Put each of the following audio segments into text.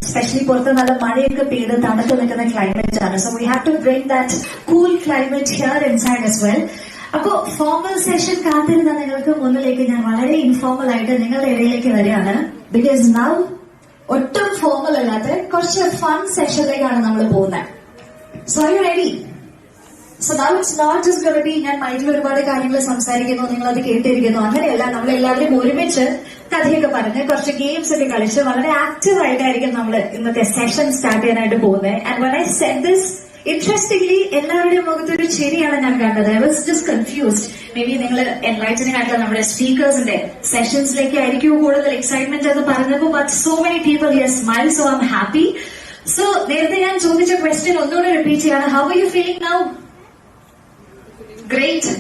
Especially പുറത്ത് നല്ല മഴയൊക്കെ പെയ്ത് തണുത്ത് നിൽക്കുന്ന ക്ലൈമറ്റ് ആണ്. So we have to bring that cool climate here inside as well. അപ്പോ ഫോർമൽ സെഷൻ കാത്തിരുന്ന നിങ്ങൾക്ക് മുന്നിലേക്ക് ഞാൻ വളരെ ഇൻഫോർമൽ ആയിട്ട് നിങ്ങളുടെ ഇടയിലേക്ക് വരികയാണ്. ബിക്കോസ് നൗ ഒട്ടും ഫോർമൽ അല്ലാത്ത കുറച്ച് ഫൺ സെഷനിലേക്കാണ് നമ്മൾ പോകുന്നത്. So are you ready? So now it's not just gonna be ഞാൻ മൈൻഡിൽ ഒരുപാട് കാര്യങ്ങൾ സംസാരിക്കുന്നു, നിങ്ങൾ അത് കേട്ടിരിക്കുന്നു, അങ്ങനെയല്ല. നമ്മളെല്ലാവരും ഒരുമിച്ച് കഥയൊക്കെ പറഞ്ഞ് കുറച്ച് ഗെയിംസ് ഒക്കെ കളിച്ച് വളരെ ആക്റ്റീവ് ആയിട്ടായിരിക്കും നമ്മൾ ഇന്നത്തെ സെഷൻ സ്റ്റാർട്ട് ചെയ്യാനായിട്ട് പോകുന്നത്. And when I said this, interestingly എല്ലാവരുടെയും മുഖത്തൊരു ചിരിയാണ് ഞാൻ കണ്ടത്. I was just confused. Maybe നിങ്ങൾ എൻലൈറ്റനിങ് ആയിട്ടുള്ള നമ്മുടെ സ്പീക്കേഴ്സിന്റെ സെഷൻസിലേക്ക് ആയിരിക്കും കൂടുതൽ എക്സൈറ്റ്മെന്റ് എന്ന് പറഞ്ഞപ്പോൾ but so many people here smile, so I am happy. So നേരത്തെ ഞാൻ ചോദിച്ച ക്വസ്റ്റ്യൻ ഒന്നുകൂടെ റിപ്പീറ്റ് ചെയ്യാണ്. How are you feeling now? Great.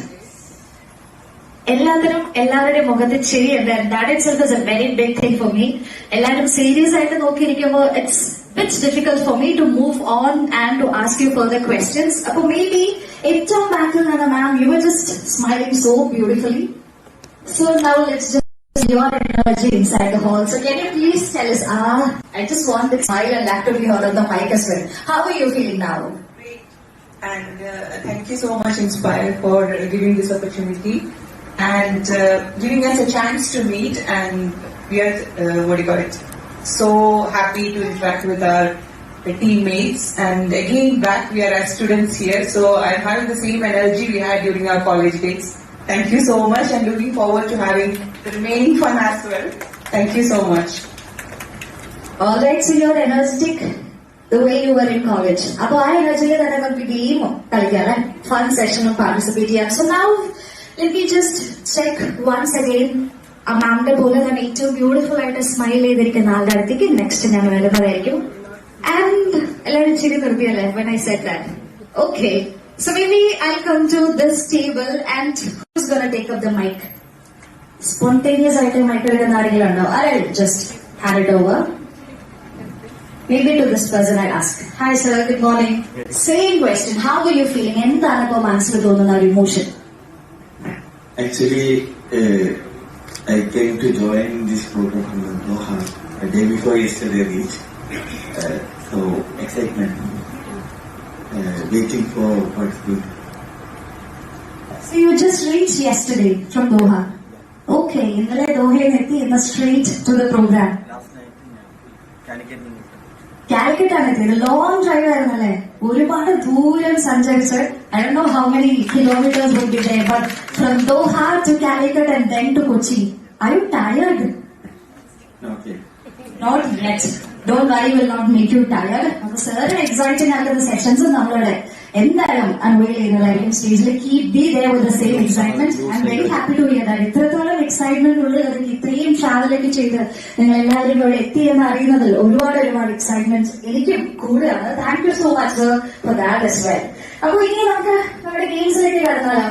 എല്ലാവരുടെയും മുഖത്ത് ചിരിയുണ്ട്. That itself is a very big thing for me. എല്ലാവരും സീരിയസ് ആയിട്ട് നോക്കിയിരിക്കുമ്പോൾ it's bit difficult for me to move on and to ask you further questions. Appo maybe ഏറ്റവും ബാക്കിൽ നിന്ന് ma'am, you were just smiling so beautifully. So now let's just your energy inside the hall. So can you please tell us, I just want the smile and that to be heard on the mic as well. How are you feeling now? Great. And thank you so much, Inspire, for giving this opportunity and giving us a chance to meet. And we are, so happy to interact with our teammates, and again back we are as students here, so I'm having the same energy we had during our college days. Thank you so much, and looking forward to having the remaining fun as well. Thank you so much. Alright, so you're energetic the way you were in college. Appo aa energy le thana namukku game kalikana fun session participate cheyan. So now let me just check once again. ആ മാമിന്റെ പോലെ തന്നെ ഏറ്റവും beautiful ആയിട്ട് smile ചെയ്തിരിക്കുന്ന ആളുടെ അടുത്തേക്ക് next ഞാൻ വരുന്നതായിരിക്കും. ആൻഡ് എല്ലാവരും ചിരി നിർത്തിയല്ലേ when I said that? Okay, so maybe I'll come to this table and who's gonna take up the mic? Spontaneous ആയിട്ട് മൈക്ക് എടുക്കുന്ന ആരെങ്കിലും ഉണ്ടോ? I'll just hand it over. Maybe to this person I ask. Hi sir, good morning. Same question. How are you feeling? എന്താണ് ഇപ്പോ മനസ്സിൽ തോന്നുന്ന ഒരു emotion? Actually, I came to join this program from Doha a day before yesterday reached. So excitement, waiting for what's good. So you just reached yesterday from Doha. Okay, ഇന്നലെ ദോഹയിൽ എത്തി ഇന്ന് straight to the program. Last night in Calicut ആണ് എത്തിയത്. Long drive ആയിരുന്നല്ലേ? ഒരുപാട് ദൂരം സഞ്ചരിച്ച് I don't know how many kilometers would be there, but from Doha to Calicut and then to Kochi. Are you tired? Not yet. Not yet. Don't worry, will not make you tired. അപ്പൊ സാറിന് exciting ആയിട്ടുള്ള sessions നമ്മളുടെ എന്തായാലും unveil ചെയ്യുന്നതായിരിക്കും സ്റ്റേജിൽ. Keep be there with the same excitement. I'm very happy to hear that. ഇത്രത്തോളം excitement ഉള്ളിൽ അല്ലെങ്കിൽ ഇത്രയും ട്രാവലൊക്കെ ചെയ്ത് നിങ്ങൾ എല്ലാവരും ഇവിടെ എത്തി എന്ന് അറിയുന്നതിൽ ഒരുപാട് എക്സൈറ്റ്മെന്റ് എനിക്കും കൂടെയാണ്. Thank you so much sir for that as well. അപ്പൊ ഇനി നമുക്ക് നമ്മുടെ ഗെയിംസിലേക്ക് കടന്നാലോ?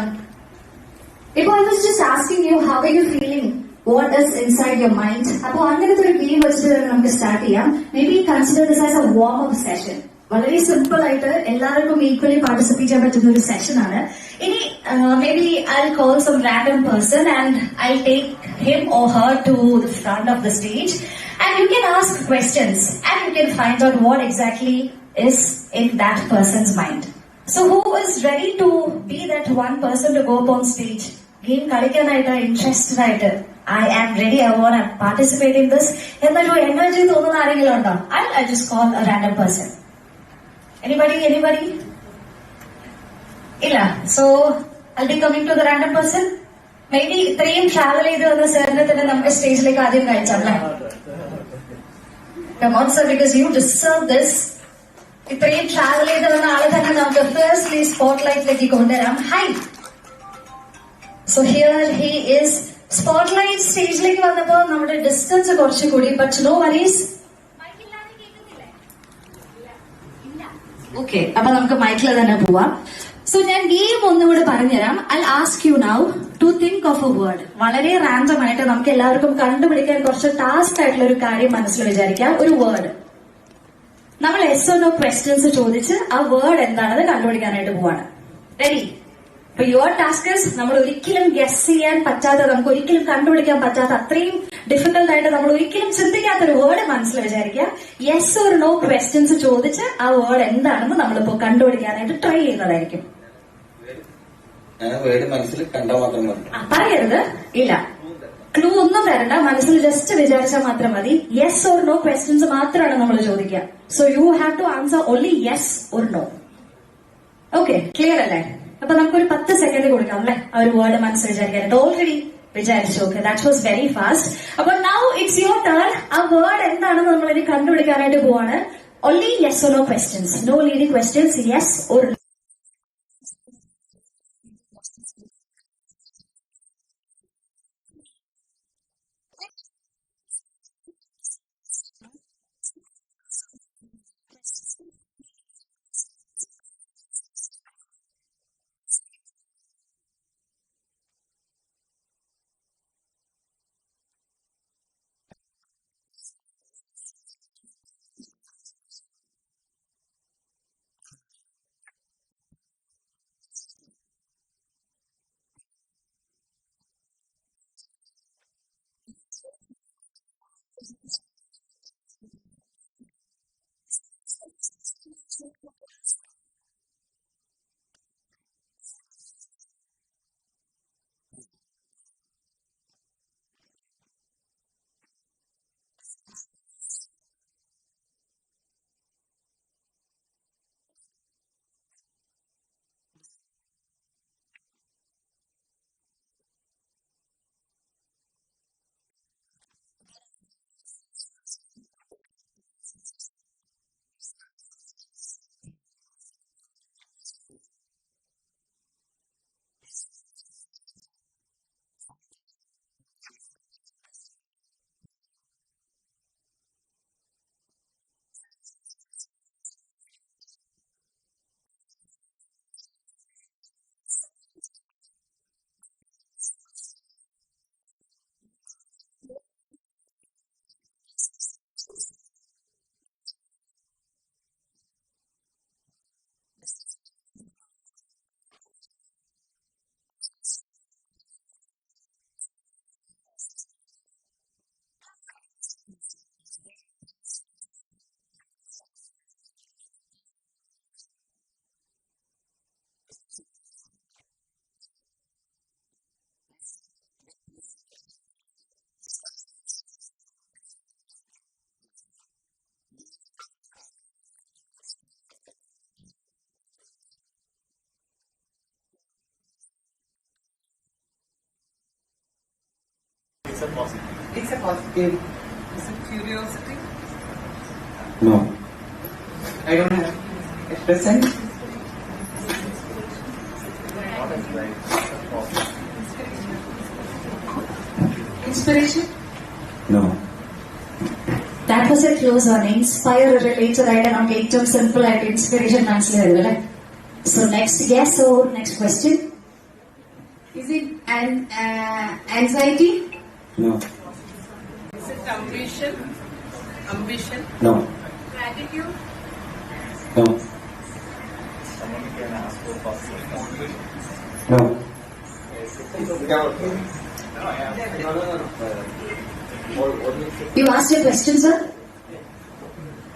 ഇപ്പൊ I was just asking you, how are you feeling? What is inside your mind? അപ്പൊ അങ്ങനത്തെ ഒരു ഗെയിം വെച്ചിട്ട് നമുക്ക് സ്റ്റാർട്ട് ചെയ്യാം. May be consider this as A warm up session. വളരെ സിമ്പിൾ ആയിട്ട് എല്ലാവർക്കും ഈക്വലി പാർട്ടിസിപ്പേറ്റ് ചെയ്യാൻ പറ്റുന്ന ഒരു സെഷൻ ആണ്. ഇനി maybe I call some random person and I take him or her to the front of the stage and you can ask questions and you can find out what exactly is in that person's mind. So who is ready to be that one person to go up on stage? Game കളിക്കാനായിട്ട് interested ആയിട്ട് I am ready, I want to participate in this എന്നൊരു energy തോന്നുന്ന ആരെങ്കിലും ഉണ്ടോ? I'll just call a random person. Anybody? ഇല്ല. So I'll be coming to the random person. Maybe ഇത്രയും travel ചെയ്ത് വന്ന സാറിനെ തന്നെ നമുക്ക് സ്റ്റേജിലേക്ക് ആദ്യം കഴിച്ചല്ലേ? Come on sir, because you deserve this. ഇത്രയും ട്രാവൽ ചെയ്ത് വന്ന ആളെ തന്നെ നമുക്ക് ഫേസ്റ്റ്ലി സ്പോട്ട്ലൈറ്റിലേക്ക് കൊണ്ടുവരാം. High. So here he is. Spotlight സ്റ്റേജിലേക്ക് വന്നപ്പോ നമ്മുടെ ഡിസ്റ്റൻസ് കുറച്ച് കൂടി, ബട്ട് നോ വരീസ്. ഓക്കെ, അപ്പൊ നമുക്ക് മൈക്കിൽ തന്നെ പോവാം. സോ ഞാൻ ഗെയിം ഒന്നുകൂടെ പറഞ്ഞുതരാം. I ask you now to think of a word. വളരെ റാൻഡം ആയിട്ട് നമുക്ക് എല്ലാവർക്കും കണ്ടുപിടിക്കാൻ കുറച്ച് ടാസ്ക് ആയിട്ടുള്ള ഒരു കാര്യം മനസ്സിൽ വിചാരിക്കാം. ഒരു വേർഡ് നമ്മൾ yes or no ക്വസ്റ്റ്യൻസ് ചോദിച്ച് ആ വേർഡ് എന്താണെന്ന് കണ്ടുപിടിക്കാനായിട്ട് പോവാണ്. റെഡി? അപ്പൊ യുവർ ടാസ്ക് നമ്മൾ ഒരിക്കലും ഗസ് ചെയ്യാൻ പറ്റാത്ത, നമുക്ക് ഒരിക്കലും കണ്ടുപിടിക്കാൻ പറ്റാത്ത, അത്രയും ഡിഫിക്കൽട്ട് ആയിട്ട് നമ്മൾ ഒരിക്കലും ചിന്തിക്കാത്ത ഒരു വേർഡ് മനസ്സിൽ വിചാരിക്കുക. യെസ് ഓർ നോ ക്വസ്റ്റ്യൻസ് ചോദിച്ച് ആ വേർഡ് എന്താണെന്ന് നമ്മളിപ്പോ കണ്ടുപിടിക്കാനായിട്ട് ട്രൈ ചെയ്യുന്നതായിരിക്കും. മനസ്സിൽ കണ്ടാൽ മാത്രം പറയരുത്, ഇല്ല, ക്ലൂ ഒന്നും തരണ്ട, മനസ്സിൽ ജസ്റ്റ് വിചാരിച്ചാൽ മാത്രം മതി. യെസ് ഓർ നോ ക്വസ്റ്റ്യൻസ് മാത്രമാണ് നമ്മൾ ചോദിക്കുക. So you have to answer only yes or no. Okay, clear അല്ലേ? അപ്പൊ നമുക്കൊരു 10 സെക്കൻഡ് കൊടുക്കാം അല്ലെ ആ ഒരു വേർഡ് മനസ്സിൽ വിചാരിക്കാനായിട്ട്. ഓൾറെഡി വിചാരിച്ചു. Okay, that was very fast. അപ്പൊ നൗ ഇറ്റ്സ് യുവർ ടേൺ. ആ വേർഡ് എന്താണെന്ന് നമ്മൾ ഇനി കണ്ടുപിടിക്കാനായിട്ട് പോവാണ്. Only yes or no questions, no leading questions, yes or no. It's a positive. Is it curiosity? No. I don't have a present. Inspiration? No. That was a close one. Inspire related ആയിട്ട് നമുക്ക് ഏറ്റവും simple ആയിട്ട് inspiration മനസ്സിലായത് അല്ലെ. So next guess or next question. Is it anxiety? No. Is it ambition? Ambition? No. Gratitude? No. No. You asked your question, sir?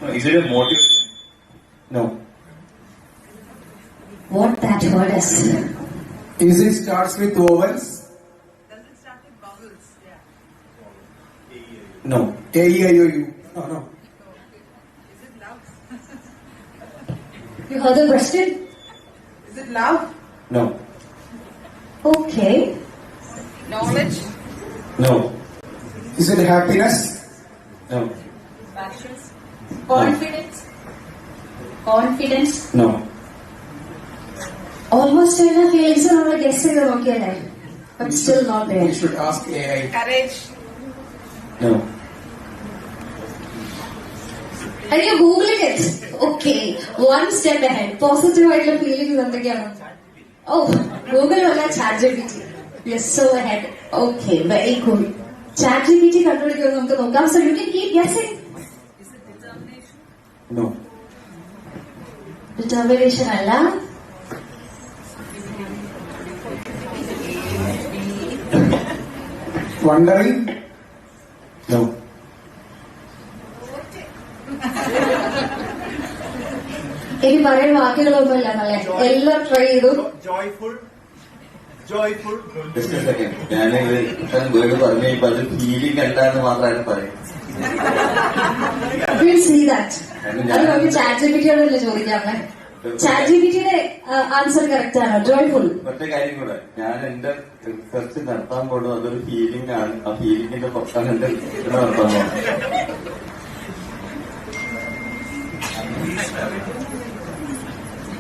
No, is it a motivation? No. What that word is. Is it starts with vowels? Does it start with vowels? Yeah. No. A, E, I, O, U. No, no. Is it love? You heard the question? Is it love? No. Okay. Knowledge? No. Is it happiness? No. Passions? Confidence? Confidence. No. Almost എല്ലാ ഫീലിങ്സും നമ്മൾ guess ചെയ്ത് നോക്കിയല്ലേ, but still not there. You should ask AI. Courage? No. And you're googling it. Okay, one step ahead. Positive ആയിട്ടുള്ള feelings എന്തൊക്കെയാണ്? Oh, Google അല്ല ChatGPT. You're so ahead. Okay, very cool. ChatGPT കണ്ടുപിടിക്കുമെന്ന് നമുക്ക് നോക്കാം. So you can keep guessing. Is it determination? No. Determination അല്ല. Wondering? No. ഇനി പറയുന്ന വാക്കുകളൊന്നുമില്ല നല്ല എല്ലാം ട്രൈ ചെയ്തു. Joyful. Joyful. Just a second. ഞാൻ വേർഡ് പറഞ്ഞു കഴിയുമ്പോൾ അത് ഫീലിംഗ് എന്താന്ന് മാത്രമാണ് പറയുന്നത്. We'll see that. അത് നമുക്ക് ചാറ്റ് ജിപിടിയോടല്ലേ ചോദിക്കാമേ. ചാറ്റ് ജിപിടിയുടെ ആൻസർ കറക്റ്റ് ആണോ? ജോയ്ഫുൾ. ഒറ്റ കാര്യം കൂടെ, ഞാൻ എന്റെ റിസർച്ച് നടത്താൻ പോകുന്നത് അതൊരു ഫീലിംഗ് ആണ്. ആ ഫീലിംഗിന്റെ പുറത്താണ് എന്റെ നടത്താൻ പോകുന്നത്.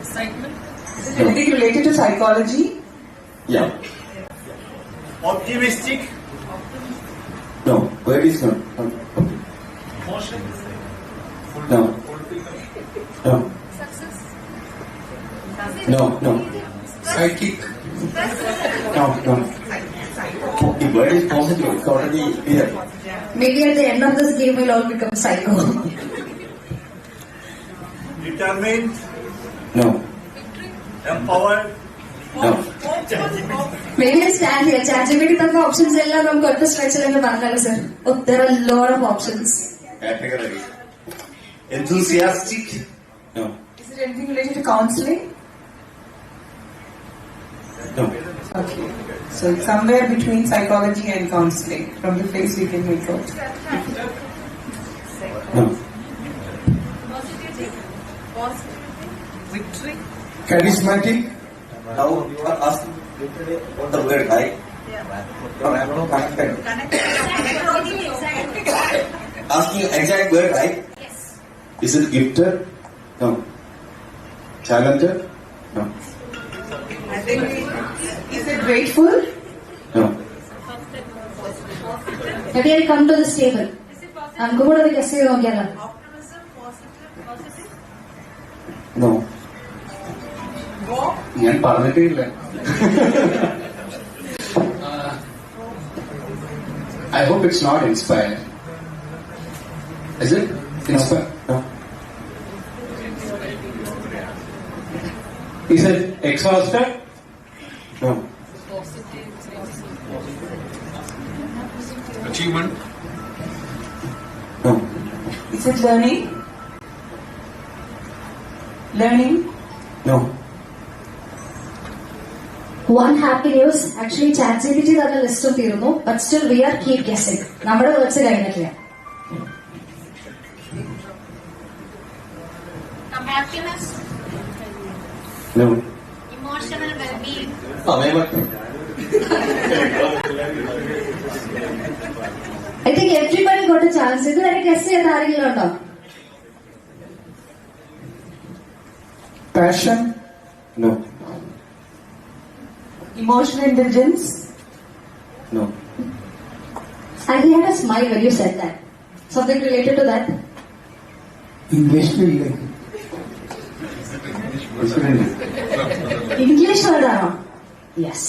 Excitement. Is it anything related to psychology? Yeah. Optimistic. No. Word is not. Okay. Motion. No. No. Success. No. No. Psychic? No. No. The word is positive. It's already here. Maybe at the end of this game we'll all become psycho. Determined. No. Empowered. No. Maybe I stand here. Chat GPT തന്ന options എല്ലാം നമുക്ക് ഒറ്റ സ്ട്രെച്ചിൽ എന്ന് പറഞ്ഞാലോ sir? There are a lot of options. Category. Enthusiastic. No. Is it anything related to counseling? No. Okay. So it's somewhere between psychology and counseling. From the face we can make out. No. Positivity. Positivity. Victory. Charismatic? Now you are asking what the word, right? No, I am not connected. Asking exact word, right? Yes. Is it gifted? No. Talented? No. I think is it grateful? No. Maybe I'll come to this table. Is it positive? നമുക്ക് കൂടെ ഒരു guess ചെയ്ത് നോക്കിയാലോ? Optimism. Positive. No. ഞാൻ പറഞ്ഞിട്ടേ ഇല്ല. I hope it's not inspired. Is it? Inspired? No. Is it exhausted? No. Achievement? No. Is it learning? Learning? No. One happy news. Actually, chat GPT തന്ന ലിസ്റ്റും തീർന്നു. But still we are keep guessing. നമ്മുടെ words കഴിഞ്ഞിട്ടില്ല. Happiness, No. emotional well-being, I think everybody got a chance. ഇതുവരെ guess ചെയ്ത ആരെങ്കിലും ഉണ്ടോ? Passion? No. Emotional intelligence? No. And he had a smile when you said that. Something related to that? English? English word ആണോ? Yes.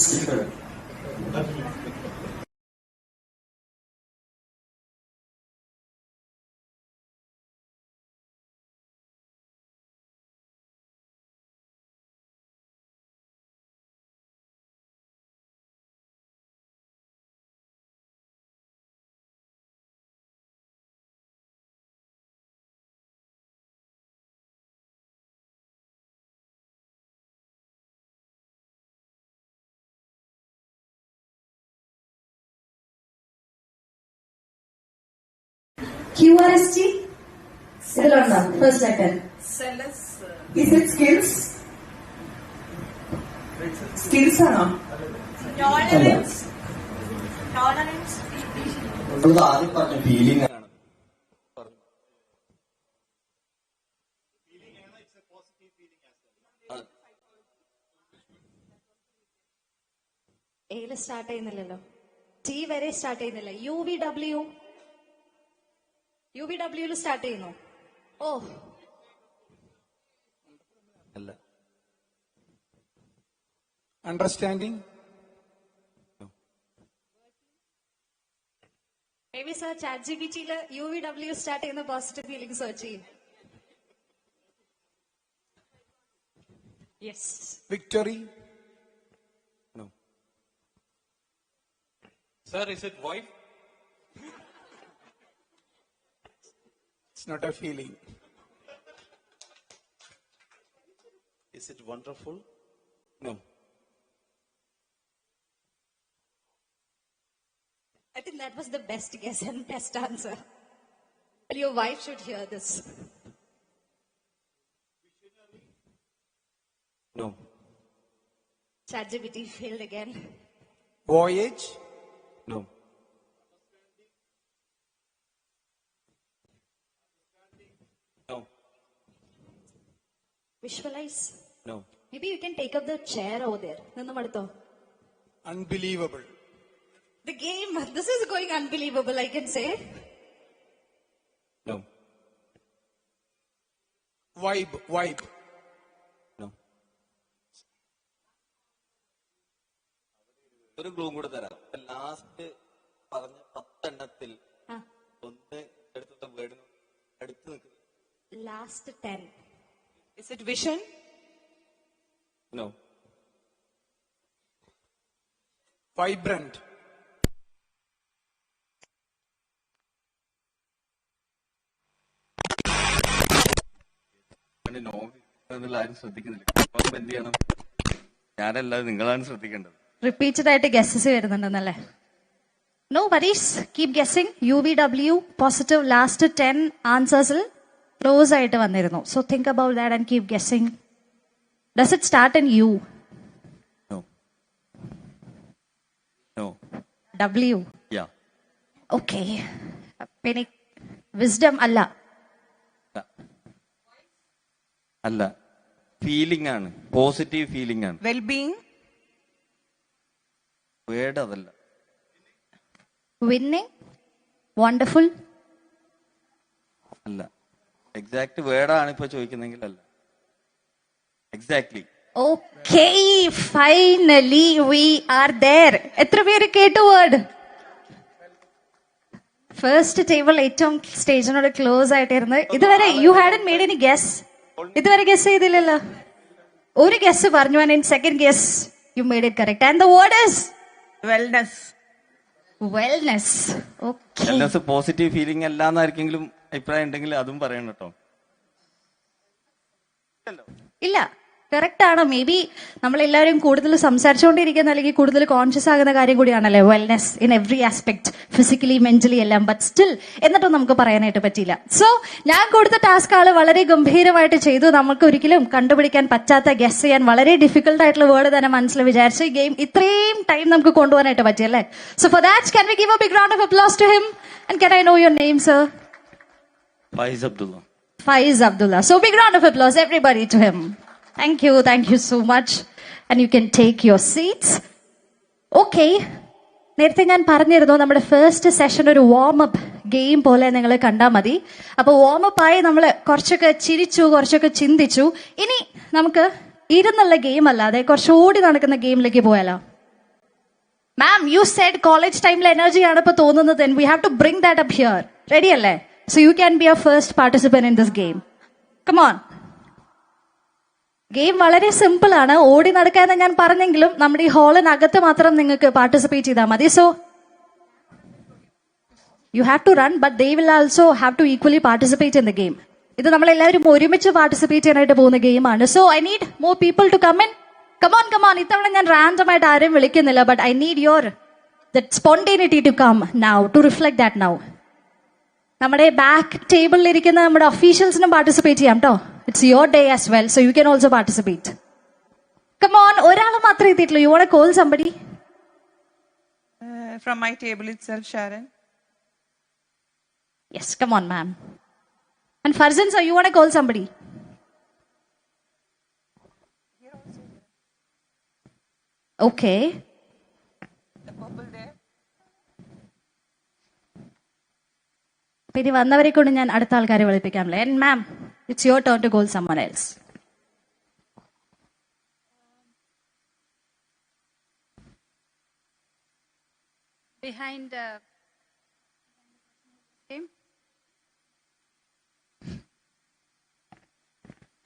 QRST? ഇതിലുണ്ടോ? First letter. Zealous. Is it skills? Skills or not? tolerance, tolerance, അത് ആദ്യം പറഞ്ഞ feeling ആണ്. എയില് start ചെയ്യുന്നില്ലല്ലോ. T വരെ start ചെയ്യുന്നില്ല. UVW start ചെയ്യുന്നു. ഓ അല്ല. Understanding? Maybe sir chat ജിപിടിയില് UVW സ്റ്റാർട്ട് ചെയ്യുന്ന പോസിറ്റീവ് ഫീലിംഗ് സെർച്ച് ചെയ്യും. Yes. Victory? No. Sir, is it wife? It's not a feeling. Is it wonderful? No. I think that was the best guess and best answer. Your wife should hear this. No. ChatGPT failed again. Voyage? No. No. Visualize. No. Maybe you can take up the chair over there. Ninnu Unbelievable. The game, this is going unbelievable, I can say. No. Vibe. No. ഒരു clue കൂടെ തരാം. Last പറഞ്ഞ 10 എണ്ണത്തിൽ ഒന്ന് എടുത്ത വേർഡിന് അടുത്ത് നിൽക്കുന്നത്. Last 10. Is it vision? No. Vibrant. No എന്നുള്ള ആരും ശ്രദ്ധിക്കുന്നില്ല. അപ്പം എന്ത് ചെയ്യണം? ഞാനല്ലാതെ നിങ്ങളാണ് ശ്രദ്ധിക്കേണ്ടത്. റിപ്പീറ്റഡ് ആയിട്ട് ഗസ്സസ് വരുന്നുണ്ടെന്നല്ലേ? No worries, keep guessing. UVW positive last 10 ആൻസേഴ്സിൽ ക്ലോസ് ആയിട്ട് വന്നിരുന്നു. So think about that and keep guessing. Does it start in U? No. No. W? Yeah. Okay. പിന്നെ വിസ്ഡം അല്ല. അല്ല, ഫീലിംഗ് ആണ്. പോസിറ്റീവ് ഫീലിംഗ് ആണ്. Well-being? വേർഡ് അതല്ല. Winning? Wonderful? അല്ല. എക്സാക്ട് വേർഡാണ് ഇപ്പൊ ചോദിക്കുന്നെങ്കിൽ അല്ല. Exactly. Okay, finally we are there. എത്ര പേര് കേട്ടു വേർഡ്? ഫസ്റ്റ് ടേബിൾ ഏറ്റവും സ്റ്റേജിനോട് ക്ലോസ് ആയിട്ടിരുന്നത്. ഇതുവരെ you hadn't made any guess. ഇതുവരെ ഗസ് ചെയ്തില്ലല്ലോ. ഒരു ഗസ് പറഞ്ഞു, and in second guess you made it correct. And the word is Wellness. Wellness. Okay, wellness positive feeling അല്ല എന്നായിരിക്കെങ്കിലും അഭിപ്രായം ഉണ്ടെങ്കിൽ അതും പറയണം കേട്ടോ. ഇല്ല, കറക്റ്റ് ആണ്. മേ ബി നമ്മളെല്ലാവരും കൂടുതൽ സംസാരിച്ചുകൊണ്ടിരിക്കുന്ന അല്ലെങ്കിൽ കൂടുതൽ കോൺഷ്യസ് ആകുന്ന കാര്യം കൂടിയാണല്ലേ wellness in every aspect, physically mentally എല്ലാം. ബട്ട് സ്റ്റിൽ എന്നിട്ടും നമുക്ക് പറയാനായിട്ട് പറ്റില്ല. സോ ഞാൻ കൊടുത്ത ടാസ്ക് ആള് വളരെ ഗംഭീരമായിട്ട് ചെയ്തു. നമുക്ക് ഒരിക്കലും കണ്ടുപിടിക്കാൻ പറ്റാത്ത, ഗസ് ചെയ്യാൻ വളരെ ഡിഫിക്കൽട്ട് ആയിട്ടുള്ള വേർഡ് തന്നെ മനസ്സിൽ വിചാരിച്ചു. ഈ ഗെയിം ഇത്രയും ടൈം നമുക്ക് കൊണ്ടുപോകാനായിട്ട് പറ്റിയല്ലേ? So for that can we give a big round of applause to him? And can I know your name, sir? Faiz Abdullah. Faiz Abdullah. So big round of applause, everybody, to him. Thank you so much. And you can take your seats. Okay. നേരത്തെ ഞാൻ പറഞ്ഞിരുന്നു നമ്മുടെ first session ഒരു warm up game പോലെ നിങ്ങൾ കണ്ടാൽ മതി. അപ്പൊ വാം അപ്പ് ആയി നമ്മൾ കുറച്ചൊക്കെ ചിരിച്ചു, കുറച്ചൊക്കെ ചിന്തിച്ചു. ഇനി നമുക്ക് ഇരുന്നുള്ള ഗെയിം അല്ലാതെ കുറച്ച് ഓടി നടക്കുന്ന ഗെയിമിലേക്ക് പോയാലോ? മാം, യു സെഡ് കോളേജ് ടൈമിൽ എനർജി ആണ് ഇപ്പൊ തോന്നുന്നത്. We have to bring that up here. Ready അല്ലേ? So you can be a first participant in this game. Come on. Game വളരെ സിമ്പിൾ ആണ്. ഓടി നടക്കാന്ന് ഞാൻ പറഞ്ഞെങ്കിലും നമ്മുടെ ഈ ഹാളിനകത്ത് മാത്രം നിങ്ങൾക്ക് പാർട്ടിസിപ്പേറ്റ് ചെയ്താൽ മതി. So you have to run, but they will also have to equally participate in the game. ഇത് നമ്മളെല്ലാവരും ഒരുമിച്ച് പാർട്ടിസിപ്പേറ്റ് ചെയ്യാനായിട്ട് പോകുന്ന ഗെയിമാണ്. So I need more people to come in. Come on. ഇത്തവണ ഞാൻ റാൻഡം ആയിട്ട് ആരെയും വിളിക്കുന്നില്ല, but I need your that spontaneity to come now, to reflect that now. നമ്മുടെ ബാക്ക് ടേബിളിൽ ഇരിക്കുന്ന നമ്മുടെ ഒഫീഷ്യൽസിനും പാർട്ടിസിപ്പേറ്റ് ചെയ്യാം കേട്ടോ. It's your day as well, so you can also participate. Come on, ഒരാൾ മാത്രമേ എത്തിയിട്ടുള്ളൂ. You want to call somebody? From my table itself, Sharon. Yes, come on, ma'am. And Farzin, sir, you want to call somebody? Okay. The purple there. പിന്നെ വന്നവരെ കൊണ്ട് ഞാൻ അടുത്ത ആൾക്കാരെ വിളിപ്പിക്കാമല്ലേ? And ma'am, it's your turn to call someone else. Behind him.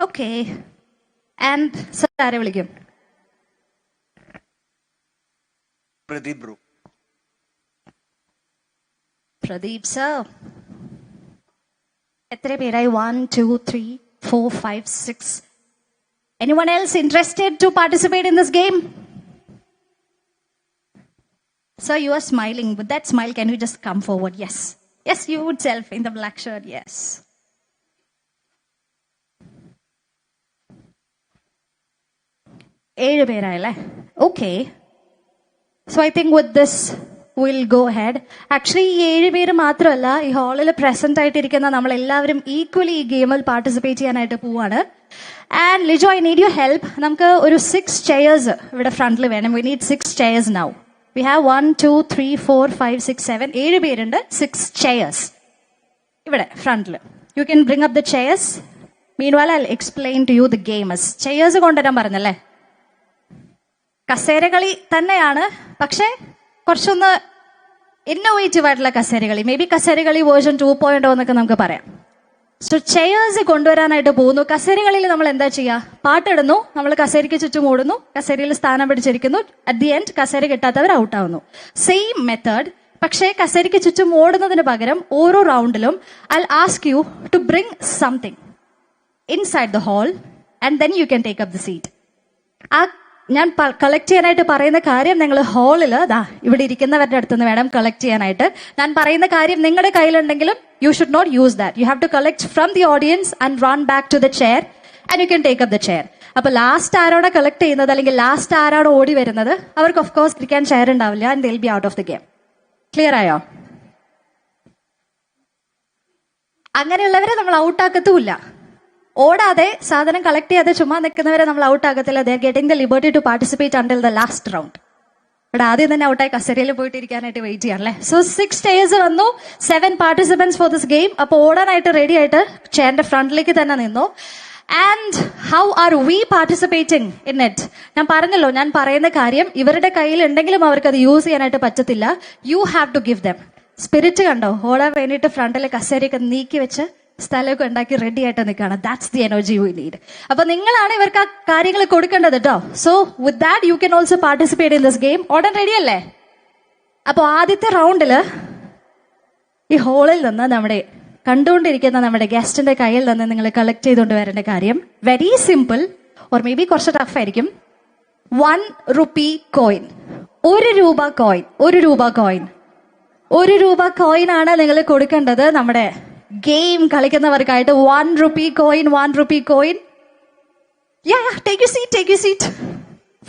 Okay. And sir, ആരെ വിളിക്കും? Pradeep bro. Pradeep sir. എത്ര പേരായി? 1, 2, 3, 4, 5, 6. Anyone else interested to participate in this game? Sir, you are smiling. With that smile, can you just come forward? Yes. Yes, you would self in the black shirt. Yes. ഏഴ് പേരായല്ലേ? Okay. So I think with this we'll go ahead. Actually ഈ 7 പേര് മാത്രമല്ല, ഈ ഹാളിൽ present ആയിട്ടിരിക്കുന്ന നമ്മൾ എല്ലാവരും equally ഈ ഗെയിമിൽ പാർട്ടിസിപ്പേറ്റ് ചെയ്യാനായിട്ട് പോവാണ്. And Lijo, I need your help. നമുക്ക് ഒരു 6 ചെയേഴ്സ് ഇവിടെ ഫ്രണ്ടിൽ വേണം. We need 6 chairs now. We have 1, 2, 3, 4, 5, 6, 7. 7 പേരുണ്ട്. 6 ചെയേഴ്സ് ഇവിടെ ഫ്രണ്ടിൽ. You can bring up the chairs. Meanwhile I explain to you the games. Chairs കൊണ്ടുവരാൻ പറഞ്ഞല്ലേ? കസേരകളി തന്നെയാണ്, പക്ഷേ കുറച്ചൊന്ന് ഇന്നോവേറ്റീവ് ആയിട്ടുള്ള കസേരകളി. മേ ബി കസേരകളി വേർഷൻ 2.0 എന്നൊക്കെ നമുക്ക് പറയാം. സോ ചെയേഴ്സ് കൊണ്ടുവരാനായിട്ട് പോകുന്നു. കസേരകളിൽ നമ്മൾ എന്താ ചെയ്യുക? പാട്ടിടുന്നു, നമ്മൾ കസേരയ്ക്ക് ചുറ്റും ഓടുന്നു, കസേരയിൽ സ്ഥാനം പിടിച്ചിരിക്കുന്നു. അറ്റ് ദി എൻഡ് കസേര കിട്ടാത്തവർ ഔട്ടാവുന്നു. Same method. പക്ഷേ കസേരയ്ക്ക് ചുറ്റും ഓടുന്നതിന് പകരം ഓരോ റൗണ്ടിലും I ask you to bring something inside the hall and then you can take up the seat. ആ ഞാൻ കളക്ട് ചെയ്യാനായിട്ട് പറയുന്ന കാര്യം നിങ്ങൾ ഹാളിൽ ഇവിടെ ഇരിക്കുന്നവരുടെ അടുത്ത് നിന്ന് വേണം കളക്ട് ചെയ്യാനായിട്ട്. ഞാൻ പറയുന്ന കാര്യം നിങ്ങളുടെ കയ്യിലുണ്ടെങ്കിലും you should not use that. You have to collect from the audience and run back to the chair and you can take up the chair. അപ്പൊ ലാസ്റ്റ് ആരോടെ കളക്ട് ചെയ്യുന്നത് അല്ലെങ്കിൽ ലാസ്റ്റ് ആരോടെ ഓടി വരുന്നത് അവർക്ക് ഓഫ് കോഴ്സ് ഇരിക്കാൻ ചെയർ ഉണ്ടാവില്ല and they will be out of the game. Clear ആയോ? അങ്ങനെയുള്ളവരെ നമ്മൾ ഔട്ടാക്കത്തുമില്ല. ഓടാതെ സാധനം കളക്ട് ചെയ്യാതെ ചുമ്മാ നിൽക്കുന്നവരെ നമ്മൾ ഔട്ട് ആകത്തില്ല. They are getting the liberty to participate until the last round. ഇവിടെ ആദ്യം തന്നെ ഔട്ടായി കസേരയിൽ പോയിട്ട് ഇരിക്കാനായിട്ട് വെയിറ്റ് ചെയ്യാം അല്ലേ? സോ 6 ചെയേഴ്സ് വന്നു, 7 പാർട്ടിസിപ്പൻസ് ഫോർ ദിസ് ഗെയിം. അപ്പൊ ഓടാനായിട്ട് റെഡി ആയിട്ട് ചെയറിന്റെ ഫ്രണ്ടിലേക്ക് തന്നെ നിന്നു. And how are we participating in it? ഞാൻ പറഞ്ഞല്ലോ, ഞാൻ പറയുന്ന കാര്യം ഇവരുടെ കയ്യിൽ ഉണ്ടെങ്കിലും അവർക്ക് അത് യൂസ് ചെയ്യാനായിട്ട് പറ്റത്തില്ല. You have to give them. Spirit കണ്ടോ? ഓടാൻ വേണ്ടിയിട്ട് ഫ്രണ്ടിൽ കസേരയൊക്കെ നീക്കി വെച്ച് സ്ഥലമൊക്കെ ഉണ്ടാക്കി റെഡി ആയിട്ട് നിൽക്കുകയാണ്. That's the energy we need. അപ്പൊ നിങ്ങളാണ് ഇവർക്ക് ആ കാര്യങ്ങൾ കൊടുക്കേണ്ടത് കേട്ടോ. So with that you can also participate in this game. ഓടാൻ റെഡി അല്ലേ? അപ്പൊ ആദ്യത്തെ റൗണ്ടില് ഈ ഹോളിൽ നിന്ന് നമ്മുടെ കണ്ടുകൊണ്ടിരിക്കുന്ന നമ്മുടെ ഗസ്റ്റിന്റെ കയ്യിൽ നിന്ന് നിങ്ങൾ കളക്ട് ചെയ്തുകൊണ്ട് വരേണ്ട കാര്യം very simple, or may be കുറച്ച് ടഫ് ആയിരിക്കും. 1 rupee കോയിൻ. 1 രൂപ കോയിൻ. 1 രൂപ കോയിൻ. 1 രൂപ കോയിൻ ആണ് നിങ്ങൾ കൊടുക്കേണ്ടത് നമ്മുടെ ഗെയിം കളിക്കുന്നവർക്കായിട്ട്. 1 rupee coin. 1 rupee coin. Take you seat. Take you seat.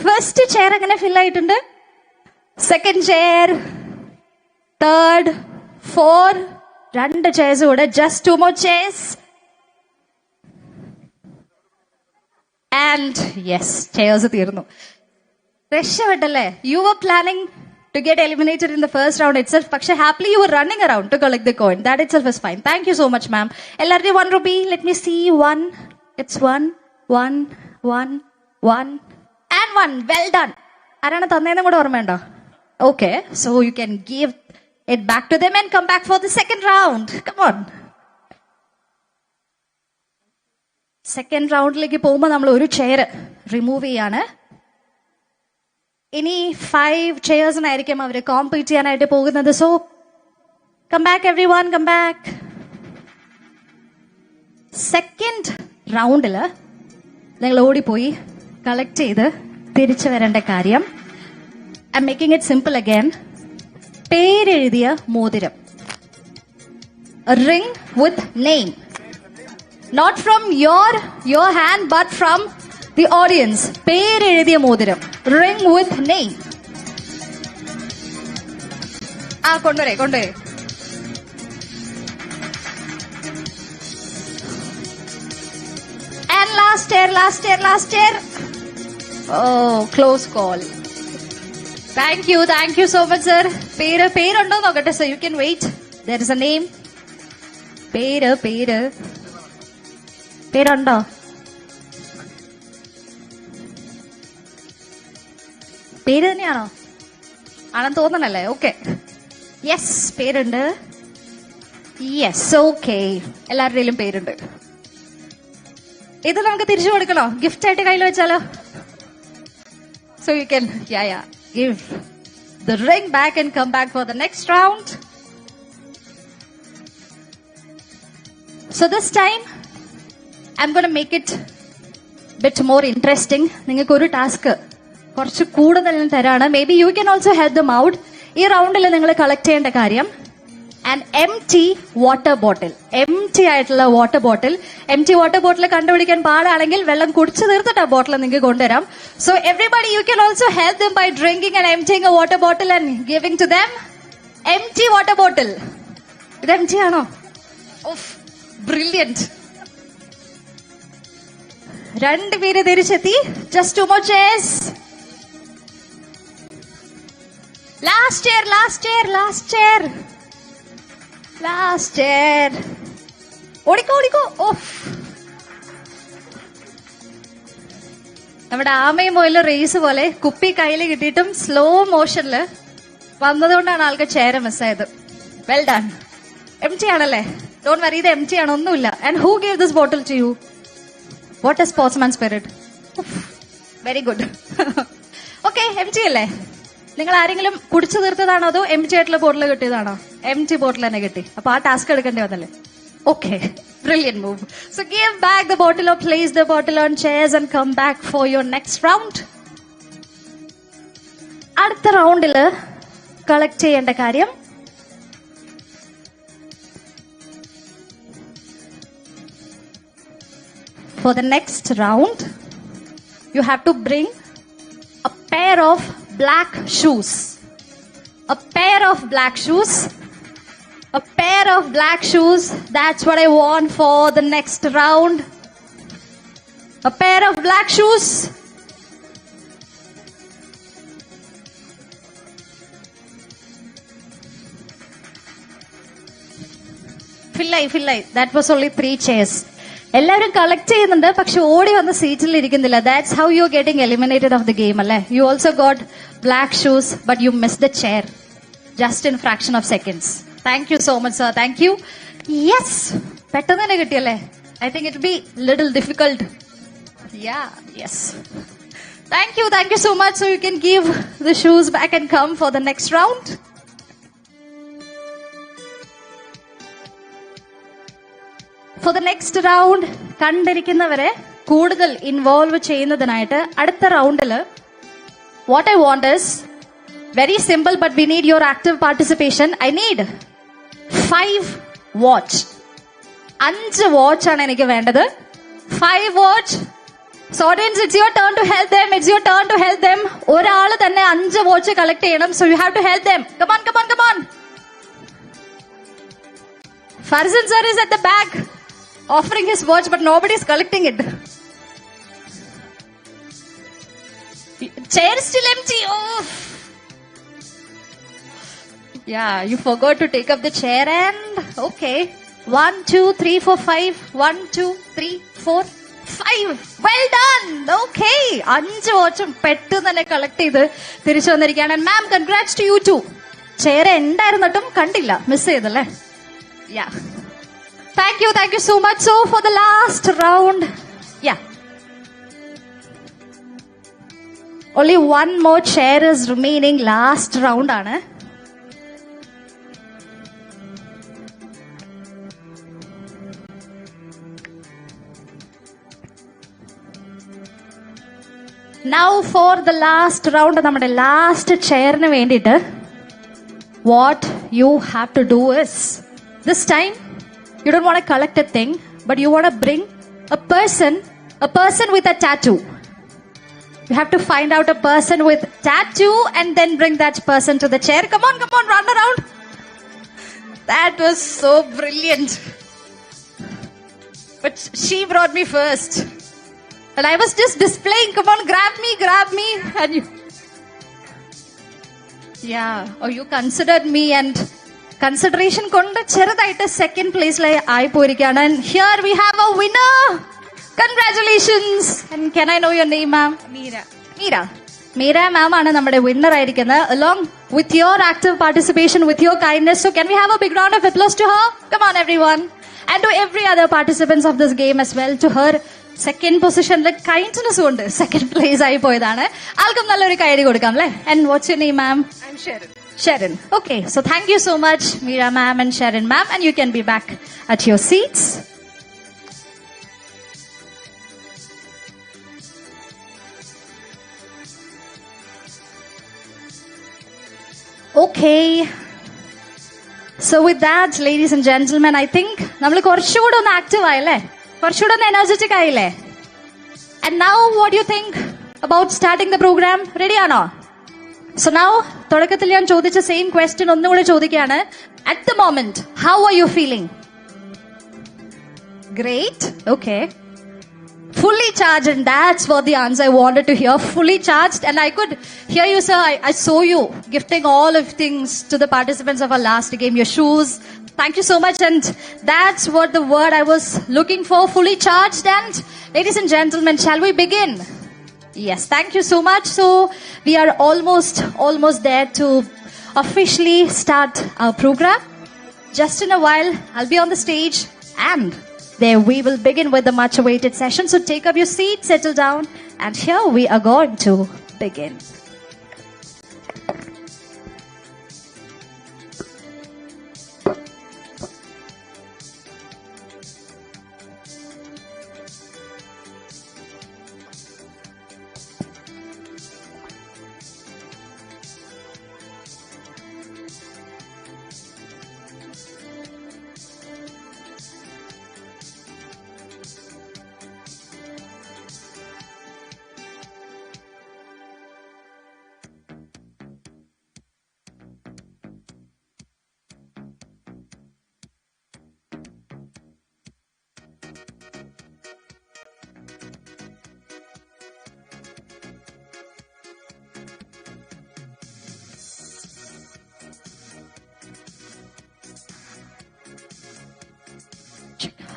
First chair അങ്ങനെ ഫിൽ ആയിട്ടുണ്ട്. സെക്കൻഡ് ചെയർ, തേർഡ്, 4, 2 ചെയർസ് കൂടെ. Just 2 more chairs. And yes, chairs തീർന്നു. രക്ഷപ്പെട്ടല്ലേ? You were planning to get eliminated in the first round itself, പക്ഷെ happily you were running around to collect the coin. That itself is fine. Thank you so much, ma'am. എല്ലാവരുടെയും 1 rupee. Let me see. 1. It's 1, 1, 1, 1 and 1. Well done. ആരാണ് തന്നേന്നും കൂടെ ഓർമ്മയുണ്ടോ? Okay, so you can give it back to them and come back for the second round. Come on. Second റൗണ്ടിലേക്ക് പോകുമ്പോൾ നമ്മൾ ഒരു chair remove ചെയ്യാണ്. ഇനി 5 ചെയേഴ്സിനായിരിക്കും അവർ കോമ്പീറ്റ് ചെയ്യാനായിട്ട് പോകുന്നത്. So come back everyone, come back. Second റൗണ്ടില് നിങ്ങൾ ഓടിപ്പോയി കളക്ട് ചെയ്ത് തിരിച്ചു വരേണ്ട കാര്യം, I am making it simple again. പേരെഴുതിയ മോതിരം. Ring with name. Not from your hand but from the audience. പേരെഴുതിയ മോതിരം. Ring with name. കൊണ്ടുവരേ. And last year. Oh, close call. Thank you so much, sir. പേരുണ്ടോ നോക്കട്ടെ, sir. You can wait. There is a name. പേരുണ്ടോ? പേര് തന്നെയാണോ? ആണെന്ന് തോന്നണല്ലേ? Okay, yes, പേരുണ്ട്. യെസ്, ഓക്കെ, എല്ലാവരുടെയും പേരുണ്ട്. ഇത് നമുക്ക് തിരിച്ചു കൊടുക്കണോ? ഗിഫ്റ്റ് ആയിട്ട് കയ്യിൽ വെച്ചാലോ? So you can give the ring back and come back for the next round. So this time, I'm going to make it bit more interesting. നിങ്ങൾക്ക് ഒരു ടാസ്ക് കുറച്ച് കൂടുതൽ തരാണ്. Maybe you can also help them out. ഈ റൗണ്ടിൽ നിങ്ങൾ collect ചെയ്യേണ്ട കാര്യം an empty water bottle. empty ആയിട്ടുള്ള water bottle. empty water bottle കണ്ടുപിടിക്കാൻ പാടാണെങ്കിൽ വെള്ളം കുടിച്ചു തീർത്തിട്ട് ആ ബോട്ടിൽ നിങ്ങൾക്ക് കൊണ്ടുവരാം. So everybody, you can also help them by drinking and emptying a water bottle and giving to them. empty water bottle. ഇത് empty ആണോ? Brilliant. രണ്ടുപേര് തിരിച്ചെത്തി. Just 2 more chairs. Last chair, last chair, last chair. Last chair. ഓടിക്കോ ഓടിക്കോ. നമ്മുടെ ആമയും പോയില്ല raise പോലെ കുപ്പി കയ്യിൽ കിട്ടിയിട്ടും സ്ലോ മോഷനില് വന്നതുകൊണ്ടാണ് ആൾക്ക് ചെയർ മിസ്സായത്. Well done. എംറ്റി ആണല്ലേ? ഡോണ്ട് വറി, ഇത് എംറ്റി ആണ്, ഒന്നുമില്ല. And who gave this bottle to you? What a sportsman spirit. Very good. Okay, empty അല്ലേ? നിങ്ങൾ ആരെങ്കിലും കുടിച്ചു തീർത്തതാണോ അതോ എംറ്റി ആയിട്ടുള്ള ബോട്ടിൽ കിട്ടിയതാണോ? എംറ്റി ബോട്ടിൽ തന്നെ കിട്ടി. അപ്പൊ ആ ടാസ്ക് എടുക്കേണ്ടി വന്നല്ലേ? Okay, brilliant move. So give back the bottle or place the bottle on chairs and come back for your next round. അടുത്ത റൗണ്ടില് കളക്ട് ചെയ്യേണ്ട കാര്യം for the next round, you have to bring a pair of black shoes. A pair of black shoes. A pair of black shoes. That's what I want for the next round. A pair of black shoes. Fill. That was only 3 chairs. എല്ലാവരും collect ചെയ്യുന്നുണ്ട്, പക്ഷെ ഓടി വന്ന സീറ്റിൽ ഇരിക്കുന്നില്ല. That's how you are getting eliminated of the game അല്ലേ? You also got black shoes but you miss the chair just in fraction of seconds. Thank you so much sir, thank you. Yes, പെട്ടെന്ന് തന്നെ കിട്ടിയല്ലേ? I think it be little difficult. Yes, thank you so much. So you can give the shoes back and come for the next round. For the next round, കണ്ടിരിക്കുന്നവരെ കൂടുതൽ involve ചെയ്യുന്നതിനായിട്ട് അടുത്ത റൗണ്ടില് what I want is very simple, but we need your active participation. I need 5 watch. 5 watch ആണ് എനിക്ക് വേണ്ടത്. 5 watch. So audience, it's your turn to help them. It's your turn to help them. ഒരാൾ തന്നെ 5 watch collect ചെയ്യണം. So you have to help them. Come on. Farzin sir is at the back, offering his watch, but nobody is collecting it. Chair still empty. Yeah, you forgot to take up the chair and okay. 1, 2, 3, 4, 5. 1, 2, 3, 4, 5. Well done. Okay. 5 watchum pettu തന്നെ collect ചെയ്ത് തിരിച്ചു വന്നിരിക്കുകയാണ്. And ma'am, congrats to you too. Chair എന്തായിരുന്നിട്ടും കണ്ടില്ല, miss ചെയ്തല്ലേ? Yeah. Thank you so much. So for the last round, only one more chair is remaining. Last round aanu. Now for the last round, nammade last chair nu vendite what you have to do is, this time you don't want to collect a thing, but you want to bring a person with a tattoo. You have to find out a person with tattoo and then bring that person to the chair. Come on, run around. That was so brilliant. But she brought me first. And I was just displaying, come on, grab me. And you... Yeah, you considered me and... Consideration kondu ചെറുതായിട്ട് second പ്ലേസിലായി ആയി പോയിരിക്കുകയാണ്. And here we have a winner. Congratulations. And can I know your name, ma'am? Meera ma'am ആണ് നമ്മുടെ winner ആയിരിക്കുന്നത്. Along with your active participation, with your kindness. So can we have a big round of applause to her? Come on everyone. And to every other participants of this game as well. To her second positionലെ kindness കൊണ്ട് second place ആയി പോയതാണ്. ആൾക്കും നല്ലൊരു കൈയടി കൊടുക്കാം അല്ലേ? And what's your name, ma'am? I'm Sharon. Okay, so thank you so much, Meera ma'am and Sharon ma'am, and you can be back at your seats. Okay. So with that, ladies and gentlemen, I think നമ്മൾ കുറച്ചുകൂടെ ഒന്ന് active ആയല്ലേ, കുറച്ചുകൂടെ ഒന്ന് energetic ആയില്ലേ? And now what do you think about starting the program? Ready ആണോ? So now തുടക്കത്തിൽ ഞാൻ ചോദിച്ച സെയിം ക്വസ്റ്റ്യൻ ഒന്നുകൂടെ ചോദിക്കുകയാണ്. At the moment, how are you feeling? Great. Okay. Fully charged, and that's what the answer I wanted to hear. Fully charged, and I could hear you, sir. I saw you gifting all of things to the participants of our last game. Your shoes. Thank you so much, and that's what the word I was looking for. Fully charged, and ladies and gentlemen, shall we begin? Yes, thank you so much. So we are almost there to officially start our program. Just in a while, I'll be on the stage, and there we will begin with the much awaited session. So take up your seat, settle down, and here we are going to begin.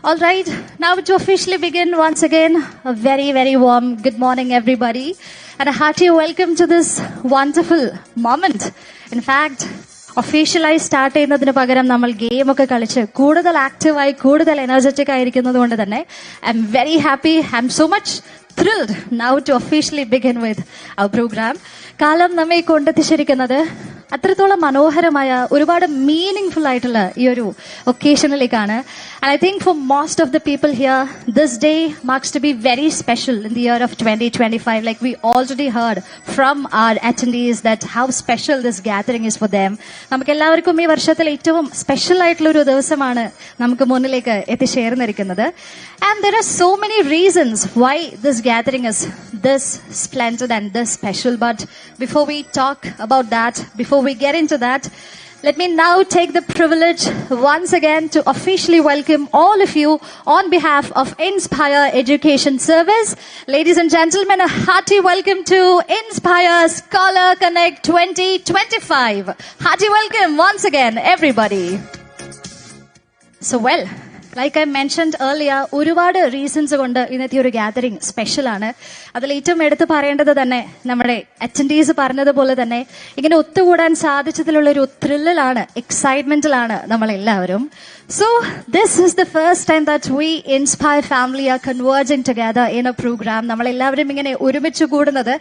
All right, now to officially begin once again, a very, very warm good morning, everybody, and a hearty welcome to this wonderful moment. In fact, officially start ചെയ്യുന്നതിന് പകരം നമ്മൾ game ഒക്കെ കളിച്ച് കൂടുതൽ ആക്റ്റീവായി കൂടുതൽ energetic ആയിരിക്കുന്നത് കൊണ്ട് തന്നെ I M very happy, I M so much thrilled now to officially begin with our program. കാലം നമ്മെ കൊണ്ടെത്തിച്ചിരിക്കുന്നത് അത്രത്തോളം മനോഹരമായ ഒരുപാട് മീനിങ്ഫുൾ ആയിട്ടുള്ള ഈ ഒരു ഒക്കേഷനിലേക്കാണ്. And I think for most of the people here, this day marks to be very special in the year of 2025. Like we already heard from our attendees that how special this gathering is for them. നമുക്ക് എല്ലാവർക്കും ഈ വർഷത്തിൽ ഏറ്റവും special ആയിട്ടുള്ള ഒരു ദിവസമാണ് നമുക്ക് മുന്നിലേക്ക് എത്തിച്ചേർന്നിരിക്കുന്നത്. And there are so many reasons why this gathering is this splendid and this special. But before we talk about that, before we get into that, let me now take the privilege once again to officially welcome all of you on behalf of Inspire Education Service. Ladies and gentlemen, a hearty welcome to Inspire Scholar Connect 2025. Hearty welcome once again, everybody. So well, like I mentioned earlier, ഒരുപാട് reasons കൊണ്ട് ഇന്നത്തെ ഒരു gathering special ആണ്. അതിൽ ഏറ്റവും എടുത്തു പറയേണ്ടത് തന്നെ നമ്മുടെ അറ്റൻഡീസ് പറഞ്ഞതുപോലെ തന്നെ ഇങ്ങനെ ഒത്തുകൂടാൻ സാധിച്ചതിലുള്ള ഒരു ത്രില്ലിലാണ്, എക്സൈറ്റ്മെന്റിലാണ് നമ്മളെല്ലാവരും. So this is the first time that we Inspire family are converging together in a program. നമ്മളെല്ലാവരും ഇങ്ങനെ ഒരുമിച്ച് കൂടുന്നത്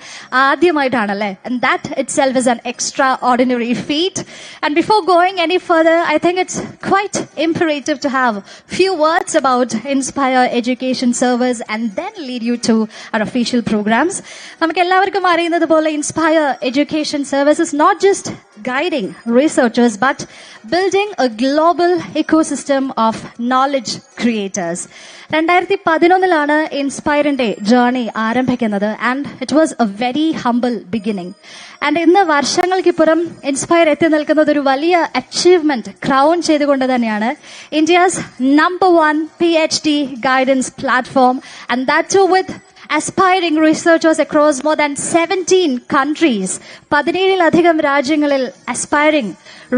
ആദ്യമായിട്ടാണല്ലേ. And that itself is an extraordinary feat. And before going any further, I think it's quite imperative to have few words about Inspire Education Service and then lead you to our official programs. നമുക്ക് എല്ലാവർക്കും അറിയുന്നത് പോലെ Inspire Education Service is not just guiding researchers but building a global ecosystem of knowledge creators. 2011 ഇൻസ്പയറിന്റെ journey ആരംഭിക്കുന്നത് and it was A very humble beginning. And ഇന്ന് വർഷങ്ങൾക്കിപ്പുറം inspire എത്തി നിൽക്കുന്നത് ഒരു വലിയ അച്ചീവ്മെന്റ് ക്രൗൺ ചെയ്തുകൊണ്ട് തന്നെയാണ്. India's number 1 PhD guidance platform, and that too with aspiring researchers across more than 17 countries. 17-ലധികം രാജ്യങ്ങളിൽ aspiring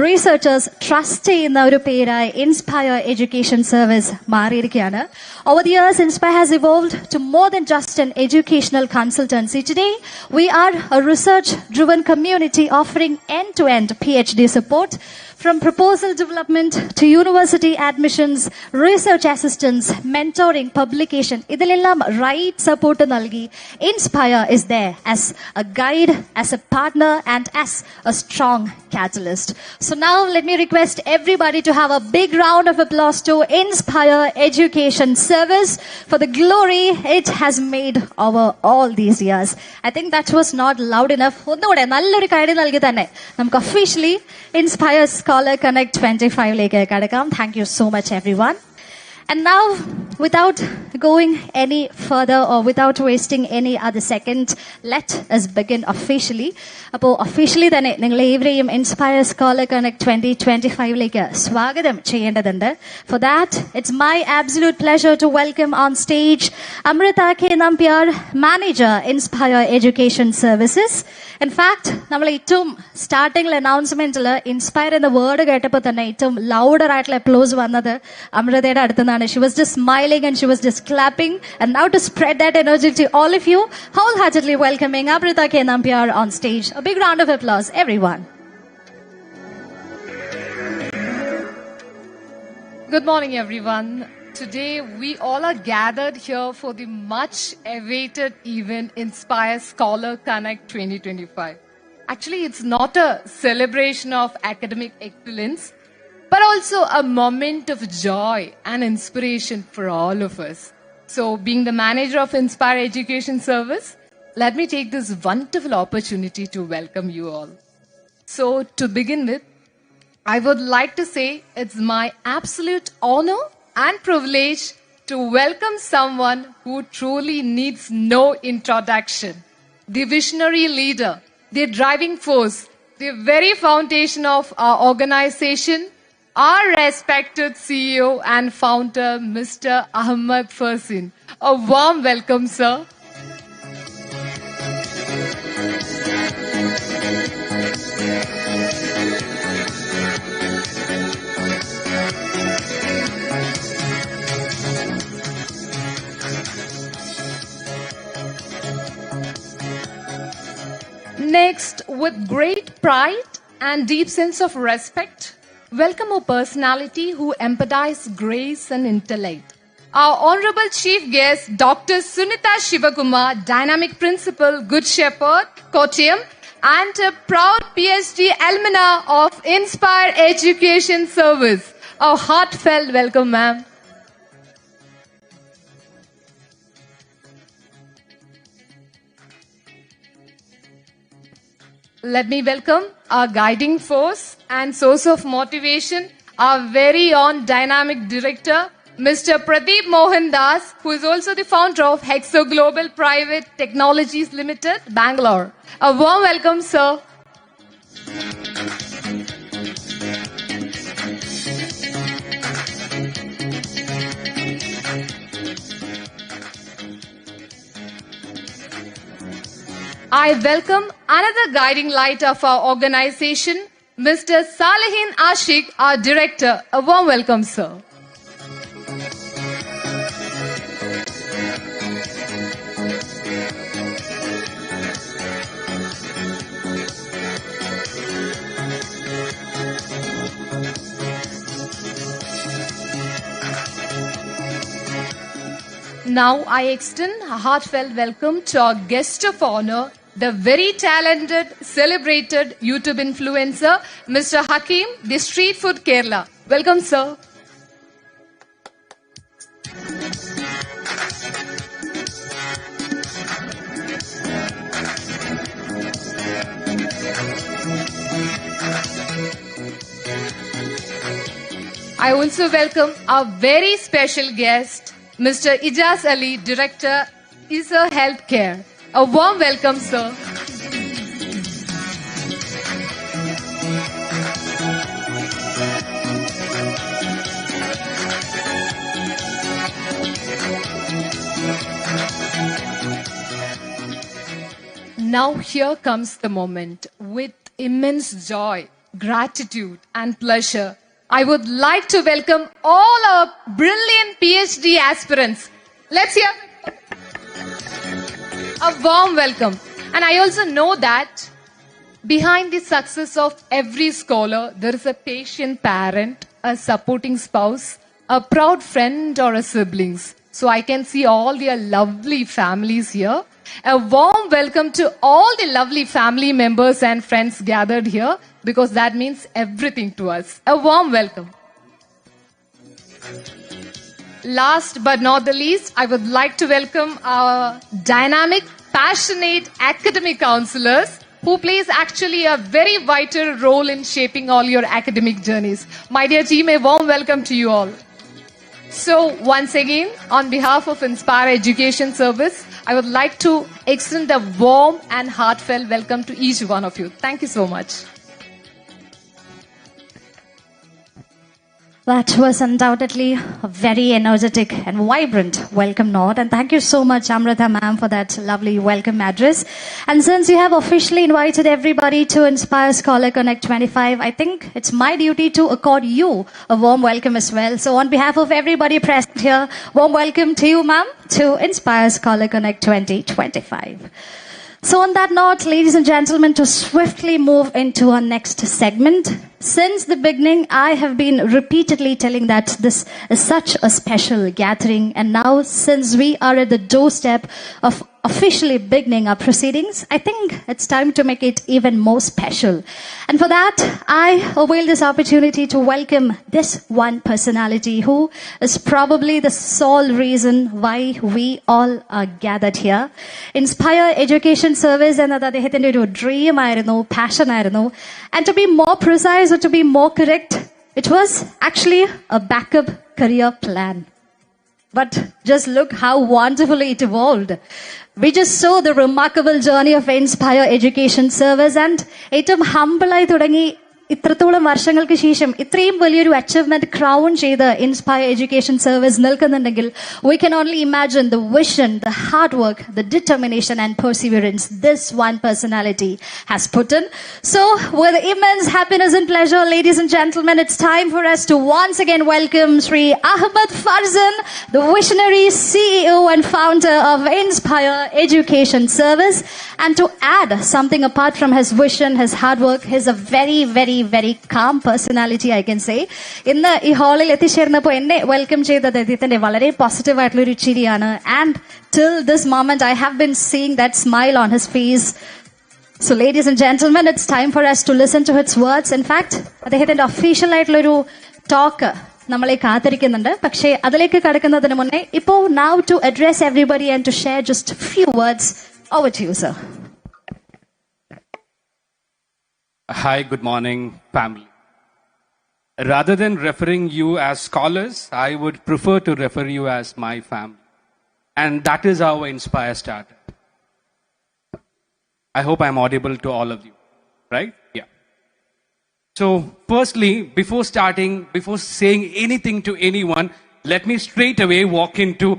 researchers trust ചെയ്യുന്ന ഒരു പേരായി Inspire Education Service മാറിയിരിക്കുകയാണ്. Over the years, Inspire has evolved to more than just an educational consultancy. Today, we are a research-driven community offering end-to-end PhD support From proposal development to university admissions, research assistance, mentoring, publication, idilellam right support nalgi. Inspire is there as a guide, as a partner, and as a strong catalyst. So now let me request everybody to have a big round of applause to Inspire Education Service for the glory it has made over all these years. I think that was not loud enough. ഒന്നുകൂടെ നല്ലൊരു കൈഡി നൽകി തന്നെ നമുക്ക് officially Inspire Scholar Connect 25 ലേക്ക് കടക്കാം. Thank you so much everyone. And now, without going any further or without wasting any other second, let us begin officially. അപ്പോൾ officially തന്നെ നിങ്ങളെ ഏവരെയും Inspire Scholar Connect 2025 ലേക്ക് സ്വാഗതം ചെയ്യേണ്ടതുണ്ട്. For that, it's my absolute pleasure to welcome on stage Amrita K. Nampiar, Manager, Inspire Education Services. In fact, നമ്മൾ ഏറ്റവും സ്റ്റാർട്ടിംഗിൽ അനൗൺസ്മെന്റിൽ inspire എന്ന word കേട്ടപ്പോൾ തന്നെ ഏറ്റവും ലൗഡർ ആയിട്ടുള്ള അപ്ലോസ് വന്നത് അമൃതയുടെ അടുത്തുനിന്നാണ്. She was just smiling and she was just clapping. And now to spread that energy to all of you, wholeheartedly welcoming Amrita K. Nampiar on stage. A big round of applause, everyone. Good morning, everyone. Today, we all are gathered here for the much awaited event Inspire Scholar Connect 2025. Actually, it's not a celebration of academic excellence, but also a moment of joy and inspiration for all of us. So, being the manager of Inspire Education Service, let me take this wonderful opportunity to welcome you all. So, to begin with, I would like to say it's my absolute honor and privilege to welcome someone who truly needs no introduction. The visionary leader, the driving force, the very foundation of our organization, our respected CEO and founder, Mr. Ahammed Farzin. A warm welcome, sir. Next, with great pride and deep sense of respect, welcome a personality who embodies grace and intellect. Our honorable chief guest, Dr. Sunita Shivakumar, dynamic principal, Good Shepherd, Kottayam, and a proud PhD alumna of Inspire Education Service. A heartfelt welcome, ma'am. Let me welcome our guiding force and source of motivation, our very own dynamic director, Mr. Pradeep Mohan Das, who is also the founder of Hexo Global Private Technologies Limited, Bangalore. A warm welcome, sir. I welcome another guiding light of our organization, Mr. Salehin Ashik, our director. A warm welcome, sir. Now I extend a heartfelt welcome to our guest of honor, the very talented, celebrated YouTube influencer, Mr. Hakim, the Street Food Kerala. Welcome, sir. I also welcome our very special guest, Mr. Ijaz Ali, Director, Isa Healthcare. A warm welcome, sir. Now here comes the moment. With immense joy, gratitude and pleasure, I would like to welcome all our brilliant PhD aspirants. Let's hear a warm welcome. And I also know that Behind the success of every scholar, there is a patient parent, a supporting spouse, a proud friend or a siblings. So I can see all their lovely families here. A warm welcome to all the lovely family members and friends gathered here, because that means everything to us. A warm welcome. Last but not the least, I would like to welcome our dynamic, passionate academic counselors who plays actually a very vital role in shaping all your academic journeys. My dear team, a warm welcome to you all. So once again, on behalf of Inspire Education Service, I would like to extend a warm and heartfelt welcome to each one of you. Thank you so much. That was undoubtedly a very energetic and vibrant welcome note. And thank you so much, Amrita ma'am, for that lovely welcome address. And since you have officially invited everybody to Inspire Scholar Connect 25, I think it's my duty to accord you a warm welcome as well. So on behalf of everybody present here, warm welcome to you, ma'am, to Inspire Scholar Connect 2025. So on that note, ladies and gentlemen, to swiftly move into our next segment. Since the beginning, I have been repeatedly telling that this is such a special gathering. And now, since we are at the doorstep of officially beginning our proceedings, I think it's time to make it even more special. And for that, I avail this opportunity to welcome this one personality who is probably the sole reason why we all are gathered here. Inspire Education Service എന്നത് അദ്ദേഹത്തിന്റെ ഒരു dream ആയിരുന്നു, passion ആയിരുന്നു. And to be more precise, or to be more correct, it was actually a backup career plan. But just look how wonderfully it evolved. We just saw the remarkable journey of Inspire Education Service, and ഏറ്റവും ഹംബിളായി തുടങ്ങി ഇത്രത്തോളം വർഷങ്ങൾക്ക് ശേഷം ഇത്രയും വലിയൊരു achievement crown ചെയ്ത് inspire education service നിൽക്കുന്നുണ്ടെങ്കിൽ we can only imagine the vision, the hard work, the determination and perseverance this one personality has put in. So with immense happiness and pleasure, ladies and gentlemen, it's time for us to once again welcome Sri Ahammed Farzin, the visionary CEO and founder of Inspire Education Service. And to add something apart from his vision, his hard work, he's a very calm personality, I can say. ഇന്ന് ഈ ഹാളിൽ എത്തിച്ചേർന്നപ്പോൾ എന്നെ welcome ചെയ്തത് അദ്ദേഹത്തിന്റെ വളരെ positive ആയിട്ടുള്ള ഒരു ചിരിയാണ്. And till this moment I have been seeing that smile on his face. So ladies and gentlemen, it's time for us to listen to his words. In fact, അദ്ദേഹത്തിന്റെ ഒഫീഷ്യൽ ആയിട്ടുള്ള ഒരു talk നമ്മളെ കാത്തിരിക്കുന്നുണ്ട്. പക്ഷേ അതിലേക്ക് കടക്കുന്നതിന് മുന്നേ ഇപ്പോൾ now to address everybody and to share just a few words. Over to you, sir. Hi, good morning, family. Rather than referring you as scholars, I would prefer to refer you as my family. And that is how Inspire started. I hope I'm audible to all of you, right? Yeah. So, firstly, before saying anything to anyone, let me straight away walk into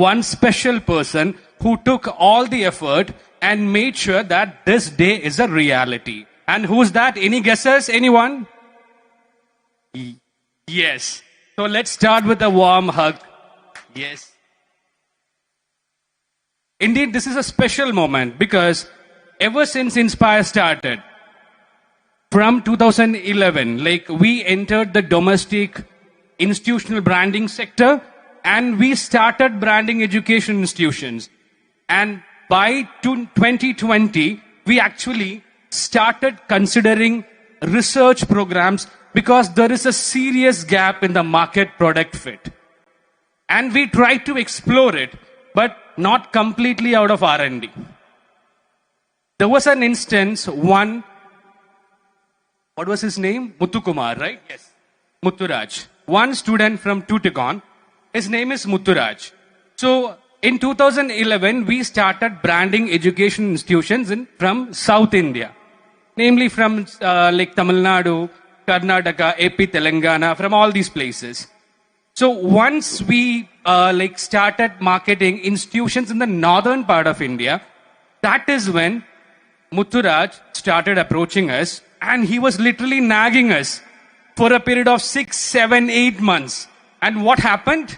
one special person who took all the effort and made sure that this day is a reality. And who's that? Any guesses? Anyone? Yes. So let's start with a warm hug. Yes. Indeed, this is a special moment because ever since Inspire started, from 2011, we entered the domestic institutional branding sector and we started branding education institutions. And by 2020, we actually started considering research programs because there is a serious gap in the market product fit. And we tried to explore it, but not completely out of R&D. There was an instance, what was his name? Muthukumar, right? Yes. Mutturaj. One student from Tuticorin. His name is Mutturaj. So in 2011, we started branding education institutions from South India. Namely from Tamil Nadu, Karnataka, AP, Telangana, from all these places. So once we started marketing institutions in the northern part of India, that is when Mutturaj started approaching us, and he was literally nagging us for a period of 6, 7, 8 months. And what happened?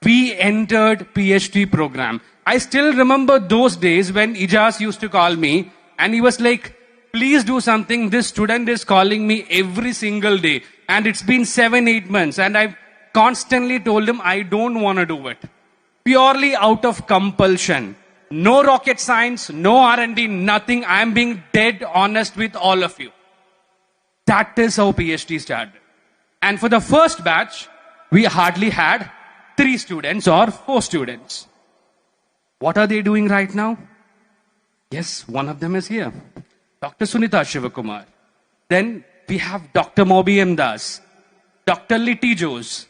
We entered PhD program. I still remember those days when Ijaz used to call me and he was like, please do something. This student is calling me every single day. And it's been 7-8 months. And I've constantly told him I don't want to do it. Purely out of compulsion. No rocket science, no R&D, nothing. I'm being dead honest with all of you. That is how PhD started. And for the first batch, we hardly had 3 students or 4 students. What are they doing right now? Yes, one of them is here. Dr. Sunita Shivakumar. Then we have Dr. Mobi M. Das, Dr. Litty Jose.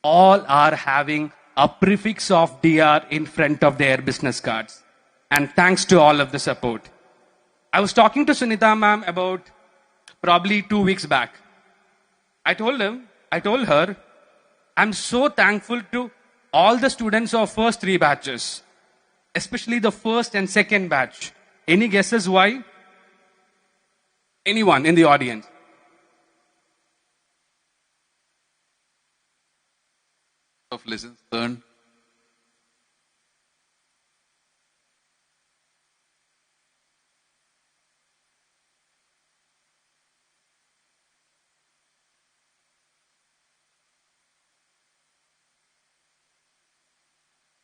All are having a prefix of DR in front of their business cards. And thanks to all of the support. I was talking to Sunita ma'am about probably 2 weeks back. I told her, I'm so thankful to all the students of first 3 batches, especially the first and second batch. Any guesses why? Anyone in the audience? Of lessons learned.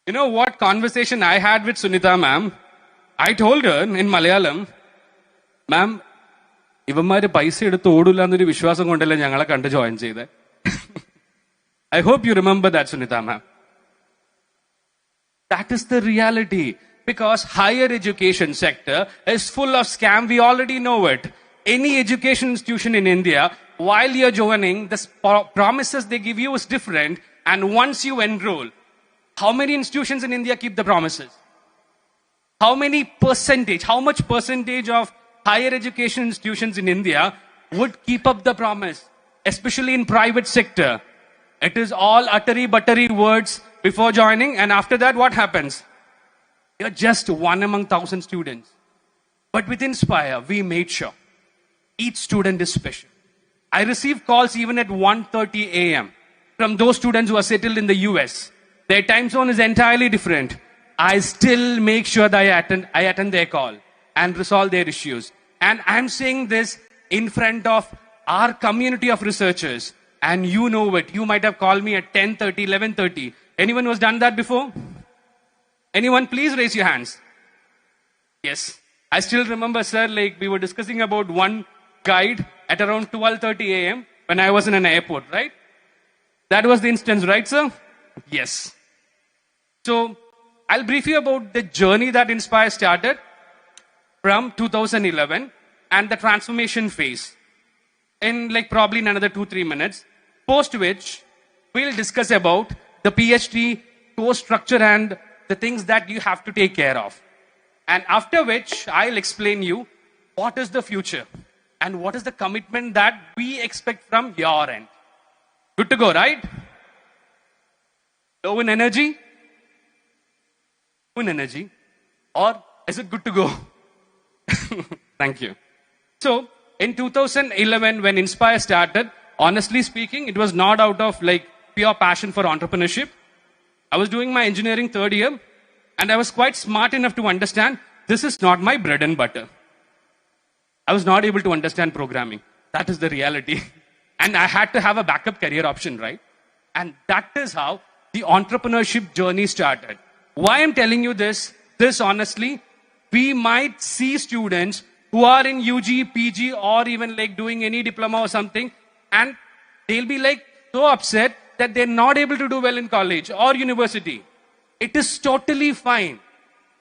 You know what conversation I had with Sunita ma'am? I told her in Malayalam, ma'am, ഇവന്മാര് പൈസ എടുത്ത് ഓടില്ല എന്നൊരു വിശ്വാസം കൊണ്ടല്ലേ ഞങ്ങളെ കണ്ട് join ചെയ്തേ. I hope you remember that, Sunita ma'am. That is the reality. Because higher education sector is full of scam. We already know it. Any education institution in India, while you're joining, the promises they give you is different. And once you enroll, how many institutions in India keep the promises? How much percentage of higher education institutions in India would keep up the promise, especially in private sector? It is all uttery-buttery words before joining, and after that, what happens? You're just one among 1,000 students. But with Inspire, we made sure each student is special. I receive calls even at 1:30 a.m. from those students who are settled in the US. Their time zone is entirely different. I still make sure that I attend their call and resolve their issues. And I'm saying this in front of our community of researchers. And you know it. You might have called me at 10:30, 11:30. Anyone who has done that before? Anyone? Please raise your hands. Yes. I still remember, sir, like we were discussing about one guide at around 12:30 a.m. when I was in an airport, right? That was the instance, right, sir? Yes. So, I'll brief you about the journey that Inspire started from 2011 and the transformation phase in like probably in another 2-3 minutes, post which we'll discuss about the PhD course structure and the things that you have to take care of. And after which I'll explain you what is the future and what is the commitment that we expect from your end. Good to go, right? Low in energy? In energy? Or is it good to go? Thank you. So, in 2011, when Inspire started, honestly speaking, it was not out of like pure passion for entrepreneurship. I was doing my engineering 3rd year, and I was quite smart enough to understand this is not my bread and butter. I was not able to understand programming. That is the reality. And I had to have a backup career option, right? And that is how the entrepreneurship journey started. Why I'm telling you this honestly, we might see students who are in UG, PG, or even like doing any diploma or something, and they'll be like so upset that they're not able to do well in college or university. It is totally fine.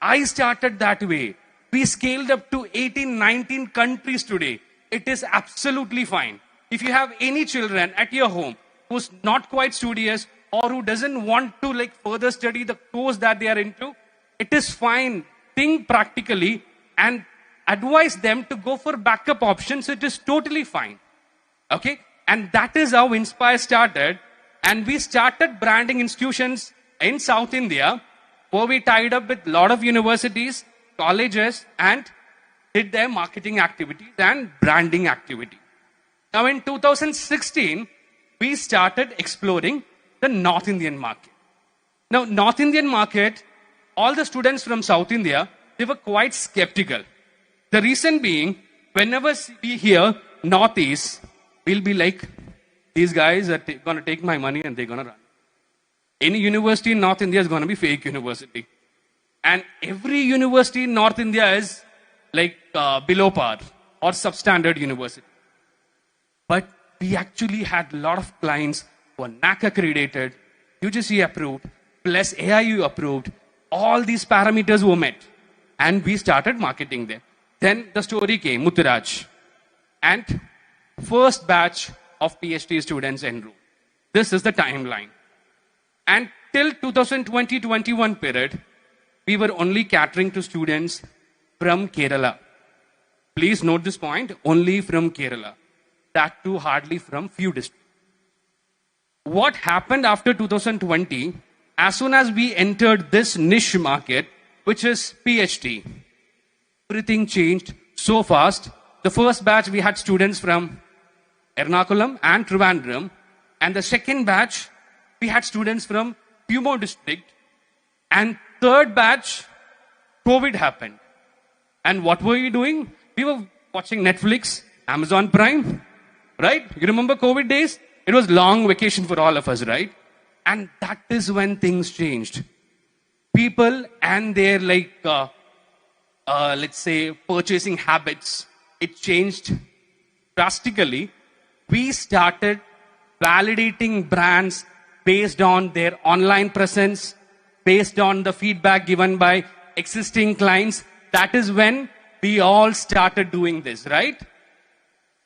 I started that way. We scaled up to 18, 19 countries today. It is absolutely fine. If you have any children at your home who's not quite studious or who doesn't want to like further study the course that they are into, it is fine. Think practically and advise them to go for backup options. It is totally fine. Okay? And that is how Inspire started. And we started branding institutions in South India, where we tied up with a lot of universities, colleges, and did their marketing activities and branding activity. Now in 2016, we started exploring the North Indian market. Now, North Indian market, all the students from South India, they were quite skeptical. The reason being, whenever we hear Northeast, we'll be like, these guys are going to take my money and they're going to run. Any university in North India is going to be fake university. And every university in North India is like below par or substandard university. But we actually had a lot of clients who were NAC accredited, UGC approved, plus AIU approved. All these parameters were met. And we started marketing them. Then the story came, Mutturaj. And first batch of PhD students enrolled. This is the timeline. And till 2020-21 period, we were only catering to students from Kerala. Please note this point, only from Kerala. That too hardly from few districts. What happened after 2020, as soon as we entered this niche market, which is PhD, everything changed so fast. The first batch, we had students from Ernakulam and Trivandrum. And the second batch, we had students from Pumo district. And third batch, COVID happened. And what were we doing? We were watching Netflix, Amazon Prime, right? You remember COVID days? It was long vacation for all of us, right? And that is when things changed. People and their let's say, purchasing habits, it changed drastically. We started validating brands based on their online presence, based on the feedback given by existing clients. That is when we all started doing this, right?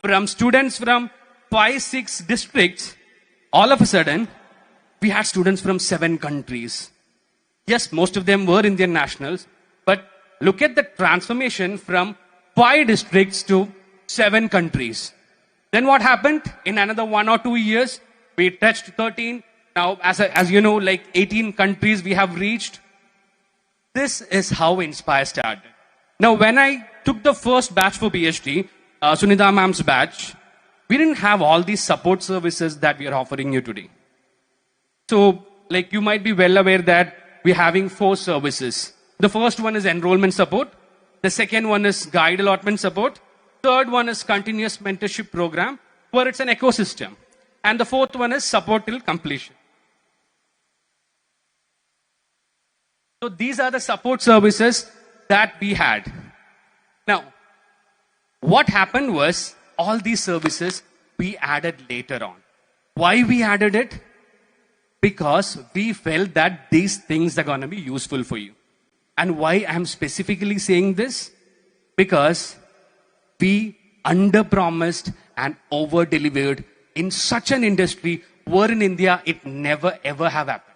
From students from 5-6 districts, all of a sudden, we had students from 7 countries. Yes, most of them were Indian nationals, but look at the transformation from 5 districts to 7 countries. Then what happened? In another 1 or 2 years, we touched 13. Now, as you know, like 18 countries we have reached. This is how Inspire started. Now, when I took the first batch for PhD, Sunita ma'am's batch, we didn't have all these support services that we are offering you today. So, like you might be well aware that we're having 4 services. The first one is enrollment support. The second one is guide allotment support. Third one is continuous mentorship program, where it's an ecosystem. And the fourth one is support till completion. So these are the support services that we had. Now, what happened was all these services we added later on. Why we added it? Because we felt that these things are going to be useful for you. And why I'm specifically saying this? Because we under-promised and over-delivered in such an industry where in India it never ever have happened.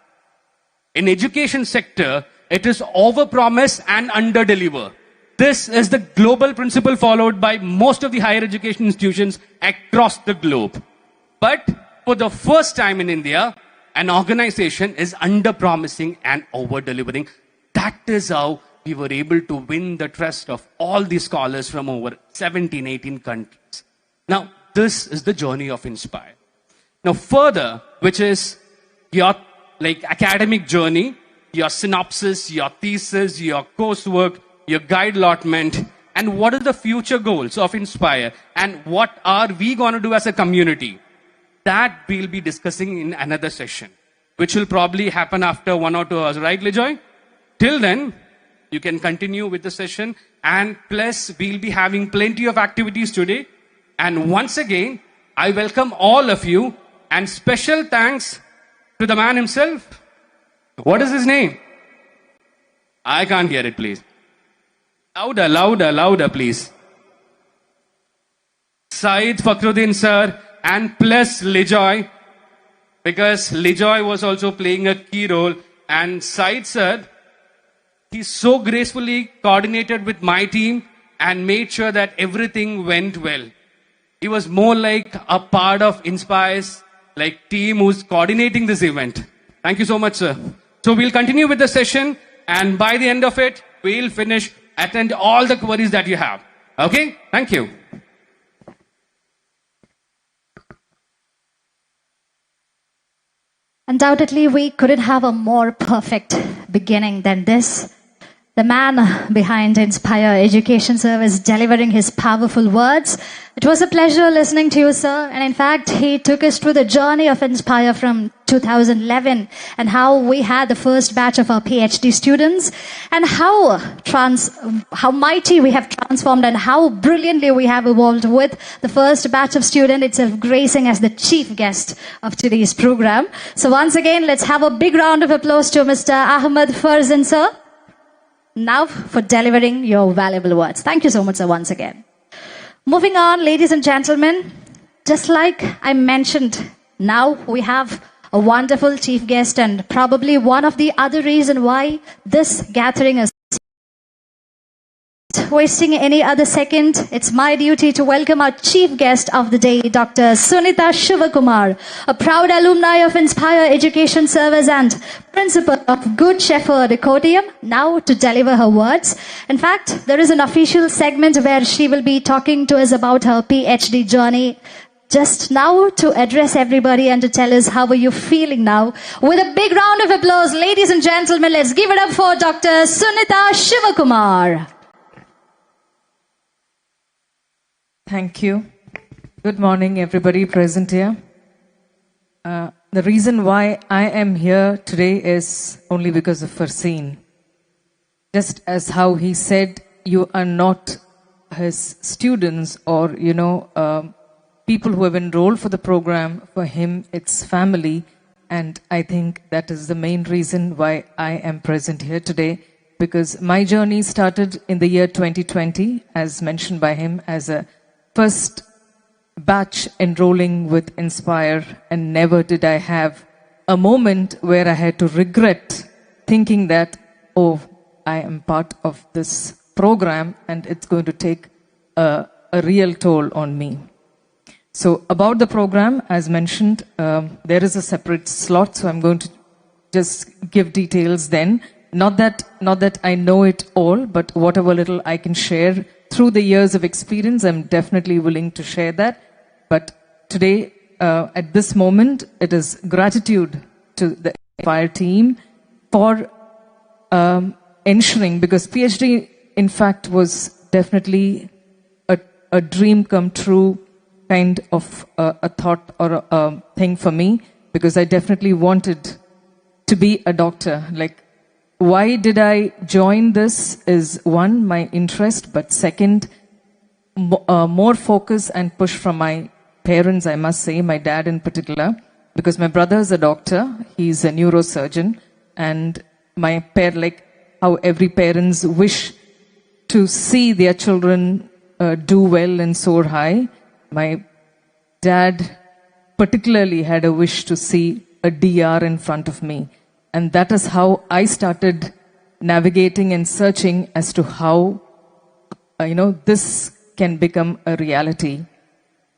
In education sector, it is over-promise and under-deliver. This is the global principle followed by most of the higher education institutions across the globe. But for the first time in India, an organization is under-promising and over-delivering. That is how we were able to win the trust of all the scholars from over 17, 18 countries. Now, this is the journey of Inspire. Now, further, which is your academic journey, your synopsis, your thesis, your coursework, your guide allotment, and what are the future goals of Inspire, and what are we going to do as a community? That we'll be discussing in another session, which will probably happen after 1 or 2 hours, right, Lijoy? Till then, you can continue with the session, and plus we'll be having plenty of activities today. And once again, I welcome all of you, and special thanks to the man himself. What is his name? I can't hear it, please. Louder, louder, louder, please. Said Fakhruddin sir, and plus Lijoy, because Lijoy was also playing a key role. And Said sir, he so gracefully coordinated with my team and made sure that everything went well. He was more like a part of Inspire's team who's coordinating this event. Thank you so much, sir. So we'll continue with the session, and by the end of it, we'll finish, attend all the queries that you have. Okay? Thank you. Undoubtedly, we couldn't have a more perfect beginning than this. The man behind Inspire Education Service delivering his powerful words. It was a pleasure listening to you, sir. And in fact, he took us through the journey of Inspire from 2011 and how we had the first batch of our PhD students and how mighty we have transformed and how brilliantly we have evolved with the first batch of student itself gracing as the chief guest of today's program. So once again, let's have a big round of applause to Mr. Ahammed Farzin, sir. Now for delivering your valuable words. Thank you so much, sir, once again. Moving on, ladies and gentlemen, just like I mentioned, now we have a wonderful chief guest and probably one of the other reasons why this gathering is wasting any other second. It's my duty to welcome our chief guest of the day, Dr. Sunita Shivakumar, a proud alumni of Inspire Education Service and principal of Good Shepherd Codium, now to deliver her words. In fact, there is an official segment where she will be talking to us about her PhD journey. Just now to address everybody and to tell us how are you feeling now. With a big round of applause, ladies and gentlemen, let's give it up for Dr. Sunita Shivakumar. Thank you. Good morning, everybody present here. The reason why I am here today is only because of Farzin. Just as how he said, you are not his students or, people who have enrolled for the program. For him, it's family. And I think that is the main reason why I am present here today. Because my journey started in the year 2020, as mentioned by him, as a first batch enrolling with Inspire, and never did I have a moment where I had to regret thinking that, oh, I am part of this program and it's going to take a real toll on me. So about the program, as mentioned, there is a separate slot, so I'm going to just give details then. Not that I know it all, but whatever little I can share through the years of experience, I'm definitely willing to share that. But today, at this moment, it is gratitude to the Inspire team for ensuring, because PhD, in fact, was definitely a dream come true kind of a thought or a thing for me, because I definitely wanted to be a doctor. Like, why did I join this is one, my interest, but second, more focus and push from my parents, I must say, my dad in particular, because my brother is a doctor, he's a neurosurgeon, and my like how every parents wish to see their children do well and soar high. My dad particularly had a wish to see a DR in front of me. And that is how I started navigating and searching as to how, this can become a reality.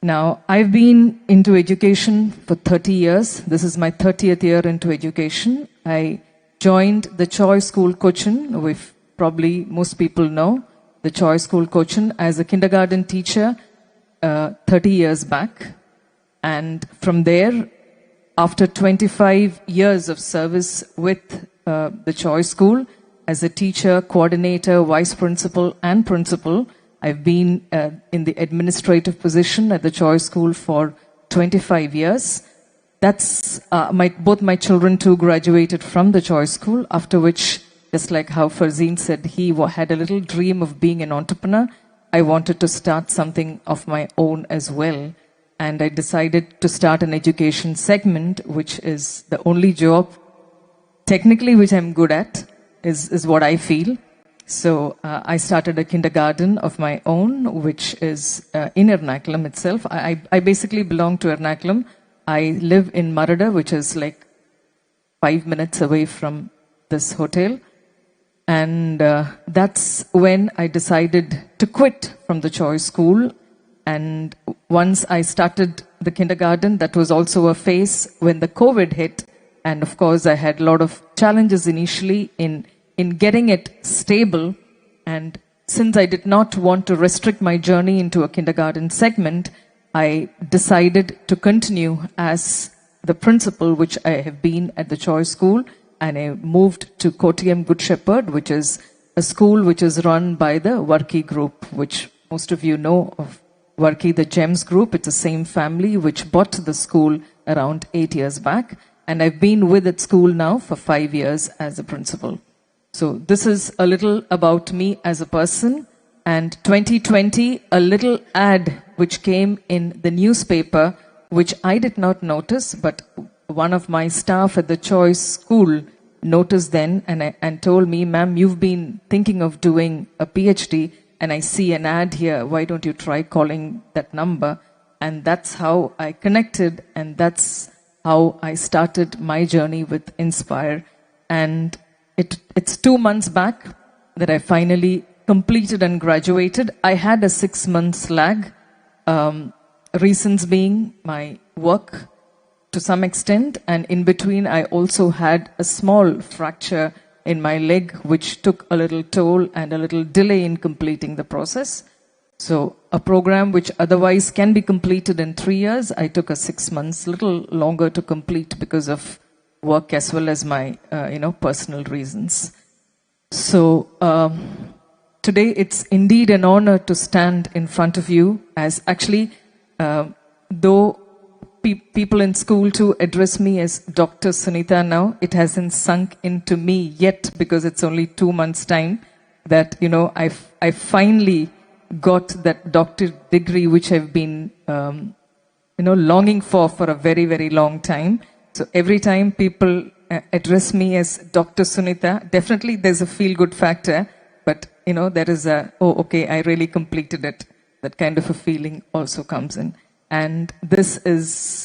Now, I've been into education for 30 years. This is my 30th year into education. I joined the Choice School Cochin, which probably most people know, the Choice School Cochin, as a kindergarten teacher 30 years back. And from there, after 25 years of service with the Choice School, as a teacher, coordinator, vice principal, and principal, I've been in the administrative position at the Choice School for 25 years. That's both my children too graduated from the Choice School, after which, just like how Farzin said, he had a little dream of being an entrepreneur. I wanted to start something of my own as well. And I decided to start an education segment, which is the only job, technically, which I'm good at, is what I feel. So I started a kindergarten of my own, which is in Ernakulam itself. I basically belong to Ernakulam. I live in Marada, which is like 5 minutes away from this hotel. And that's when I decided to quit from the Choice School. And once I started the kindergarten, that was also a phase when the COVID hit. And of course, I had a lot of challenges initially in getting it stable. And since I did not want to restrict my journey into a kindergarten segment, I decided to continue as the principal, which I have been at the Choice School. And I moved to Kottayam Good Shepherd, which is a school which is run by the Varkey Group, which most of you know of. Varkey, the GEMS Group, it's the same family which bought the school around 8 years back. And I've been with that school now for 5 years as a principal. So this is a little about me as a person. And 2020, a little ad which came in the newspaper, which I did not notice, but one of my staff at the Choice School noticed then and told me, ma'am, you've been thinking of doing a PhD, and I see an ad here. Why don't you try calling that number? And that's how I connected, and that's how I started my journey with Inspire. And it's 2 months back that I finally completed and graduated. I had a 6 months lag. Reasons being my work to some extent, and in between I also had a small fracture in my leg, which took a little toll and a little delay in completing the process. So a program which otherwise can be completed in 3 years, I took a 6 months, little longer to complete because of work as well as my, personal reasons. So today it's indeed an honor to stand in front of you, as actually, though people in school too address me as Dr. Sunita now, it hasn't sunk into me yet because it's only 2 months' time that, I finally got that doctorate degree which I've been, longing for a very, very long time. So every time people address me as Dr. Sunita, definitely there's a feel-good factor, but, there is okay, I really completed it. That kind of a feeling also comes in. And this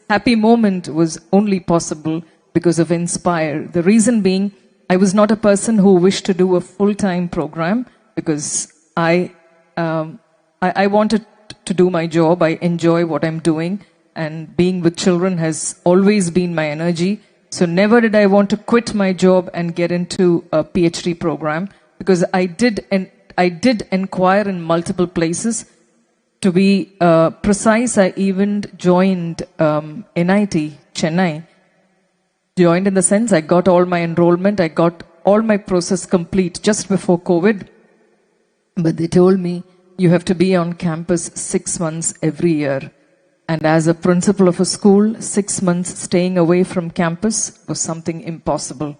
happy moment was only possible because of Inspire. The reason being, I was not a person who wished to do a full-time program because I wanted to do my job. I enjoy what I'm doing, and being with children has always been my energy. So never did I want to quit my job and get into a PhD program, because I did inquire in multiple places. To be precise, I even joined NIT, Chennai. Joined in the sense I got all my enrollment, I got all my process complete just before COVID. But they told me, you have to be on campus 6 months every year. And as a principal of a school, 6 months staying away from campus was something impossible.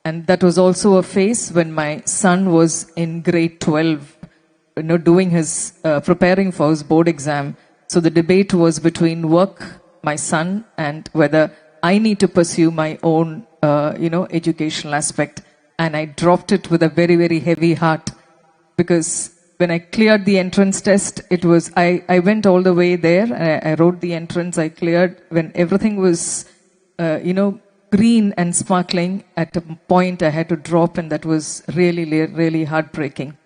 And that was also a phase when my son was in grade 12. Doing his, preparing for his board exam. So the debate was between work, my son, and whether I need to pursue my own, educational aspect. And I dropped it with a very, very heavy heart, because when I cleared the entrance test, it was, I went all the way there. I wrote the entrance, I cleared. When everything was, green and sparkling, at a point I had to drop, and that was really, really heartbreaking.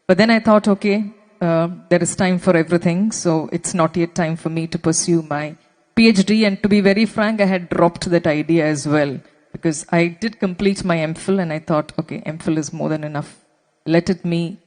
But then I thought, okay, there is time for everything, so it's not yet time for me to pursue my PhD. And to be very frank, I had dropped that idea as well, because I did complete my MPhil, and I thought, okay, MPhil is more than enough. Let me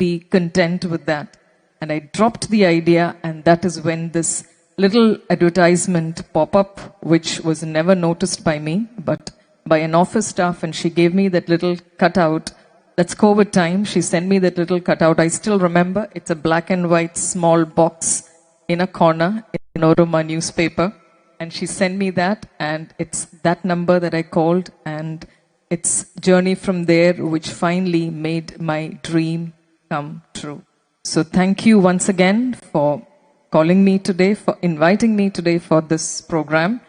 be content with that. And I dropped the idea, and that is when this little advertisement pop up, which was never noticed by me, but by an office staff, and she gave me that little cutout. That's COVID time. She sent me that little cutout. I still remember. It's a black and white small box in a corner in Oroma newspaper. And she sent me that, and it's that number that I called, and it's journey from there which finally made my dream come true. So thank you once again for calling me today, for inviting me today for this program,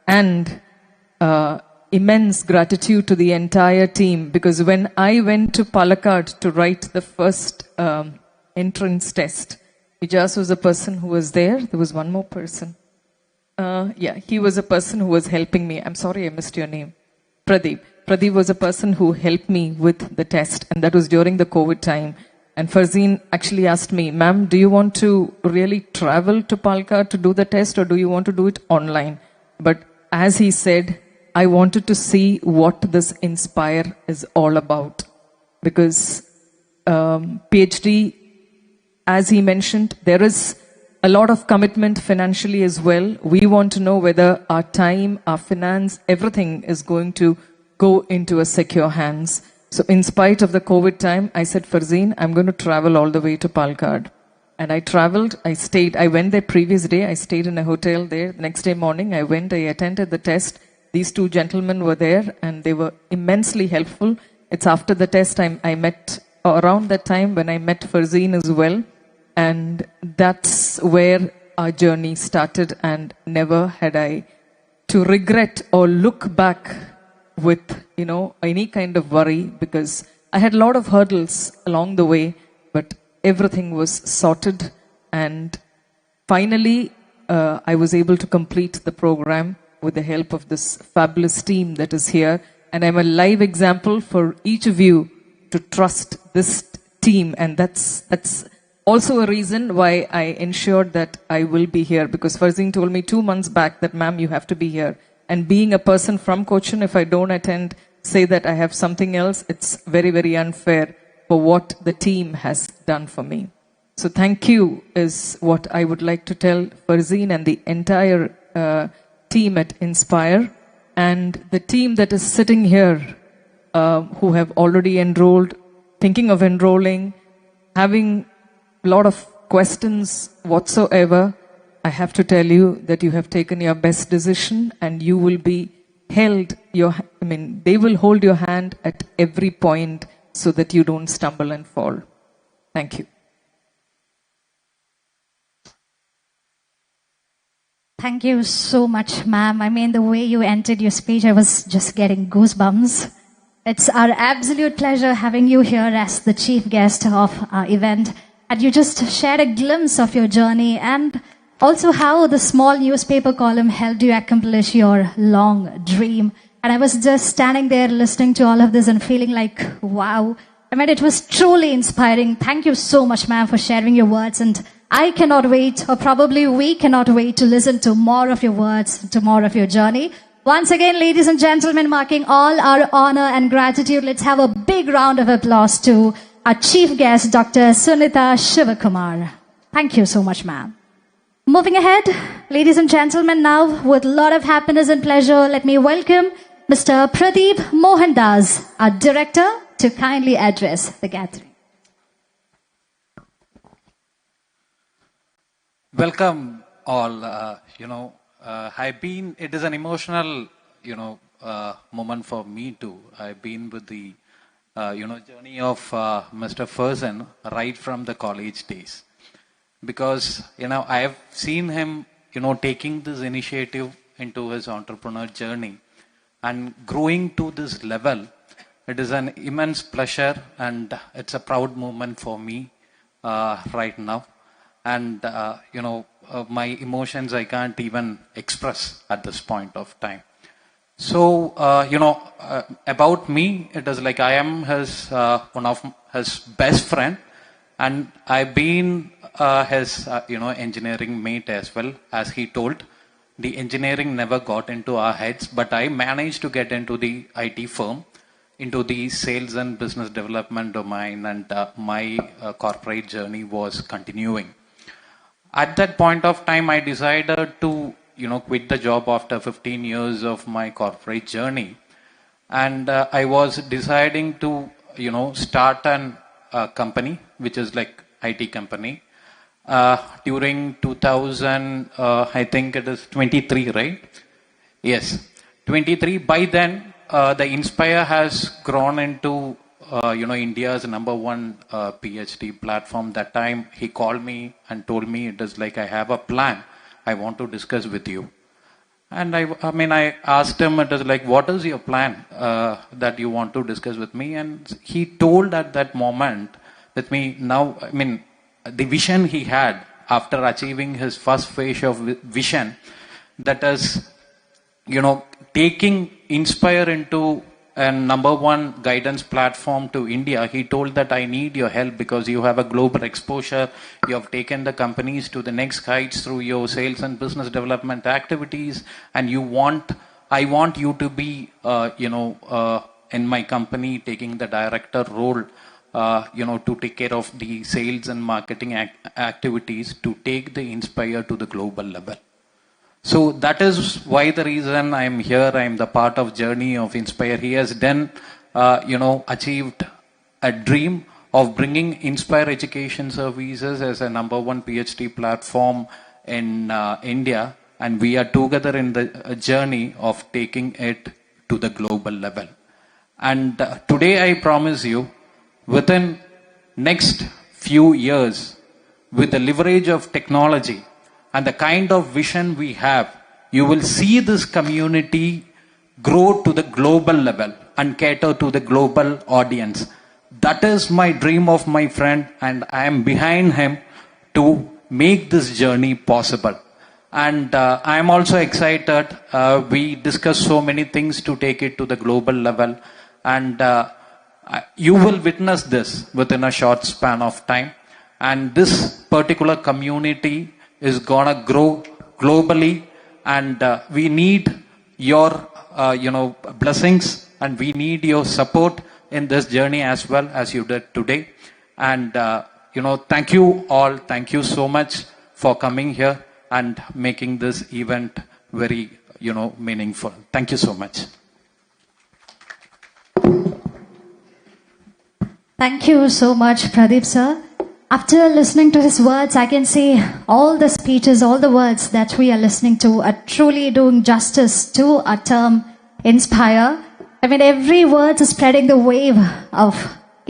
and immense gratitude to the entire team, because when I went to Palakkad to write the first entrance test, Ijaz was a person who was there. There was one more person. He was a person who was helping me. I'm sorry I missed your name. Pradeep. Pradeep was a person who helped me with the test, and that was during the COVID time. And Farzin actually asked me, ma'am, do you want to really travel to Palakkad to do the test, or do you want to do it online? But as he said, I wanted to see what this Inspire is all about. Because PhD, as he mentioned, there is a lot of commitment financially as well. We want to know whether our time, our finance, everything is going to go into a secure hands. So in spite of the COVID time, I said, Farzin, I'm going to travel all the way to Palkad. And I traveled, I went there previous day, I stayed in a hotel there. Next day morning, I went, I attended the test. These two gentlemen were there and they were immensely helpful. It's after the test I met, around that time when I met Farzin as well. And that's where our journey started, and never had I to regret or look back with, any kind of worry, because I had a lot of hurdles along the way, but everything was sorted. And finally, I was able to complete the program with the help of this fabulous team that is here. And I'm a live example for each of you to trust this team. And that's also a reason why I ensured that I will be here, because Farzin told me 2 months back that, ma'am, you have to be here. And being a person from Cochin, if I don't attend, say that I have something else, it's very, very unfair for what the team has done for me. So thank you is what I would like to tell Farzin and the entire team at Inspire, and the team that is sitting here who have already enrolled, thinking of enrolling, having a lot of questions whatsoever. I have to tell you that you have taken your best decision, and you will be held, they will hold your hand at every point so that you don't stumble and fall. Thank you. Thank you so much, ma'am. The way you entered your speech, I was just getting goosebumps. It's our absolute pleasure having you here as the chief guest of our event. And you just shared a glimpse of your journey, and also how the small newspaper column helped you accomplish your long dream. And I was just standing there listening to all of this and feeling like, wow. It was truly inspiring. Thank you so much, ma'am, for sharing your words. And I cannot wait, or probably we cannot wait to listen to more of your words, to more of your journey. Once again, ladies and gentlemen, marking all our honor and gratitude, let's have a big round of applause to our chief guest, Dr. Sunita Shivakumar. Thank you so much, ma'am. Moving ahead, ladies and gentlemen, now with a lot of happiness and pleasure, let me welcome Mr. Pradeep Mohandas, our director, to kindly address the gathering. Welcome all. It is an emotional, moment for me too. I've been with the, journey of Mr. Farzin right from the college days. Because, I have seen him, taking this initiative into his entrepreneur journey and growing to this level. It is an immense pleasure, and it's a proud moment for me right now. And, my emotions I can't even express at this point of time. So, about me, it is like I am his one of his best friend, and I've been his engineering mate as well. As he told, the engineering never got into our heads, but I managed to get into the IT firm, into the sales and business development domain, and my corporate journey was continuing. At that point of time, I decided to quit the job after 15 years of my corporate journey. And I was deciding to, start an company, which is like IT company. During 2000, I think it is 23, right? Yes, 23. By then, the Inspire has grown into, India's #1 PhD platform. That time, he called me and told me, it is like, I have a plan I want to discuss with you. And I asked him, it is like, what is your plan that you want to discuss with me? And he told at that moment with me, now, the vision he had after achieving his first phase of vision, that is, taking Inspire into a #1 guidance platform to India. He told that I need your help because you have a global exposure. You have taken the companies to the next heights through your sales and business development activities. And I want you to be, in my company taking the director role, to take care of the sales and marketing activities to take the Inspire to the global level. So that is why the reason I'm here. I'm the part of journey of Inspire. He has done achieved a dream of bringing Inspire Education Services as a #1 PhD platform in India, and we are together in the journey of taking it to the global level. And today I promise you, within next few years, with the leverage of technology and the kind of vision we have, you will see this community grow to the global level and cater to the global audience. That is my dream of my friend, and I am behind him to make this journey possible. And I am also excited. We discussed so many things to take it to the global level, and you will witness this within a short span of time. And this particular community is gonna grow globally, and we need your blessings, and we need your support in this journey as well as you did today. And thank you all. Thank you so much for coming here and making this event very meaningful. Thank you so much. Thank you so much, Pradeep sir. After listening to his words, I can see all the speeches, all the words that we are listening to are truly doing justice to our term Inspire. I mean, every word is spreading the wave of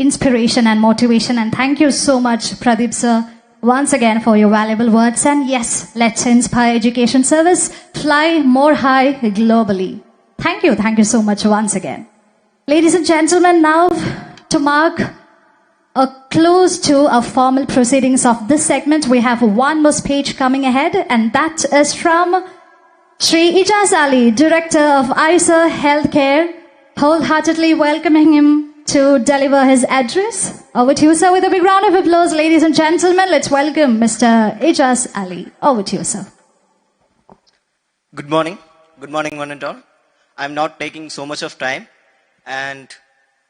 inspiration and motivation. And thank you so much, Pradeep sir, once again for your valuable words. And yes, let's inspire education service, fly more high globally. Thank you so much once again. Ladies and gentlemen, now to mark a close to our formal proceedings of this segment, we have one more speech coming ahead, and that is from Shri Ijaz Ali, Director of ISA Healthcare, wholeheartedly welcoming him to deliver his address. Over to you, sir, with a big round of applause. Ladies and gentlemen, let's welcome Mr. Ijaz Ali. Over to you, sir. Good morning. Good morning, one and all. I'm not taking so much of time, and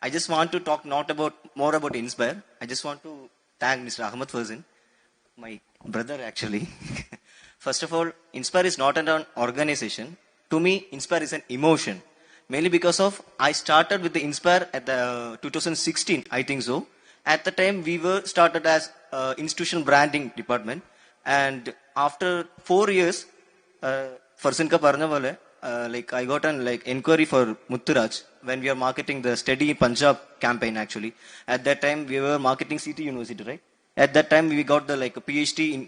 I just want to talk more about Inspire. I just want to thank Mr. Ahammed Farzin, my brother actually. First of all, Inspire is not an organization. To me, Inspire is an emotion. Mainly because of, I started with the Inspire at the 2016, I think so. At the time, we were started as institutional branding department. And after 4 years, Farzin ka parna wale, I got an enquiry for Mutturaj when we are marketing the Steady Punjab campaign actually. At that time, we were marketing City University, right? At that time, we got the PhD in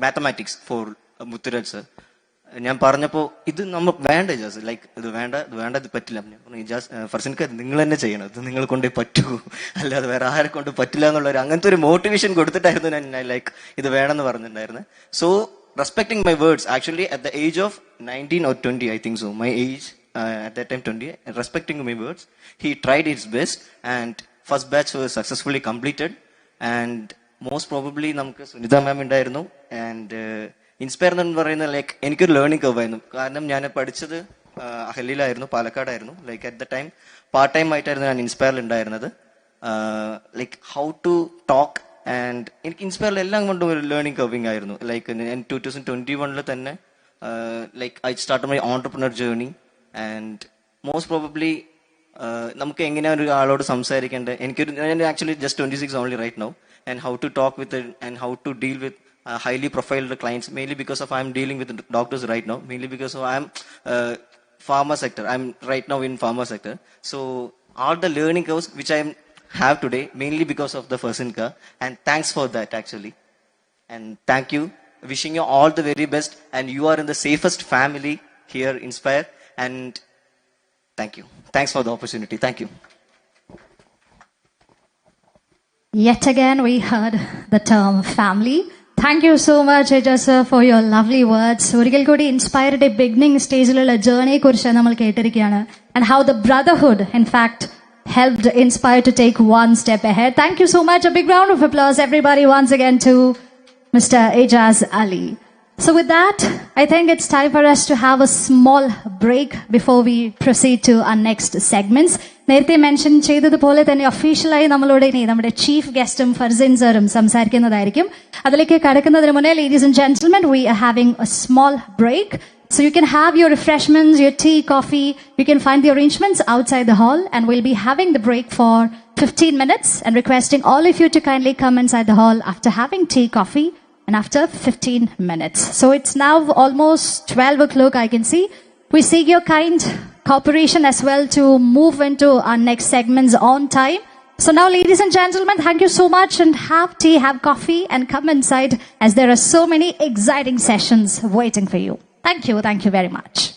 mathematics for Mutturaj sir. ഞാൻ പറഞ്ഞപ്പോൾ ഇത് നമ്മൾ വേണ്ട jazz ഇത് വേണ്ട ഇത് പറ്റില്ല. ഫർസിൻക്ക് നിങ്ങൾ തന്നെ ചെയ്യണം, ഇത് നിങ്ങൾ കൊണ്ടേ പറ്റൂ, അല്ലാതെ വേറെ ആരെ കൊണ്ട് പറ്റില്ല എന്നുള്ള അങ്ങനത്തെ ഒരു മോട്ടിവേഷൻ കൊടുത്തിട്ടായിരുന്നു ഞാൻ ഇത് വേണമെന്ന് പറഞ്ഞിട്ടുണ്ടായിരുന്നത്. So respecting my words, actually at the age of 19 or 20, I think so, my age at that time 20, respecting my words, he tried his best, and first batch was successfully completed, and most probably നമുക്ക് സുനിത മാം ഉണ്ടായിരുന്നു. And inspire എന്ന് പറയുന്നത് എനിക്കൊരു learning curve ആയിരുന്നു. കാരണം ഞാൻ പഠിച്ചത് അഹല്യയിലായിരുന്നു, പാലക്കാടായിരുന്നു. At the time part time ആയിട്ടായിരുന്നു ഞാൻ ഇൻസ്പയറിൽ ഉണ്ടായിരുന്നത്. ഹൗ ടു ടോക്ക്, ആൻഡ് എനിക്ക് ഇൻസ്പയറിൽ എല്ലാം കൊണ്ടും ഒരു ലേണിംഗ് കർവിംഗ് ആയിരുന്നു. ഞാൻ 2021 തന്നെ I start my entrepreneur journey. And most probably നമുക്ക് എങ്ങനെയാണ് ഒരു ആളോട് സംസാരിക്കേണ്ടത്, ഞാൻ actually just 26 only right now, and how to talk with it and how to deal with highly profiled clients, mainly because of I'm dealing with doctors right now, mainly because of I'm pharma sector. I'm right now in pharma sector. So all the learning curves which I have today, mainly because of the Farzinka, and thanks for that actually. And thank you. Wishing you all the very best, and you are in the safest family here, Inspire, and thank you. Thanks for the opportunity. Thank you. Yet again, we heard the term family. Thank you so much, Ijaz sir, for your lovely words. ഒരിക്കൽ കൂടി inspired beginning സ്റ്റേജിലുള്ള ജേർണിയെ കുറിച്ച് നമ്മൾ കേട്ടിരിക്കുകയാണ്, and how the brotherhood, in fact, helped Inspire to take one step ahead. Thank you so much. A big round of applause, everybody, once again to Mr. Ijaz Ali. So with that, I think it's time for us to have a small break before we proceed to our next segments. നേരത്തെ mention ചെയ്തതുപോലെ തന്നെ ഒഫീഷ്യലായി നമ്മളോട് ഇനി നമ്മുടെ chief ഗസ്റ്റും Farzin സാറും സംസാരിക്കുന്നതായിരിക്കും. അതിലേക്ക് കടക്കുന്നതിന് മുന്നേ, ladies and gentlemen, we are having a small break. So you can have your refreshments, your tea, coffee. You can find the arrangements outside the hall, and we'll be having the break for 15 minutes and requesting all of you to kindly come inside the hall after having tea, coffee, and after 15 minutes. So it's now almost 12 o'clock, I can see. We seek your kind cooperation as well to move into our next segments on time. So now, ladies and gentlemen, thank you so much, and have tea, have coffee, and come inside as there are so many exciting sessions waiting for you. Thank you very much.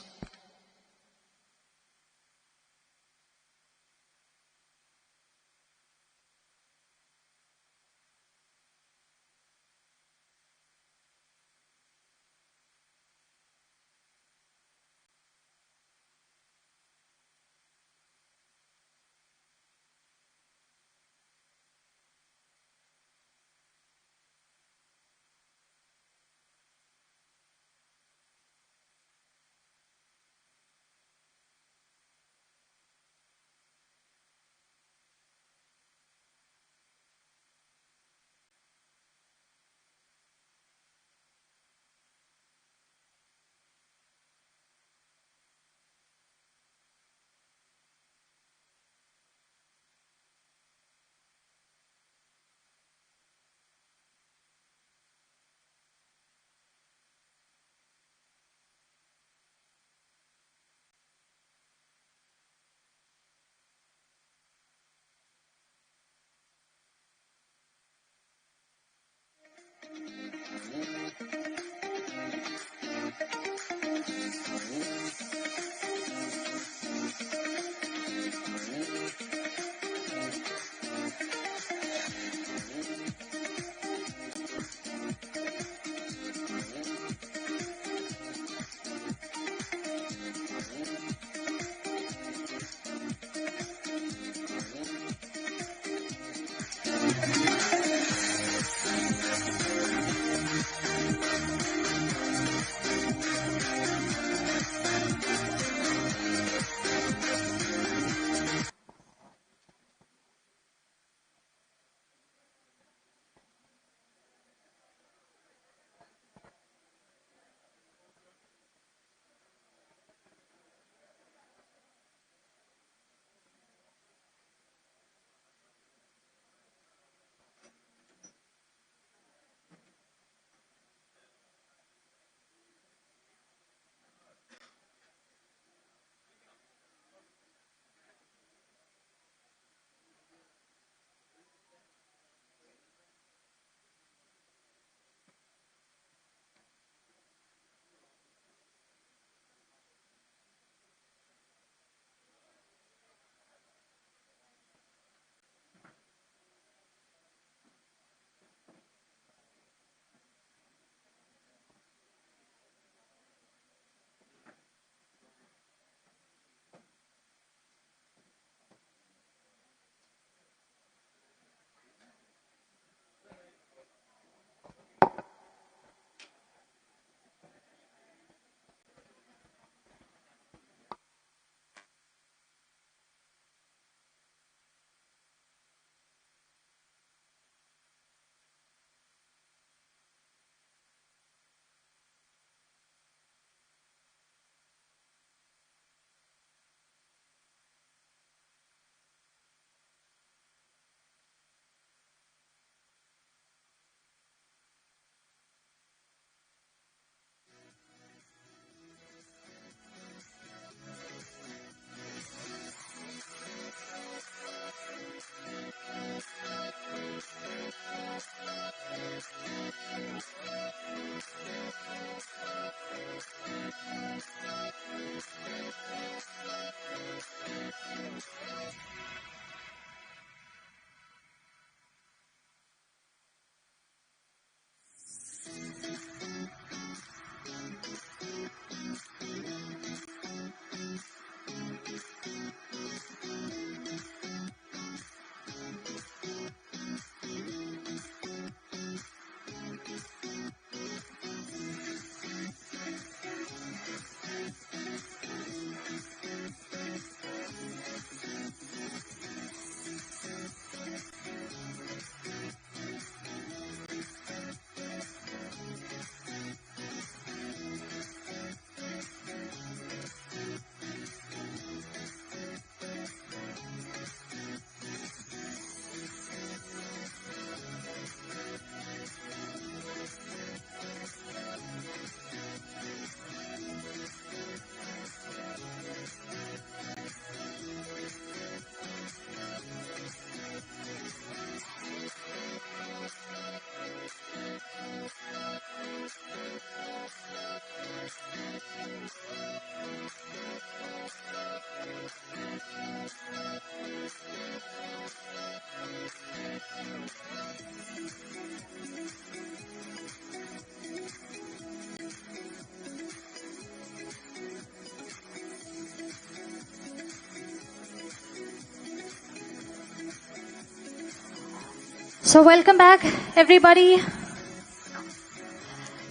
So welcome back, everybody.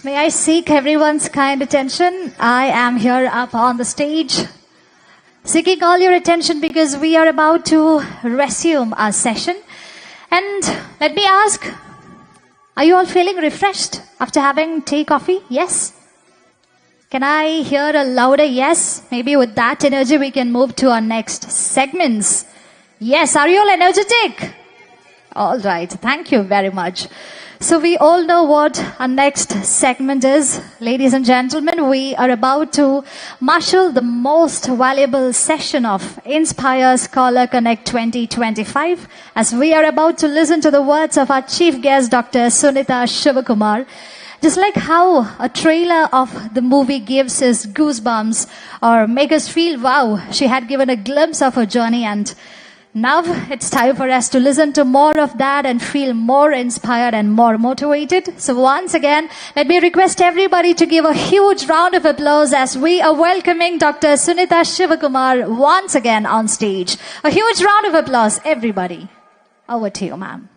May I seek everyone's kind attention? I am here up on the stage, seeking all your attention because we are about to resume our session. And let me ask, are you all feeling refreshed after having tea, coffee? Yes? Can I hear a louder yes? Maybe with that energy we can move to our next segments. Yes, are you all energetic? All right, thank you very much. So we all know what our next segment is. Ladies and gentlemen, we are about to marshal the most valuable session of Inspire Scholar Connect 2025 as we are about to listen to the words of our chief guest, Dr. Sunita Shivakumar. Just like how a trailer of the movie gives us goosebumps or make us feel, wow, she had given a glimpse of her journey, and now it's time for us to listen to more of that and feel more inspired and more motivated. So once again, let me request everybody to give a huge round of applause as we are welcoming Dr. Sunita Shivakumar once again on stage. A huge round of applause, everybody. Over to you, ma'am.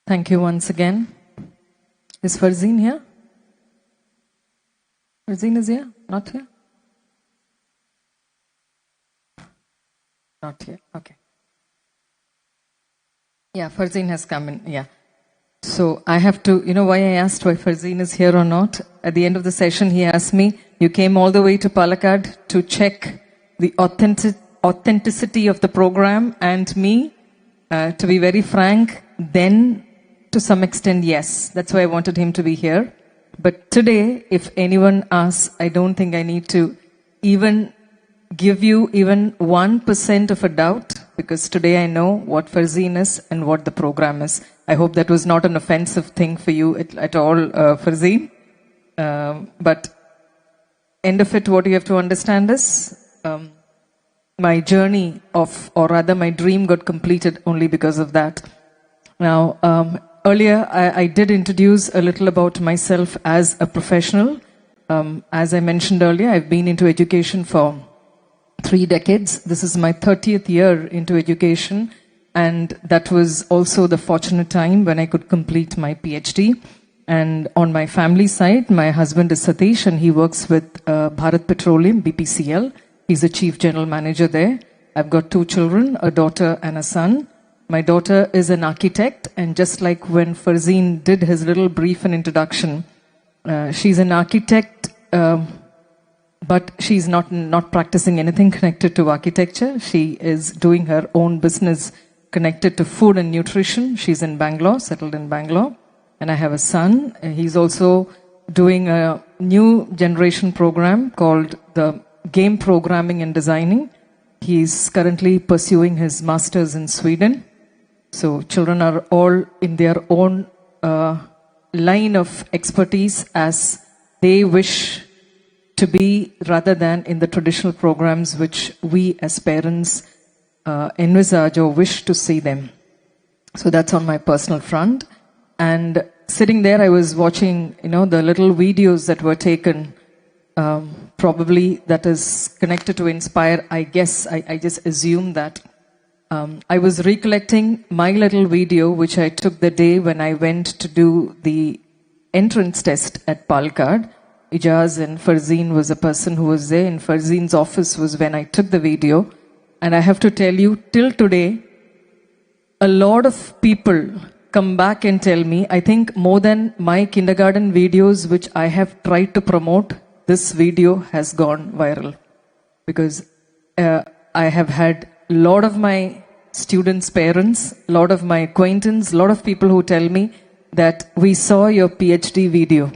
Thank you once again. Is Farzin here? Farzin is here? Not here? Not here. Okay. Yeah, Farzin has come in. Yeah. So I have to, you know why I asked why Farzin is here or not? At the end of the session, he asked me, you came all the way to Palakkad to check the authenticity of the program and me. To be very frank, then to some extent, yes. That's why I wanted him to be here. But today, if anyone asks, I don't think I need to even give you even 1% of a doubt, because today I know what Farzin is and what the program is. I hope that was not an offensive thing for you at all, Farzin. But end of it, what you have to understand is my journey of, or rather my dream got completed only because of that. Now, earlier I did introduce a little about myself as a professional. As I mentioned earlier, I've been into education for 3 decades. This is my 30th year into education, and that was also the fortunate time when I could complete my PhD. And on my family side, my husband is Satish, and he works with Bharat Petroleum, BPCL. He's a chief general manager there. I've got 2 children, a daughter and a son. My daughter is an architect, and just like when Farzin did his little brief and introduction, she's an architect, but she's not practicing anything connected to architecture. She is doing her own business connected to food and nutrition. She's in Bangalore, settled in Bangalore. And I have a son. He's also doing a new generation program called the Game Programming and Designing. He's currently pursuing his master's in Sweden. So children are all in their own line of expertise as they wish to be, rather than in the traditional programs which we as parents envisage or wish to see them. So that's on my personal front. And sitting there, I was watching, the little videos that were taken, probably that is connected to Inspire. I guess, I just assume that. I was recollecting my little video, which I took the day when I went to do the entrance test at Palakkad. Ijaz and Farzin was a person who was there. In Farzin's office was when I took the video. And I have to tell you, till today, a lot of people come back and tell me, I think more than my kindergarten videos, which I have tried to promote, this video has gone viral. Because I have had a lot of my students' parents, a lot of my acquaintance, a lot of people who tell me that we saw your PhD video.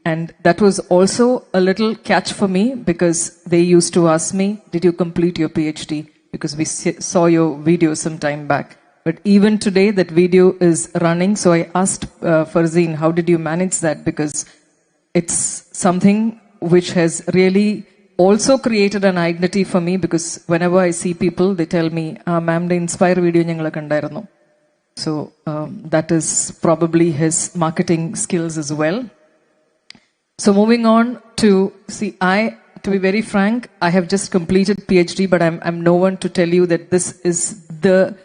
And that was also a little catch for me, because they used to ask me, did you complete your PhD? Because we saw your video some time back. But even today, that video is running. So I asked Farzin, how did you manage that? Because it's something which has really also created an identity for me, because whenever I see people, they tell me, ma'am, the Inspire video njangal kandairunnu. So that is probably his marketing skills as well. So moving on to, to be very frank, I have just completed PhD, but I'm no one to tell you that this is the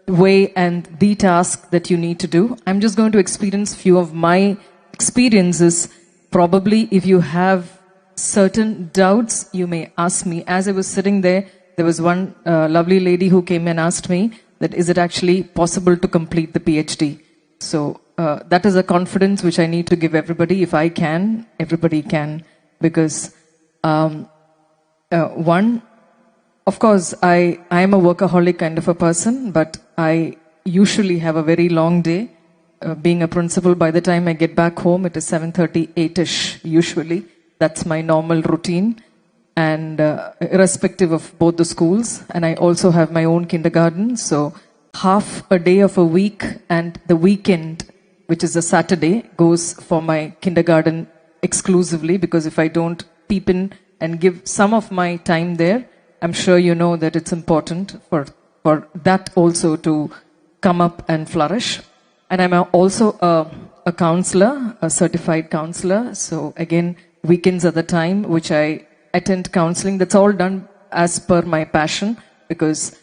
way and the task that you need to do. I'm just going to experience few of my experiences. Probably if you have certain doubts, you may ask me. As I was sitting there, there was one lovely lady who came and asked me that is it actually possible to complete the PhD? So that is a confidence which I need to give everybody. If I can, everybody can. Because one, of course, I am a workaholic kind of a person, but I usually have a very long day. Being a principal, by the time I get back home, it is 7:30, 8-ish usually. That's my normal routine. And irrespective of both the schools. And I also have my own kindergarten. So half a day of a week and the weekend, which is a Saturday, goes for my kindergarten exclusively, because if I don't peep in and give some of my time there, I'm sure you know that it's important for that also to come up and flourish. And I'm also a counselor, a certified counselor. So again, weekends are the time which I attend counseling. That's all done as per my passion, because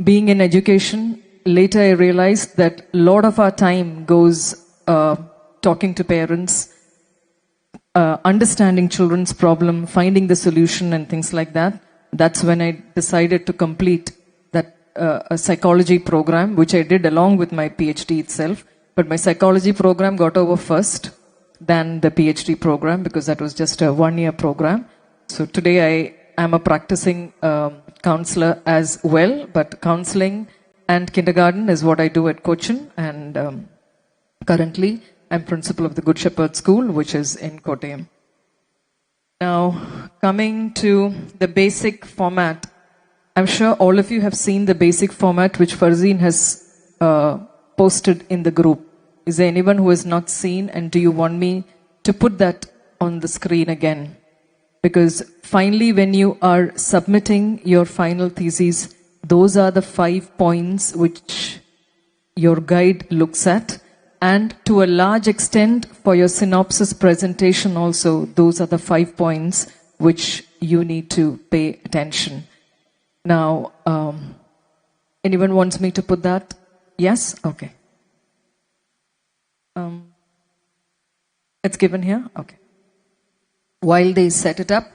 being in education, later I realized that a lot of our time goes talking to parents, understanding children's problem, finding the solution and things like that. That's when I decided to complete that a psychology program, which I did along with my PhD itself. But my psychology program got over first than the PhD program, because that was just a one-year program. So today I am a practicing counselor as well, but counseling and kindergarten is what I do at Cochin, and currently I'm principal of the Good Shepherd School, which is in Kottayam. Now, coming to the basic format, I'm sure all of you have seen the basic format which Farzin has posted in the group. Is there anyone who has not seen, and do you want me to put that on the screen again? Because finally, when you are submitting your final thesis, those are the 5 points which your guide looks at. And to a large extent, for your synopsis presentation also, those are the 5 points which you need to pay attention. Now, anyone wants me to put that? Yes? Okay. It's given here? Okay. While they set it up,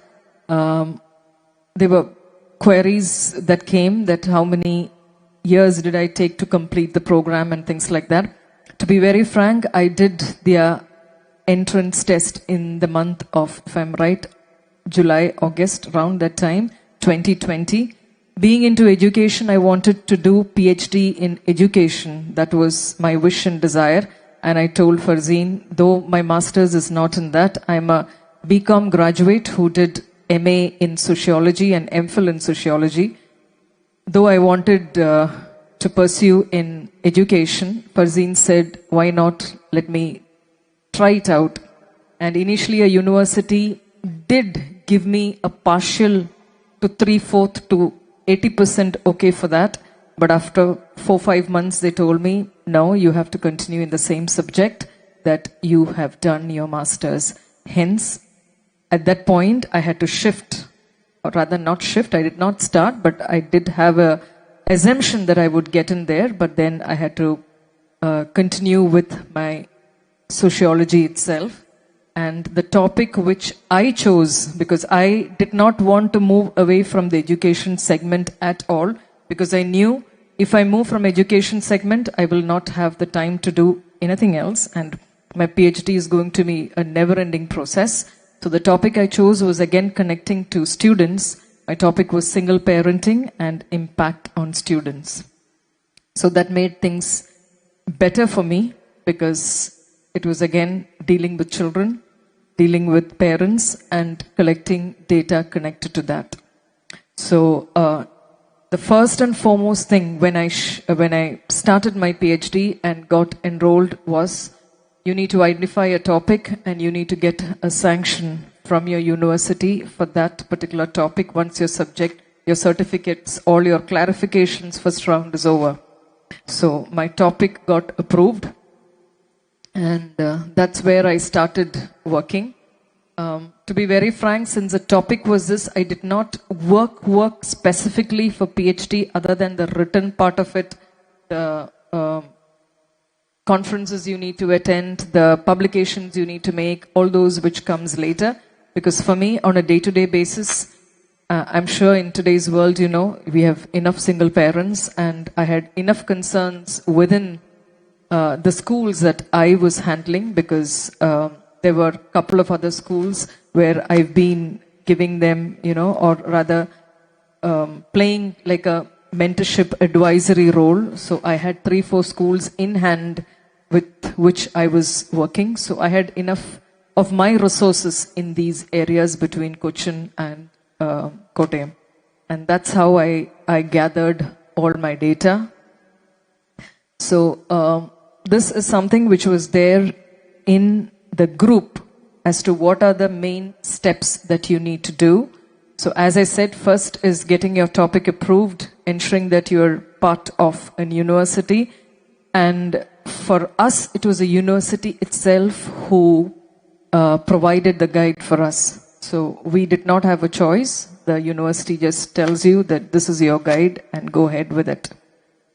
there were queries that came that how many years did I take to complete the program and things like that. To be very frank, I did their entrance test in the month of, if I'm right, July, August, around that time, 2020. Being into education, I wanted to do PhD in education. That was my wish and desire. And I told Farzin, though my master's is not in that, I'm a BCom graduate who did MA in sociology and MPhil in sociology. Though I wanted to pursue in education, Farzin said, why not let me try it out? And initially a university did give me a partial to 3/4 to 80% okay for that. But after 4-5 months, they told me, no, you have to continue in the same subject that you have done your master's. Hence, at that point, I had to shift, or rather not shift, I did not start, but I did have a assumption that I would get in there, but then I had to continue with my sociology itself. And the topic which I chose, because I did not want to move away from the education segment at all, because I knew if I move from education segment, I will not have the time to do anything else, and my PhD is going to be a never-ending process. So the topic I chose was again connecting to students. My topic was single parenting and impact on students. So that made things better for me, because it was again dealing with children, dealing with parents, and collecting data connected to that. So the first and foremost thing when I started my PhD and got enrolled was, you need to identify a topic and you need to get a sanction from your university for that particular topic. Once your subject, your certificates, all your clarifications, first round is over. So my topic got approved, And that's where I started working. To be very frank, since the topic was this, I did not work specifically for PhD other than the written part of it, the conferences you need to attend, the publications you need to make, all those which comes later. Because for me, on a day-to-day basis, I'm sure in today's world, you know, we have enough single parents, and I had enough concerns within the schools that I was handling, because there were a couple of other schools where I've been giving them, you know, or rather playing like a mentorship advisory role. So I had 3-4 schools in hand with which I was working. So I had enough of my resources in these areas between Cochin and Kottayam. And that's how I gathered all my data. So this is something which was there in the group as to what are the main steps that you need to do. So as I said, first is getting your topic approved, ensuring that you're part of a university. And for us, it was a university itself who provided the guide for us. So we did not have a choice. The university just tells you that this is your guide and go ahead with it.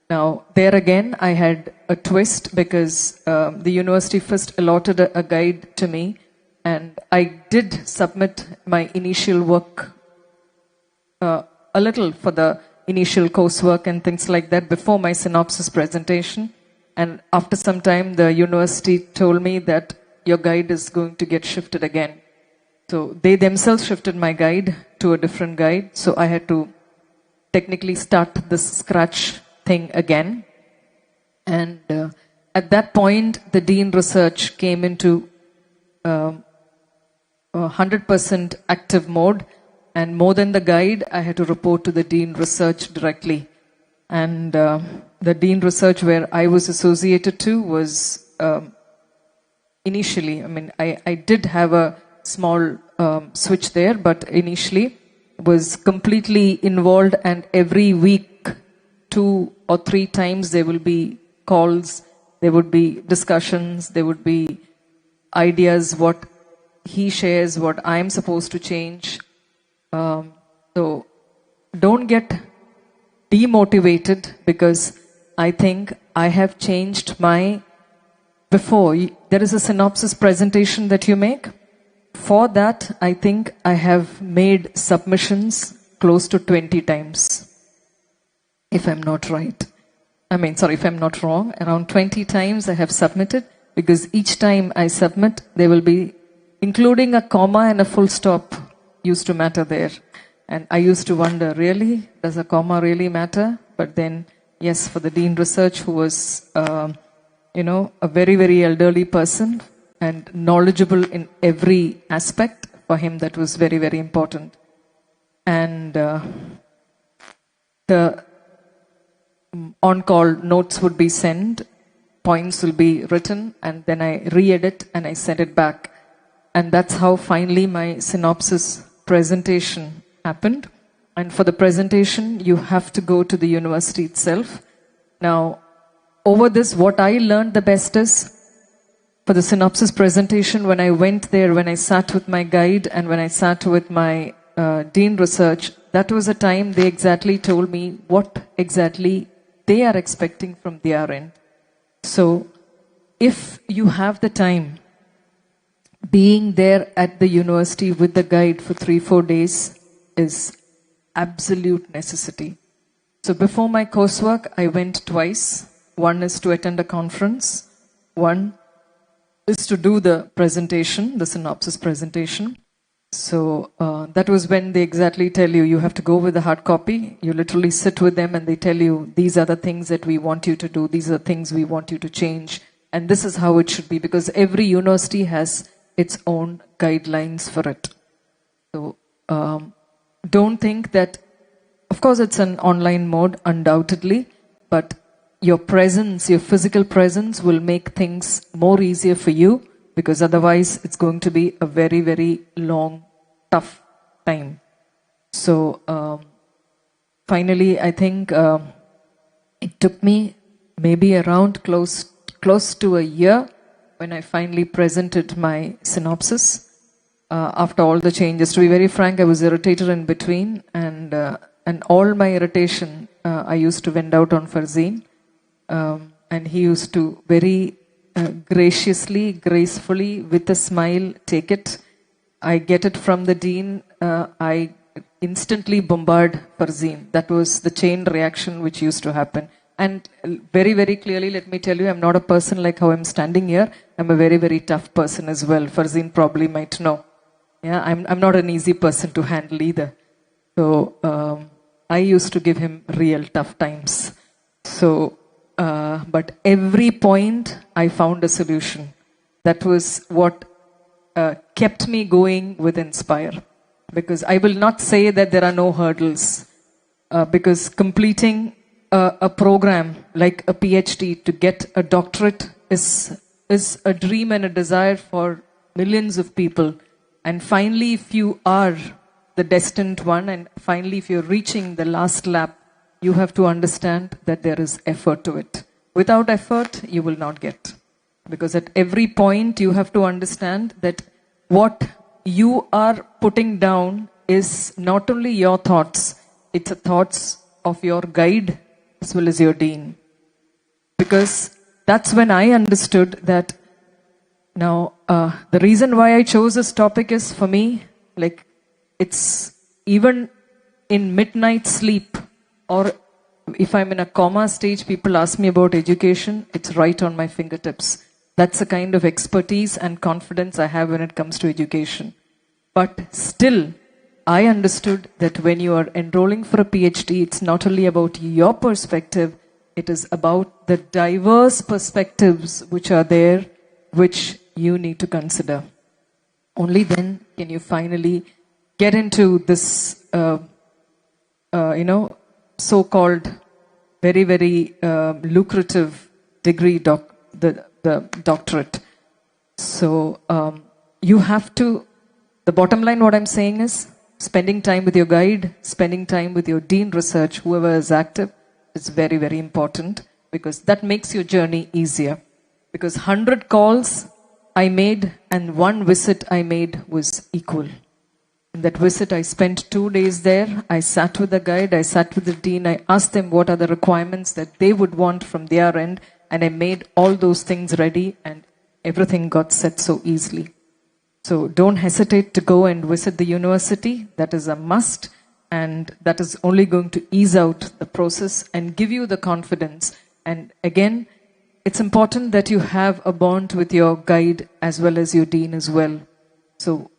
Now, there again, I had a twist, because the university first allotted a guide to me, and I did submit my initial work a little for the initial coursework and things like that before my synopsis presentation. And after some time, the university told me that your guide is going to get shifted again. So they themselves shifted my guide to a different guide. So I had to technically start this scratch thing again. And at that point, the Dean Research came into 100% active mode. And more than the guide, I had to report to the Dean Research directly. And the Dean Research where I was associated to was initially, I mean, I did have a small switch there, but initially was completely involved, and every week 2 or 3 times there will be calls, there would be discussions, there would be ideas, what he shares, what I'm supposed to change. So don't get demotivated, because I think I have changed my, before, there is a synopsis presentation that you make. For that, I think I have made submissions close to 20 times. If I'm not right. If I'm not wrong, around 20 times I have submitted, because each time I submit, there will be, including a comma and a full stop used to matter there. And I used to wonder, really? Does a comma really matter? But then, yes, for the Dean Research, who was, a very, very elderly person and knowledgeable in every aspect, for him that was very, very important. And the on-call notes would be sent, points will be written, and then I re-edit and I send it back. And that's how finally my synopsis presentation happened. And for the presentation, you have to go to the university itself. Now, over this, what I learned the best is, for the synopsis presentation, when I went there, when I sat with my guide and when I sat with my Dean Research, that was a time they exactly told me what exactly they are expecting from their end. So, if you have the time, being there at the university with the guide for 3-4 days is absolute necessity. So before my coursework, I went twice. One is to attend a conference. One is to do the presentation, the synopsis presentation. So that was when they exactly tell you, you have to go with the hard copy. You literally sit with them and they tell you, these are the things that we want you to do. These are the things we want you to change. And this is how it should be, because every university has its own guidelines for it. So don't think that, of course it's an online mode, undoubtedly, but your presence, your physical presence will make things more easier for you, because otherwise it's going to be a very, very long, tough time. So finally, I think it took me maybe around close to a year when I finally presented my synopsis. After all the changes, to be very frank, I was irritated in between, and all my irritation I used to vent out on Farzin, and he used to very graciously, gracefully, with a smile, take it. I get it from the dean. I instantly bombard Farzin. That was the chain reaction which used to happen. And very, very clearly, let me tell you, I'm not a person like how I'm standing here. I'm a very, very tough person as well. Farzin probably might know. Yeah, I'm not an easy person to handle either. So I used to give him real tough times. So, but every point I found a solution. That was what kept me going with Inspire. Because I will not say that there are no hurdles. Because completing a program like a PhD to get a doctorate is a dream and a desire for millions of people. And finally, if you are the destined one, and finally, if you're reaching the last lap, you have to understand that there is effort to it. Without effort, you will not get. Because at every point, you have to understand that what you are putting down is not only your thoughts, it's the thoughts of your guide as well as your dean. Because that's when I understood that now, the reason why I chose this topic is, for me, like, it's even in midnight sleep, or if I'm in a coma stage, people ask me about education, it's right on my fingertips. That's the kind of expertise and confidence I have when it comes to education. But still, I understood that when you are enrolling for a PhD, it's not only about your perspective, it is about the diverse perspectives which are there, which you need to consider. Only then can you finally get into this, so-called very, very lucrative degree, the doctorate. So you have to, the bottom line what I'm saying is, spending time with your guide, spending time with your dean research, whoever is active, is very, very important, because that makes your journey easier. Because 100 calls I made and 1 visit I made was equal. In that visit, I spent 2 days there. I sat with the guide, I sat with the dean, I asked them what are the requirements that they would want from their end, and I made all those things ready, and everything got set so easily. So don't hesitate to go and visit the university. That is a must, and that is only going to ease out the process and give you the confidence. And again, it's important that you have a bond with your guide as well as your dean as well. So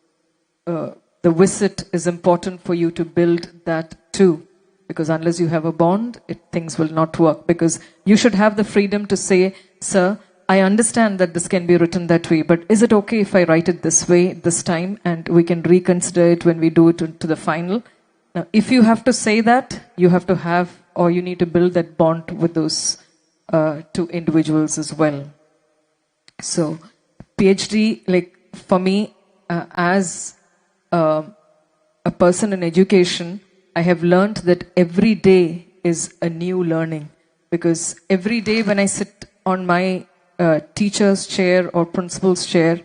the visit is important for you to build that too. Because unless you have a bond, things will not work. Because you should have the freedom to say, sir, I understand that this can be written that way, but is it okay if I write it this way this time, and we can reconsider it when we do it to the final? Now, if you have to say that, you have to have, or you need to build that bond with those 2 individuals as well. So, PhD, like for me, as a person in education, I have learned that every day is a new learning. Because every day when I sit on my teacher's chair or principal's chair,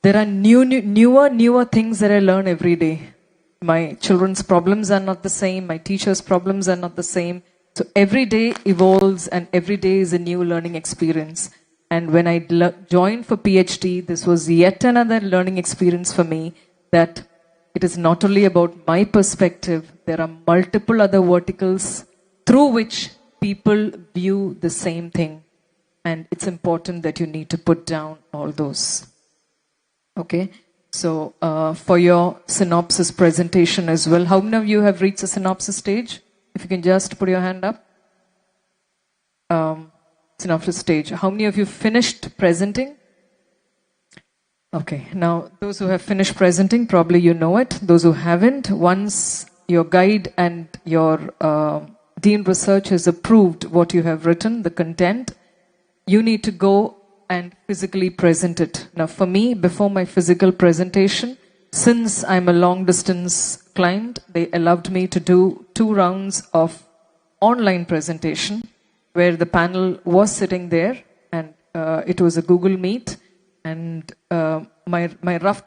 there are newer things that I learn every day. My children's problems are not the same. My teacher's problems are not the same. So every day evolves, and every day is a new learning experience. And when I joined for PhD, this was yet another learning experience for me, that it is not only about my perspective, there are multiple other verticals through which people view the same thing. And it's important that you need to put down all those. Okay? So for your synopsis presentation as well, how many of you have reached the synopsis stage? If you can just put your hand up. Synopsis stage. How many of you finished presenting? Okay, now those who have finished presenting, probably you know it. Those who haven't, once your guide and your dean research has approved what you have written, the content, you need to go and physically present it. Now for me, before my physical presentation, since I'm a long distance client, they allowed me to do 2 rounds of online presentation where the panel was sitting there, and it was a Google Meet. and my rough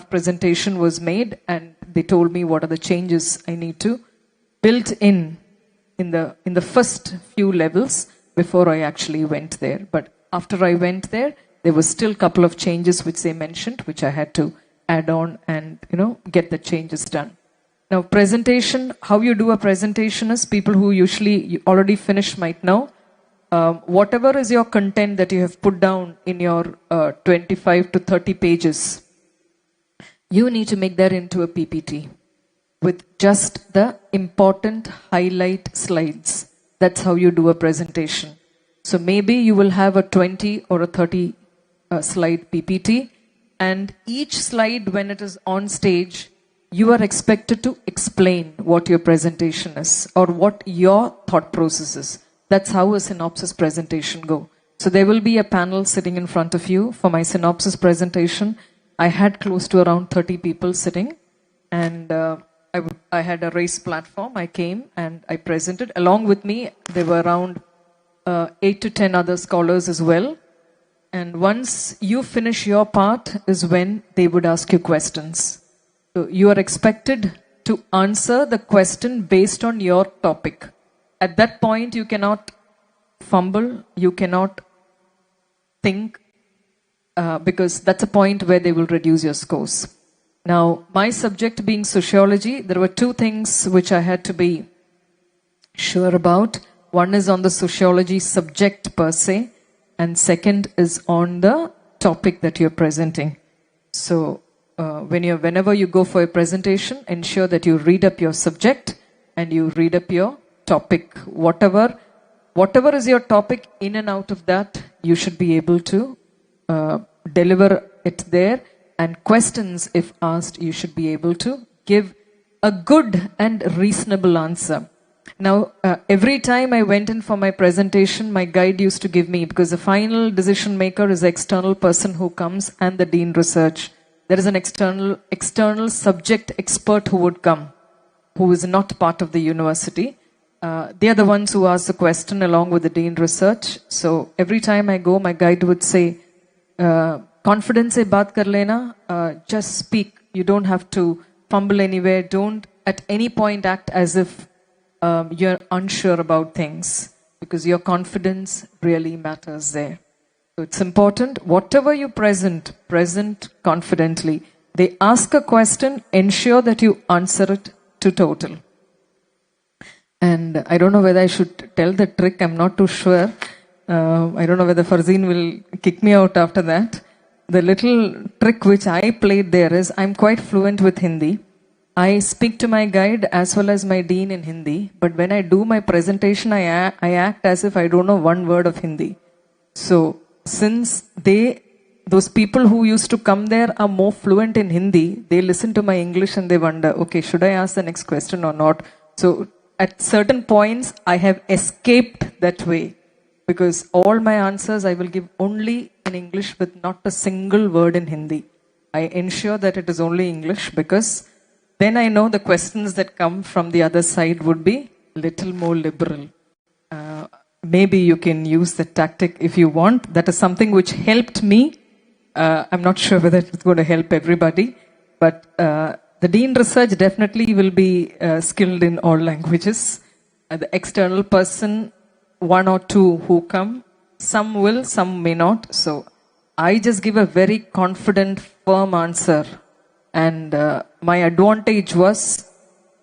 presentation was made, and they told me what are the changes I need to build in the first few levels before I actually went there. But after I went there, there was still a couple of changes which they mentioned, which I had to add on and get the changes done. Now, presentation, how you do a presentation is, people who usually already finished might know, whatever is your content that you have put down in your 25 to 30 pages, you need to make that into a PPT with just the important highlight slides. That's how you do a presentation. So maybe you will have a 20 or a 30 slide PPT, and each slide, when it is on stage, you are expected to explain what your presentation is or what your thought process is. That's how a synopsis presentation go. So there will be a panel sitting in front of you. For my synopsis presentation, I had close to around 30 people sitting, and I had a raised platform. I came and I presented. Along with me, there were around 8 to 10 other scholars as well. And once you finish your part is when they would ask you questions. So you are expected to answer the question based on your topic. At that point, you cannot fumble, you cannot think, because that's a point where they will reduce your scores. Now, my subject being sociology, there were two things which I had to be sure about. One is on the sociology subject per se, and second is on the topic that you're presenting. So, whenever you go for a presentation, ensure that you read up your subject and you read up your topic. Whatever is your topic, in and out of that, you should be able to deliver it there. And questions, if asked, you should be able to give a good and reasonable answer. Now, every time I went in for my presentation, my guide used to give me, because the final decision maker is the external person who comes and the dean research. There is an external subject expert who would come, who is not part of the university. They are the ones who ask the question along with the dean research. So every time I go, my guide would say, confidence se baat kar lena, just speak. You don't have to fumble anywhere. Don't at any point act as if you're unsure about things, because your confidence really matters there. So it's important, whatever you present confidently. They ask a question, ensure that you answer it to total. And I don't know whether I should tell the trick, I'm not too sure. I don't know whether Farzin will kick me out after that. The little trick which I played there is, I'm quite fluent with Hindi. I speak to my guide as well as my dean in Hindi, but when I do my presentation, I act as if I don't know one word of Hindi. So, since those people who used to come there are more fluent in Hindi, they listen to my English and they wonder, okay, should I ask the next question or not? So, at certain points, I have escaped that way, because all my answers I will give only in English with not a single word in Hindi. I ensure that it is only English, because then I know the questions that come from the other side would be little more liberal. Maybe you can use the tactic if you want. That is something which helped me. I'm not sure whether it's going to help everybody, but the dean research definitely will be skilled in all languages. The external person, one or two who come, some will, some may not. So I just give a very confident, firm answer. And my advantage was,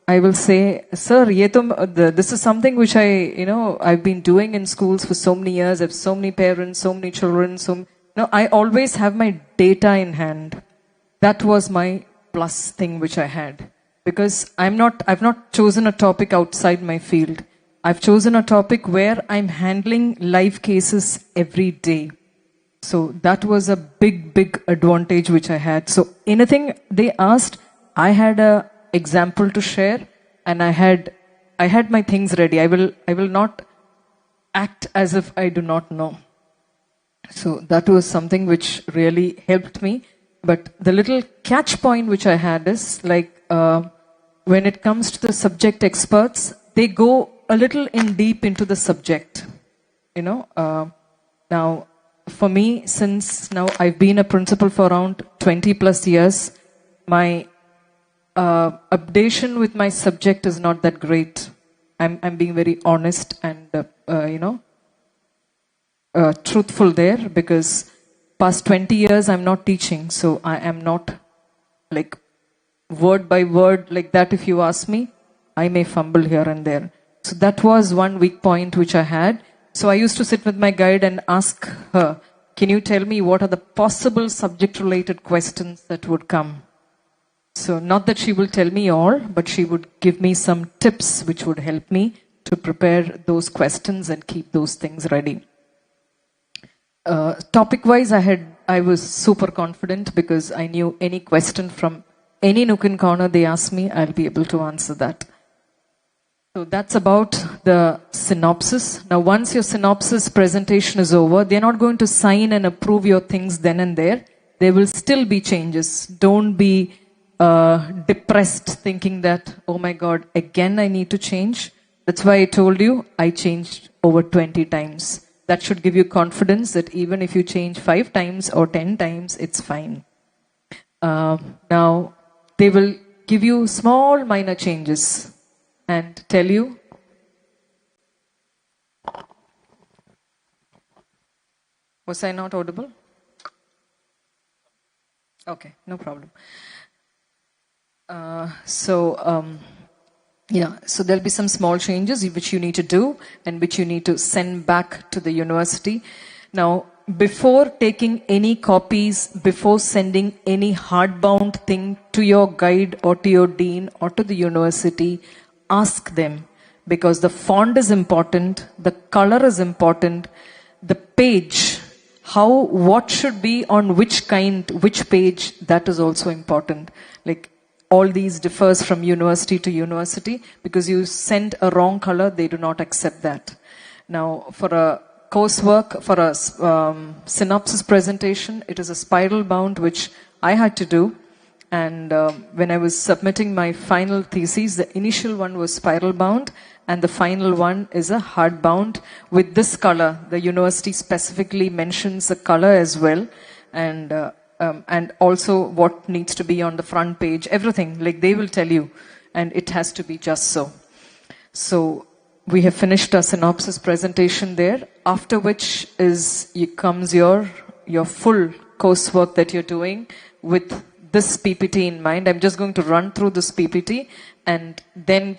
I will say, sir, this is something which I've been doing in schools for so many years. I have so many parents, so many children. I always have my data in hand. That was my plus thing which I had. Because I've not chosen a topic outside my field. I've chosen a topic where I'm handling live cases every day. So that was a big advantage which I had. So anything they asked, I had a example to share, and I had my things ready. I will not act as if I do not know. So that was something which really helped me. But the little catch point which I had is like, when it comes to the subject experts, they go a little in deep into the subject. Now, for me, since now I've been a principal for around 20 plus years, my updation with my subject is not that great. I'm being very honest and, truthful there, because past 20 years I'm not teaching, so I am not like word by word like that. If you ask me, I may fumble here and there. So that was one weak point which I had. So I used to sit with my guide and ask her, can you tell me what are the possible subject related questions that would come? So not that she will tell me all, but she would give me some tips which would help me to prepare those questions and keep those things ready. Topic wise, I was super confident because I knew any question from any nook and corner they ask me, I'll be able to answer that. So that's about the synopsis. Now, once your synopsis presentation is over, they're not going to sign and approve your things then and there. There will still be changes. Don't be depressed thinking that, oh my God, again I need to change. That's why I told you I changed over 20 times. That should give you confidence that even if you change 5 times or 10 times, it's fine. Now, they will give you small minor changes and tell you, was I not audible? Okay, no problem. So there'll be some small changes which you need to do and which you need to send back to the university. Now, before taking any copies, before sending any hardbound thing to your guide or to your dean or to the university, ask them, because the font is important, the color is important, the page, what should be on which page, that is also important. Like, all these differs from university to university, because you send a wrong color, they do not accept that. Now, for a coursework, for a synopsis presentation, it is a spiral bound which I had to do. And when I was submitting my final thesis, the initial one was spiral bound and the final one is a hard bound with this color. The university specifically mentions the color as well, and also what needs to be on the front page, everything, like they will tell you, and it has to be just so. So we have finished our synopsis presentation there, after which comes your full coursework that you're doing with this PPT in mind. I'm just going to run through this PPT and then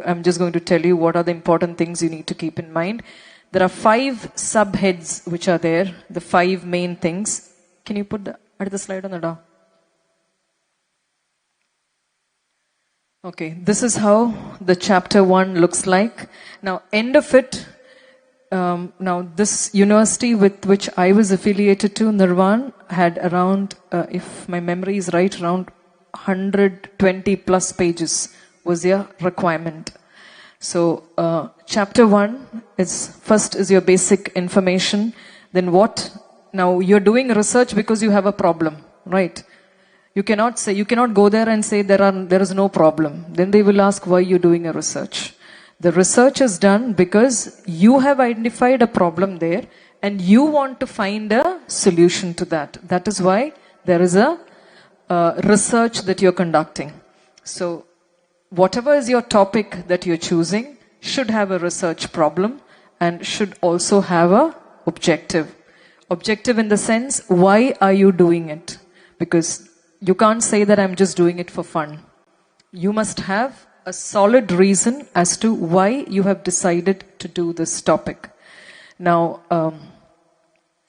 I'm just going to tell you what are the important things you need to keep in mind. There are 5 subheads which are there, the 5 main things. Can you put the slide on the door? Okay, this is how the chapter 1 looks like. Now, end of it, now this university with which I was affiliated to, Nirvan, had around, if my memory is right, around 120 plus pages was their requirement. So, chapter 1 first is your basic information. Then now you're doing research because you have a problem, right? You cannot go there and say there is no problem. Then they will ask why you're doing a research. The research is done because you have identified a problem there and you want to find a solution to that. That is why there is a research that you're conducting. So whatever is your topic that you're choosing should have a research problem and should also have a objective. Objective in the sense, why are you doing it? Because you can't say that I'm just doing it for fun. You must have a solid reason as to why you have decided to do this topic. Now,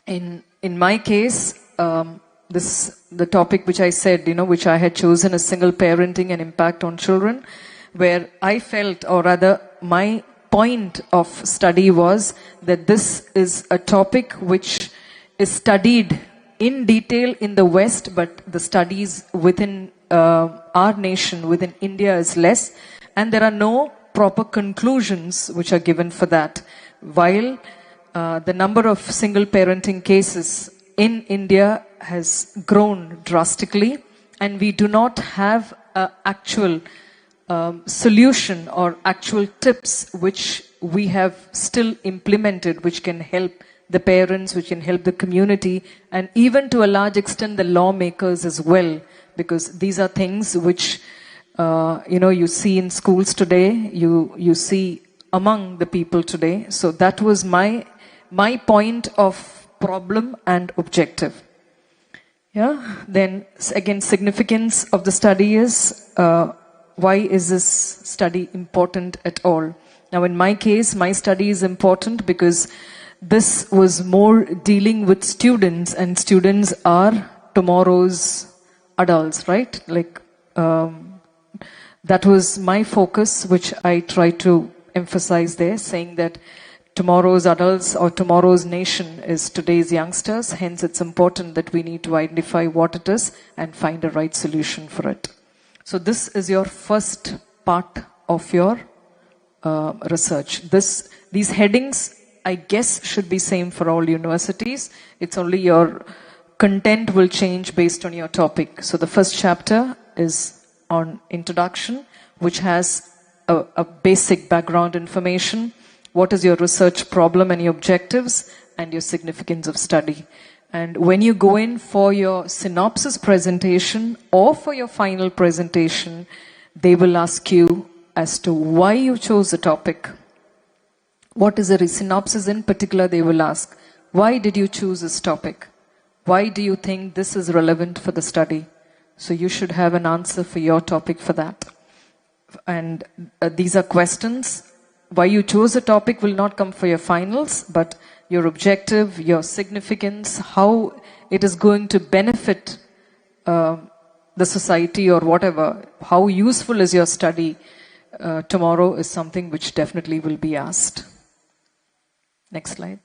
in my case, the topic which I said, which I had chosen is single parenting and impact on children, where I felt, or rather my point of study was that this is a topic which is studied in detail in the West, but the studies within our nation, within India, is less, and there are no proper conclusions which are given for that. While the number of single parenting cases in India has grown drastically, and we do not have an actual solution or actual tips which we have still implemented which can help the parents, which can help the community, and even to a large extent the lawmakers as well, because these are things which you see in schools today, you see among the people today. So that was my point of problem and objective. Yeah. Then again, significance of the study is why is this study important at all? Now, in my case, my study is important because this was more dealing with students, and students are tomorrow's adults, right? Like, that was my focus, which I try to emphasize there, saying that tomorrow's adults or tomorrow's nation is today's youngsters. Hence, it's important that we need to identify what it is and find a right solution for it. So this is your first part of your research. These headings, I guess, should be same for all universities. It's only your content will change based on your topic. So the first chapter is on introduction, which has a basic background information. What is your research problem and your objectives and your significance of study. And when you go in for your synopsis presentation or for your final presentation, they will ask you as to why you chose the topic. What is a synopsis in particular? They will ask, why did you choose this topic? Why do you think this is relevant for the study? So you should have an answer for your topic for that. And these are questions. Why you chose a topic will not come for your finals, but your objective, your significance, how it is going to benefit the society or whatever, how useful is your study tomorrow is something which definitely will be asked. Next slide.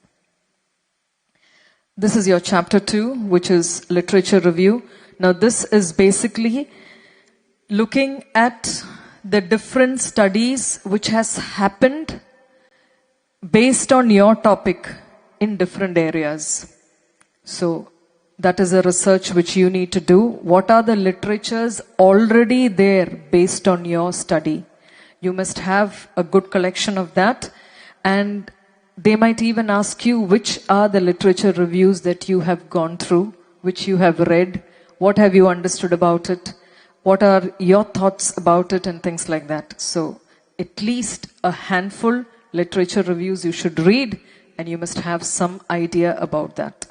This is your chapter 2, which is literature review. Now this is basically looking at the different studies which has happened based on your topic in different areas. So that is a research which you need to do. What are the literatures already there based on your study? You must have a good collection of that, and they might even ask you which are the literature reviews that you have gone through, which you have read, what have you understood about it, what are your thoughts about it, and things like that. So at least a handful literature reviews you should read, and you must have some idea about that.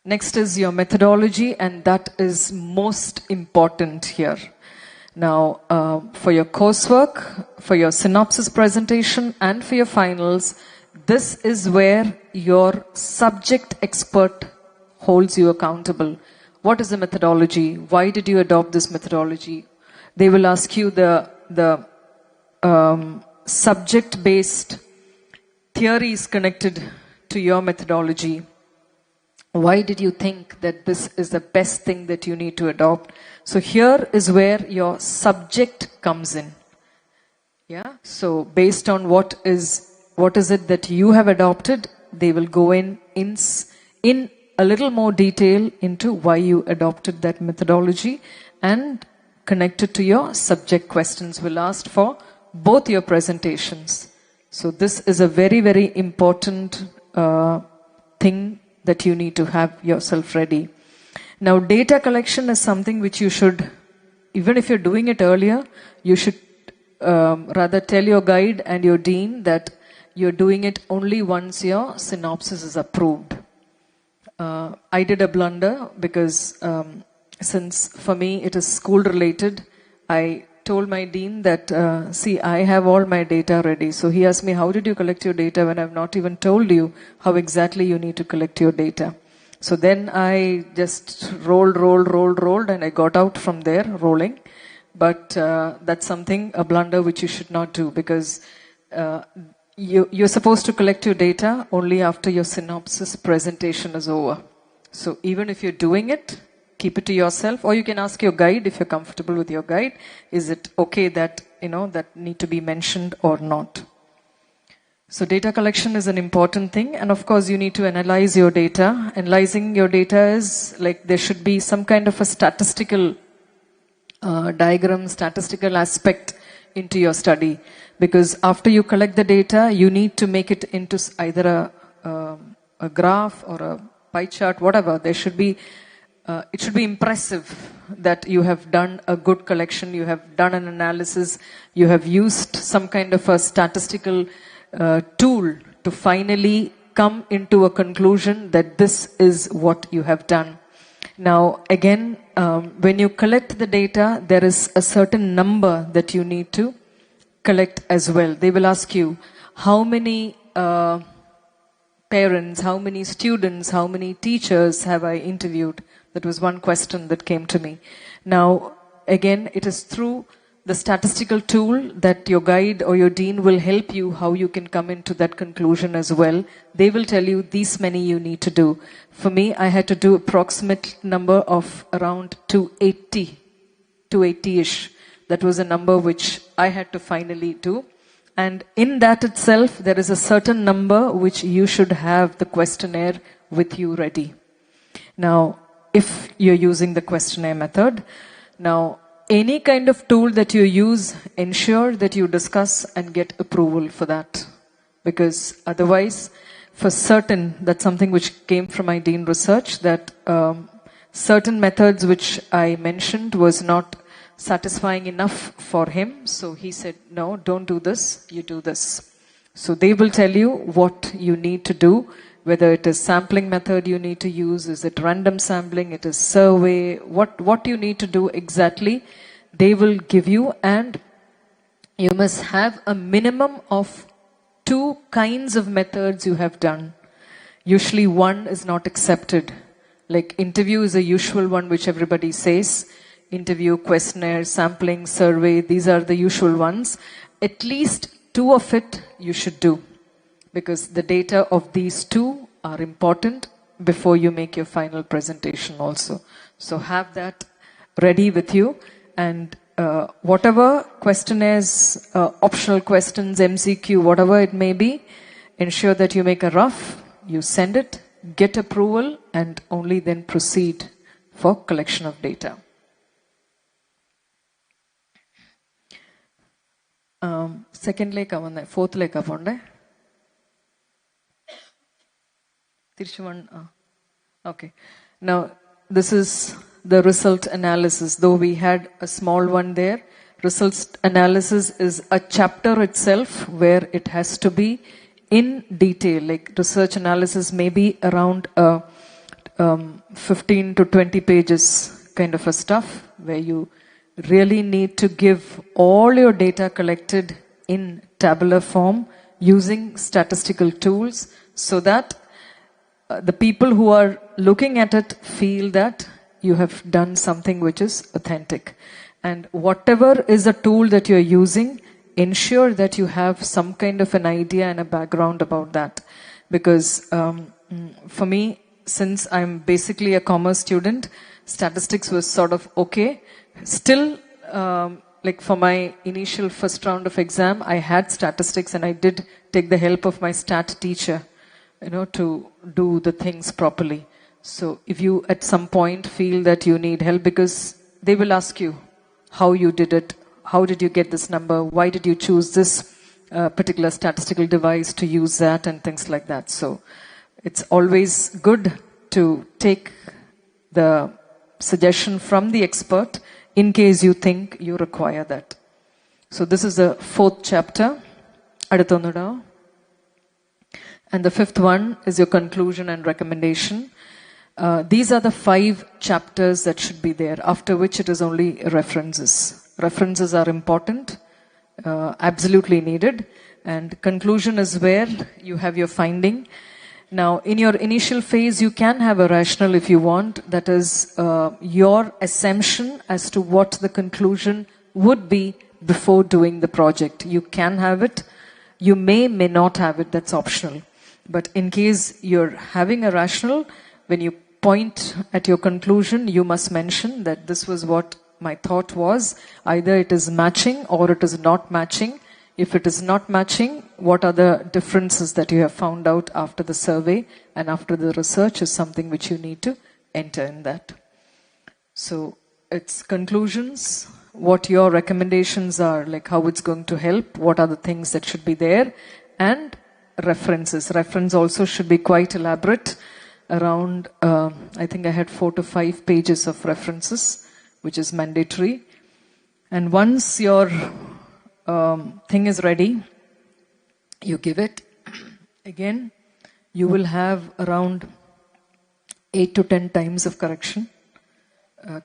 Next is your methodology, and that is most important here. Now, for your coursework, for your synopsis presentation, and for your finals, this is where your subject expert holds you accountable. What is the methodology? Why did you adopt this methodology? They will ask you the subject-based theories connected to your methodology. Why did you think that this is the best thing that you need to adopt? So here is where your subject comes in. Yeah. So based on what is it that you have adopted, they will go in a little more detail into why you adopted that methodology, and connected to your subject questions will ask for both your presentations. So this is a very, very important thing that you need to have yourself ready. Now, data collection is something which you should, even if you're doing it earlier, you should rather tell your guide and your dean that you're doing it only once your synopsis is approved. I did a blunder because since for me it is school related, I told my dean that, see, I have all my data ready. So he asked me, how did you collect your data when I've not even told you how exactly you need to collect your data? So then I just rolled, and I got out from there rolling. But that's something, a blunder which you should not do, because you're supposed to collect your data only after your synopsis presentation is over. So even if you're doing it, keep it to yourself, or you can ask your guide if you're comfortable with your guide. Is it okay that, that need to be mentioned or not? So data collection is an important thing. And of course, you need to analyze your data. Analyzing your data is like there should be some kind of a statistical diagram, statistical aspect into your study. Because after you collect the data, you need to make it into either a graph or a pie chart, whatever. There should be, it should be impressive that you have done a good collection, you have done an analysis, you have used some kind of a statistical tool to finally come into a conclusion that this is what you have done. Now, again, when you collect the data, there is a certain number that you need to collect as well. They will ask you, how many parents, how many students, how many teachers have I interviewed? That was one question that came to me. Now, again, it is through the statistical tool that your guide or your dean will help you how you can come into that conclusion as well. They will tell you these many you need to do. For me, I had to do approximate number of around 280-ish. That was a number which I had to finally do. And in that itself, there is a certain number which you should have the questionnaire with you ready. Now, if you're using the questionnaire method, now, any kind of tool that you use, ensure that you discuss and get approval for that. Because otherwise, for certain, that's something which came from my dean research, that certain methods which I mentioned was not satisfying enough for him. So he said, no, don't do this, you do this. So they will tell you what you need to do, whether it is sampling method you need to use, is it random sampling, it is survey, what you need to do exactly, they will give you, and you must have a minimum of 2 kinds of methods you have done. Usually one is not accepted. Like interview is a usual one which everybody says. Interview, questionnaire, sampling, survey, these are the usual ones. At least 2 of it you should do. Because the data of these 2 are important before you make your final presentation also. So have that ready with you, and whatever questionnaires, optional questions, MCQ, whatever it may be, ensure that you make a rough, you send it, get approval, and only then proceed for collection of data. Second lake, fourth lake, okay. Now, this is the result analysis. Though we had a small one there, results analysis is a chapter itself where it has to be in detail. Like research analysis may be around 15 to 20 pages kind of a stuff, where you really need to give all your data collected in tabular form using statistical tools, so that the people who are looking at it feel that you have done something which is authentic. And whatever is a tool that you're using, ensure that you have some kind of an idea and a background about that. Because for me, since I'm basically a commerce student, statistics was sort of okay. Still, like for my initial first round of exam, I had statistics and I did take the help of my stat teacher, to do the things properly. So if you at some point feel that you need help, because they will ask you how you did it, how did you get this number, why did you choose this particular statistical device to use that, and things like that. So it's always good to take the suggestion from the expert in case you think you require that. So this is the 4th chapter. And the 5th one is your conclusion and recommendation. These are the 5 chapters that should be there, after which it is only references. References are important, absolutely needed. And conclusion is where you have your finding. Now, in your initial phase, you can have a rational if you want. That is your assumption as to what the conclusion would be before doing the project. You can have it. You may not have it. That's optional. But in case you're having a rational, when you point at your conclusion, you must mention that this was what my thought was. Either it is matching or it is not matching. If it is not matching, what are the differences that you have found out after the survey and after the research is something which you need to enter in that. So it's conclusions, what your recommendations are, like how it's going to help, what are the things that should be there, and references. Reference also should be quite elaborate. Around, I think I had 4 to 5 pages of references, which is mandatory. And once your thing is ready, you give it. Again, you will have around 8 to 10 times of correction.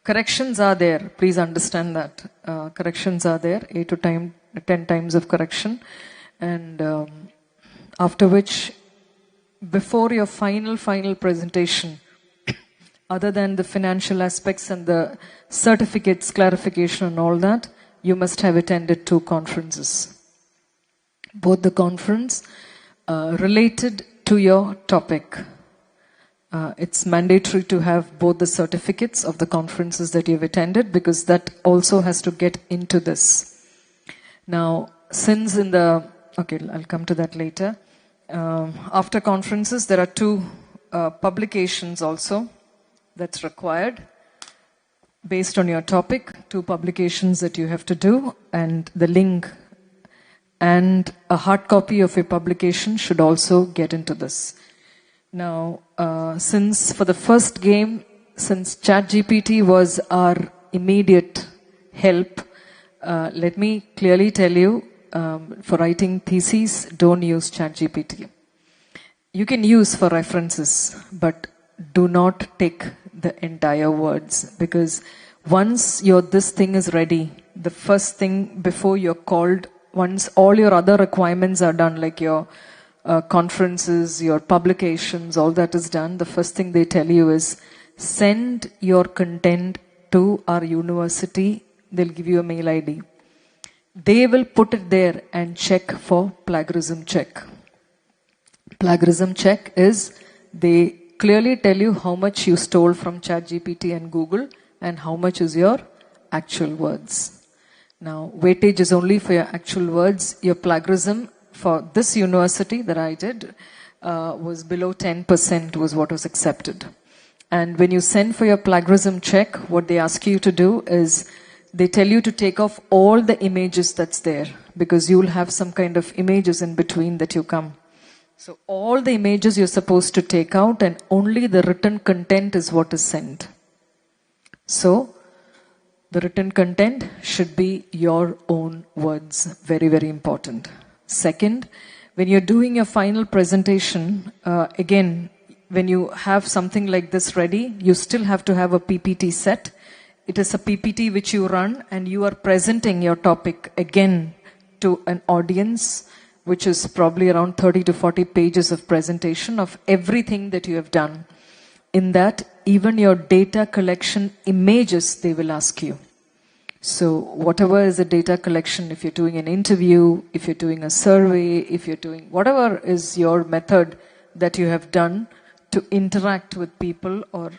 Corrections are there. Please understand that. Corrections are there. 8 to 10 times of correction. And after which, before your final presentation, other than the financial aspects and the certificates, clarification and all that, you must have attended 2 conferences. Both the conference related to your topic. It's mandatory to have both the certificates of the conferences that you've attended, because that also has to get into this. Now, since in the... Okay, I'll come to that later. After conferences, there are 2 publications also that's required based on your topic. 2 publications that you have to do, and the link and a hard copy of your publication should also get into this. Now, since for the first game, since ChatGPT was our immediate help, let me clearly tell you, for writing theses, don't use ChatGPT. You can use for references, but do not take the entire words, because once this thing is ready, the first thing before you're called, once all your other requirements are done, like your conferences, your publications, all that is done, the first thing they tell you is send your content to our university. They'll give you a mail ID. They will put it there and check for plagiarism check. Plagiarism check is, they clearly tell you how much you stole from ChatGPT and Google and how much is your actual words. Now, weightage is only for your actual words. Your plagiarism for this university that I did was below 10% was what was accepted. And when you send for your plagiarism check, what they ask you to do is, they tell you to take off all the images that's there, because you will have some kind of images in between that you come. So all the images you're supposed to take out, and only the written content is what is sent. So the written content should be your own words. Very, very important. Second, when you're doing your final presentation, again, when you have something like this ready, you still have to have a PPT set. It is a PPT which you run, and you are presenting your topic again to an audience, which is probably around 30 to 40 pages of presentation of everything that you have done. In that, even your data collection images, they will ask you. So whatever is the data collection, if you're doing an interview, if you're doing a survey, if you're doing whatever is your method that you have done to interact with people or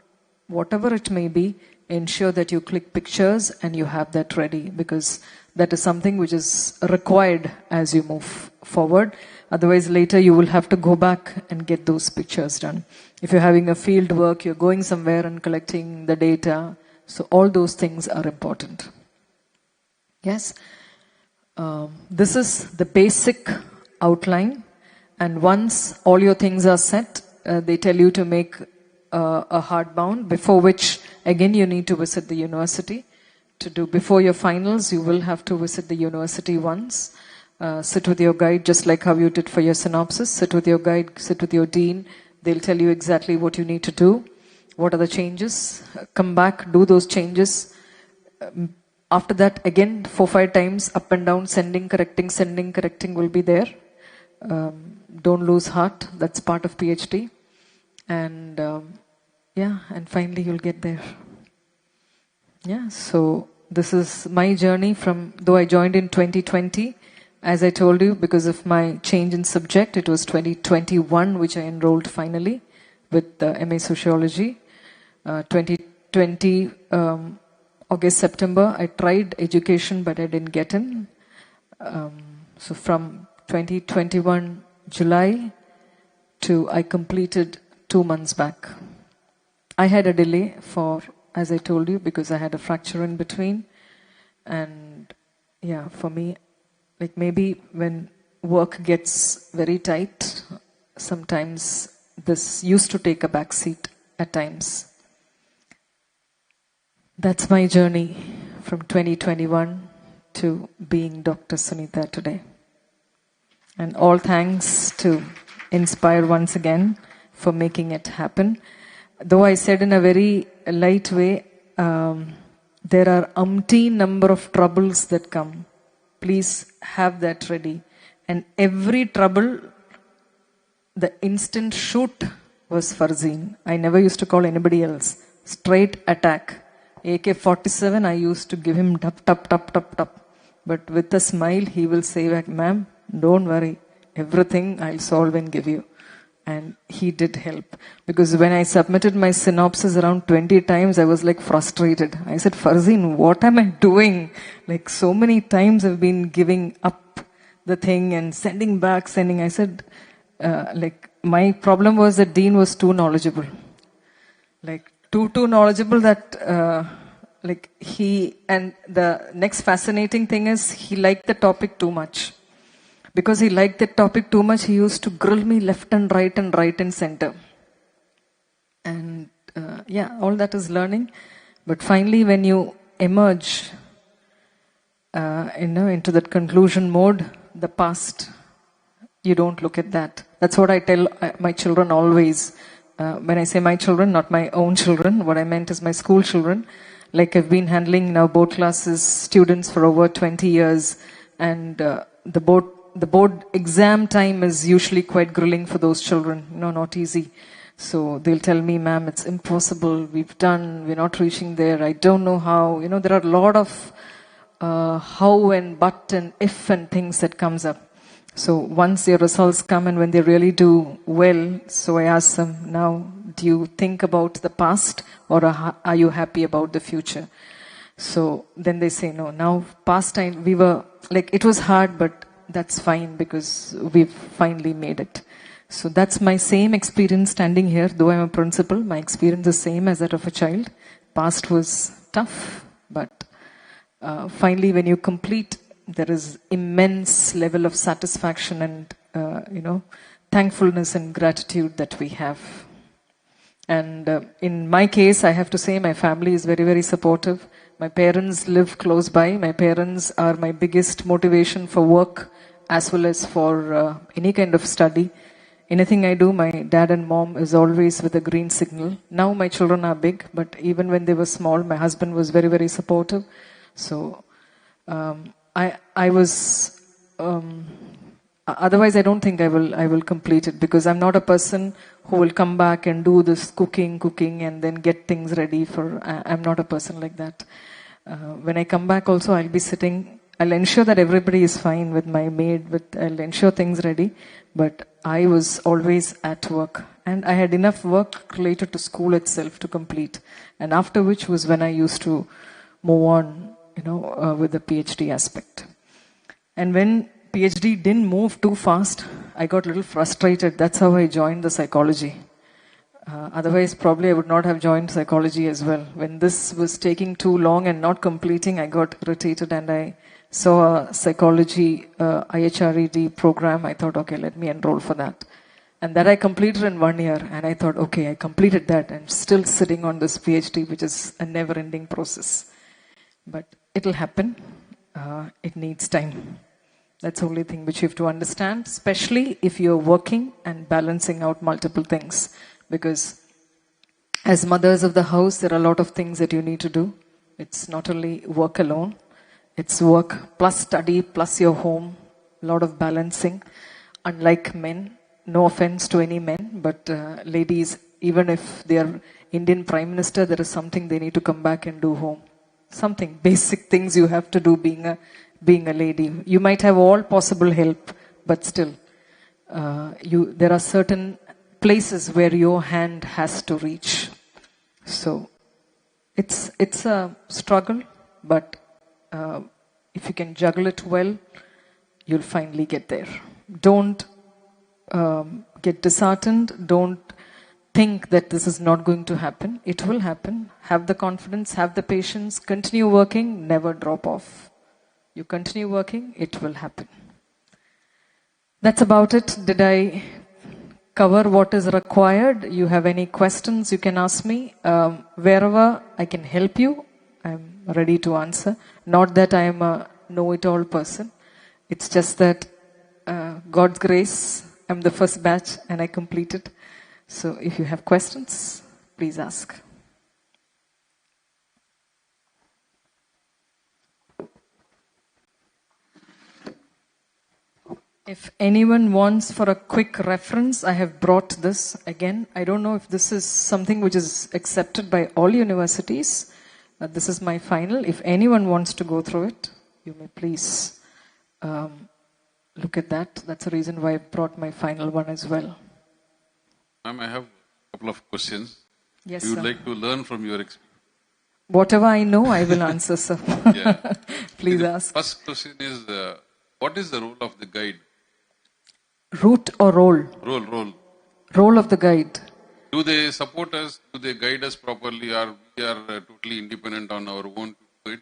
whatever it may be, ensure that you click pictures and you have that ready, because that is something which is required as you move forward. Otherwise, later you will have to go back and get those pictures done. If you're having a field work, you're going somewhere and collecting the data. So all those things are important. Yes? This is the basic outline. And once all your things are set, they tell you to make a hardbound, before which again you need to visit the university. To do before your finals, you will have to visit the university once. Sit with your guide, just like how you did for your synopsis. Sit with your guide, sit with your dean. They'll tell you exactly what you need to do. What are the changes? Come back, do those changes. After that, again, 4-5 times up and down, sending, correcting will be there. Don't lose heart. That's part of PhD. And yeah, and finally you'll get there. Yeah, so this is my journey from, though I joined in 2020, as I told you, because of my change in subject, it was 2021 which I enrolled finally with MA Sociology. 2020, August, September, I tried education, but I didn't get in. So from 2021 July to I completed 2 months back. I had a delay for, as I told you, because I had a fracture in between. And yeah, for me, like maybe when work gets very tight, sometimes this used to take a back seat at times. That's my journey from 2021 to being Dr. Sunita today. And all thanks to Inspire once again for making it happen. Though I said in a very light way, there are umpteen number of troubles that come. Please have that ready. And every trouble, the instant shoot was Farzin. I never used to call anybody else. Straight attack. AK-47, I used to give him tap. But with a smile, he will say back, ma'am, don't worry. Everything I'll solve and give you. And he did help. Because when I submitted my synopsis around 20 times, I was like frustrated. I said, Farzin, what am I doing? Like so many times I've been giving up the thing and sending back. I said, like my problem was that Dean was too knowledgeable. Like too knowledgeable that like he, and the next fascinating thing is he liked the topic too much. Because he liked the topic too much, he used to grill me left and right and center. And yeah, all that is learning. But finally, when you emerge into that conclusion mode, the past, you don't look at that. That's what I tell my children always. When I say my children, not my own children, what I meant is my school children. Like I've been handling now board classes, students for over 20 years. And the board exam time is usually quite grilling for those children, not easy. So they'll tell me, ma'am, it's impossible. We're not reaching there. I don't know how. There are a lot of how and but and if and things that comes up. So once your results come and when they really do well, so I ask them, now, do you think about the past or are you happy about the future? So then they say, no, now past time, we were, like, it was hard, but that's fine because we've finally made it. So that's my same experience standing here. Though I'm a principal, my experience is same as that of a child. Past was tough, but finally when you complete, there is immense level of satisfaction and, thankfulness and gratitude that we have. And in my case, I have to say my family is very, very supportive. My parents live close by. My parents are my biggest motivation for work as well as for any kind of study. Anything I do, my dad and mom is always with a green signal. Now my children are big, but even when they were small, my husband was very, very supportive. So I was, otherwise I don't think I will complete it because I'm not a person who will come back and do this cooking and then get things ready for, I'm not a person like that. When I come back also, I'll be sitting, I'll ensure that everybody is fine with my maid, I'll ensure things ready, but I was always at work and I had enough work related to school itself to complete. And after which was when I used to move on, with the PhD aspect. And when PhD didn't move too fast, I got a little frustrated. That's how I joined the psychology. Otherwise, probably I would not have joined psychology as well. When this was taking too long and not completing, I got irritated and I saw a psychology IHRED program. I thought, okay, let me enroll for that. And that I completed in 1 year. And I thought, okay, I completed that. I'm still sitting on this PhD, which is a never-ending process. But it'll happen. It needs time. That's the only thing which you have to understand, especially if you're working and balancing out multiple things. Because as mothers of the house, there are a lot of things that you need to do. It's not only work alone. It's work plus study plus your home. A lot of balancing. Unlike men, no offense to any men, but ladies, even if they are Indian Prime Minister, there is something they need to come back and do home. Something, basic things you have to do being a lady. You might have all possible help, but still, there are certain places where your hand has to reach. So, it's a struggle, but if you can juggle it well, you'll finally get there. Don't get disheartened. Don't think that this is not going to happen. It will happen. Have the confidence, have the patience, continue working, never drop off. You continue working, it will happen. That's about it. Did I cover what is required? You have any questions, you can ask me. Wherever I can help you, I'm ready to answer. Not that I am a know-it-all person. It's just that God's grace, I'm the first batch and I completed. So if you have questions, please ask. If anyone wants for a quick reference, I have brought this again. I don't know if this is something which is accepted by all universities. This is my final. If anyone wants to go through it, you may please look at that. That's the reason why I brought my final one as well. Ma'am, I have a couple of questions. Yes, you would sir. like to learn from your experience. Whatever I know, I will answer, sir. Yeah. Please The ask. First question is, what is the role of the guide? Route or role? Role. Role of the guide. Do they support us? Do they guide us properly? Or we are totally independent on our own to do it?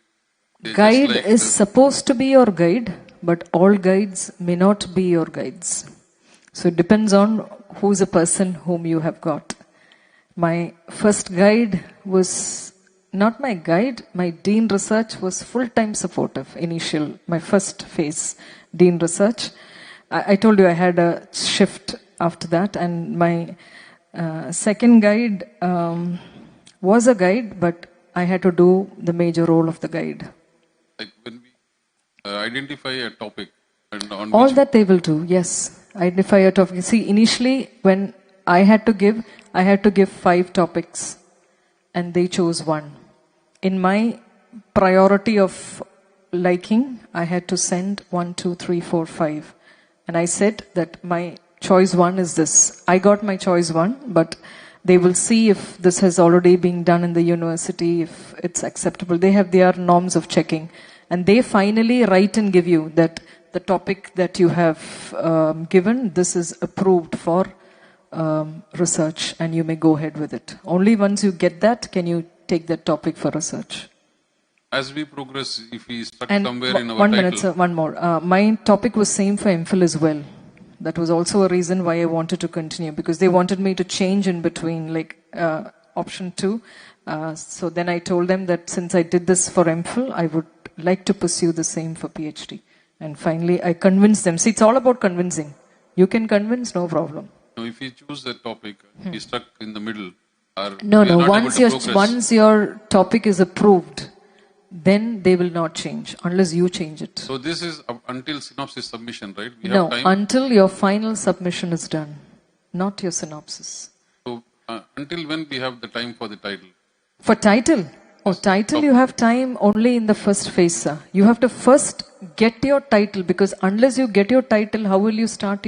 They just Guide like is supposed to be your guide, but all guides may not be your guides. So it depends on who's the person whom you have got. My first guide was not my guide, my Dean Research was full-time supportive initial, my first phase, Dean Research. I told you I had a shift after that, and my second guide was a guide, but I had to do the major role of the guide. Like when we identify a topic and on All which that they will do, yes. Identify a topic. See, initially when I had to give 5 topics and they chose one. In my priority of liking, I had to send 1, 2, 3, 4, 5. And I said that my choice 1 is this. I got my choice 1, but they will see if this has already been done in the university, if it's acceptable. They have their norms of checking. And they finally write and give you that the topic that you have given, this is approved for research and you may go ahead with it. Only once you get that, can you take that topic for research. as we progress, if we stuck And somewhere in our one title. minute, sir, one more. My topic was same for MPhil as well. That was also a reason why I wanted to continue, because they wanted me to change in between, like option 2. So then I told them that since I did this for MPhil, I would like to pursue the same for PhD. And finally, I convinced them. See, it's all about convincing. You can convince, no problem. Now, if we choose that topic, we stuck in the middle. Or No, we are no. not able to progress. Once your topic is approved, then they will not change unless you change it. So this is until synopsis submission, right? We No, have time. until your final submission is done, not your synopsis. So until when we have the time for the title? For title? Oh, title you have time only in the first phase, sir. You have to first get your title, because unless you get your title, how will you start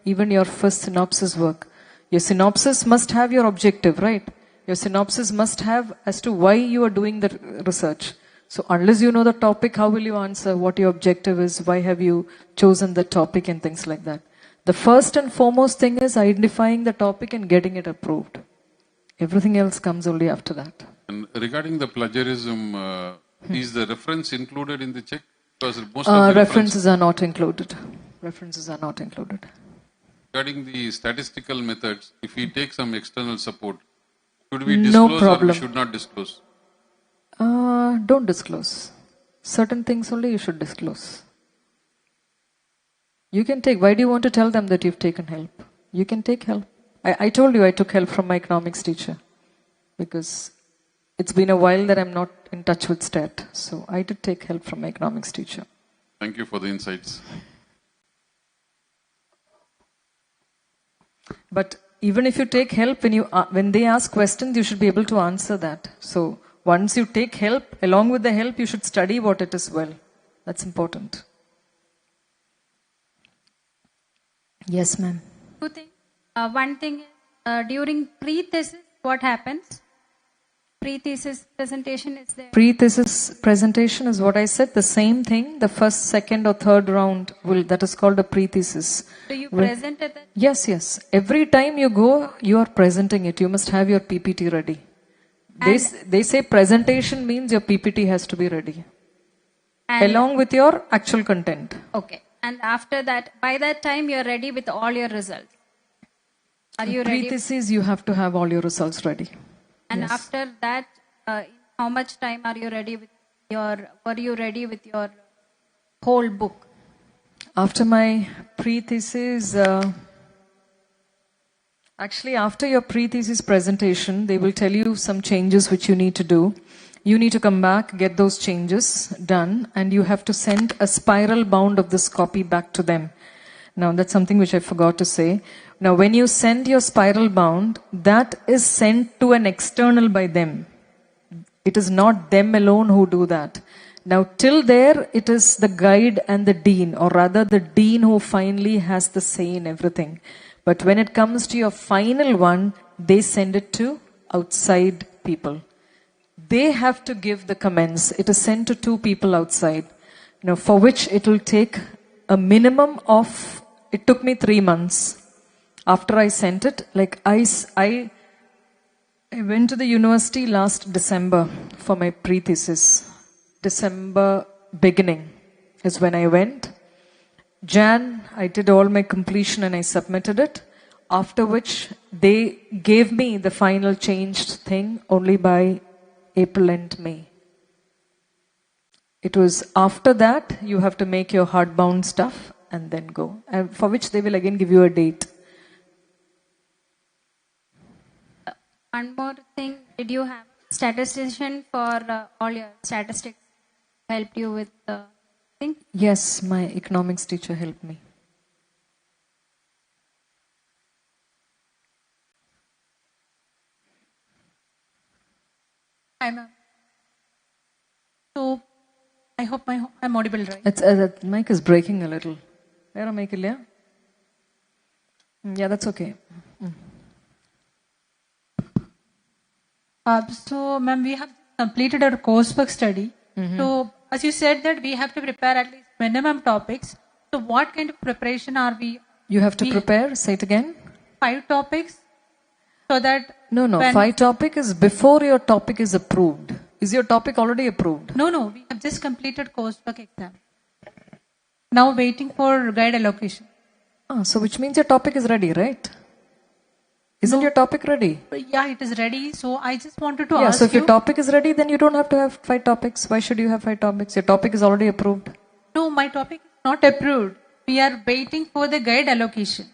even your first synopsis work? Your synopsis must have your objective, right? Your synopsis must have as to why you are doing the research. So unless you know the topic, how will you answer what your objective is? Why have you chosen the topic and things like that? The first and foremost thing is identifying the topic and getting it approved. Everything else comes only after that. And regarding the plagiarism, is the reference included in the check? Because most of the References are not included. References are not included. Regarding the statistical methods, if we take some external support, should we No disclose or problem. we should not disclose? Don't disclose. Certain things only you should disclose. You can take. Why do you want to tell them that you've taken help? You can take help. I told you I took help from my economics teacher, because it's been a while that I'm not in touch with STAT. So I did take help from my economics teacher. Thank you for the insights. But even if you take help, when they ask questions, you should be able to answer that. So once you take help, along with the help, you should study what it is well. That's important. Yes, ma'am. Two things. One thing is, during pre-thesis, what happens? pre-thesis presentation is there? Pre-thesis presentation is what I said, the same thing. The first, second or third round that is called a pre-thesis. So you present at that? Yes. Every time you go, you are presenting it. You must have your PPT ready. They say presentation means your PPT has to be ready. Along with your actual content. Okay. And after that, by that time, you're ready with all your results. Are you ready? Pre-thesis, you have to have all your results ready. And Yes. after that, how much time were you ready with your whole book? After my pre-thesis, actually after your pre-thesis presentation, they will tell you some changes which you need to do. You need to come back, get those changes done, and you have to send a spiral bound of this copy back to them. Now, that's something which I forgot to say. Now, when you send your spiral bound, that is sent to an external by them. It is not them alone who do that. Now, till there, it is the guide and the dean, or rather the dean who finally has the say in everything. But when it comes to your final one, they send it to outside people. They have to give the comments. It is sent to 2 people outside. Now, for which it will take a minimum of, it took me 3 months. After I sent it, like I went to the university last December for my pre-thesis. December beginning is when I went. Jan, I did all my completion and I submitted it. After which they gave me the final changed thing only by April and May. It was after that you have to make your hardbound stuff and then go. And for which they will again give you a date. One more thing, did you have statistician for all your statistics? Helped you with the thing? Yes, my economics teacher helped me. Hi, ma'am. So, I hope I'm audible, right? That mic is breaking a little. Where mic is there? Yeah, that's okay. So, ma'am, we have completed our coursework study. So, as you said that we have to prepare at least minimum topics. So, what kind of preparation are we? You have to prepare, say it again. 5 topics. So that... No, 5 topic is before your topic is approved. Is your topic already approved? No, we have just completed coursework exam. Now waiting for guide allocation. So which means your topic is ready, right? Isn't your topic ready? Yeah, it is ready. So I just wanted to Yeah, ask so if your topic is ready, then you don't have to have 5 topics. Why should you have 5 topics? Your topic is already approved. No, my topic is not approved. We are waiting for the guide allocation.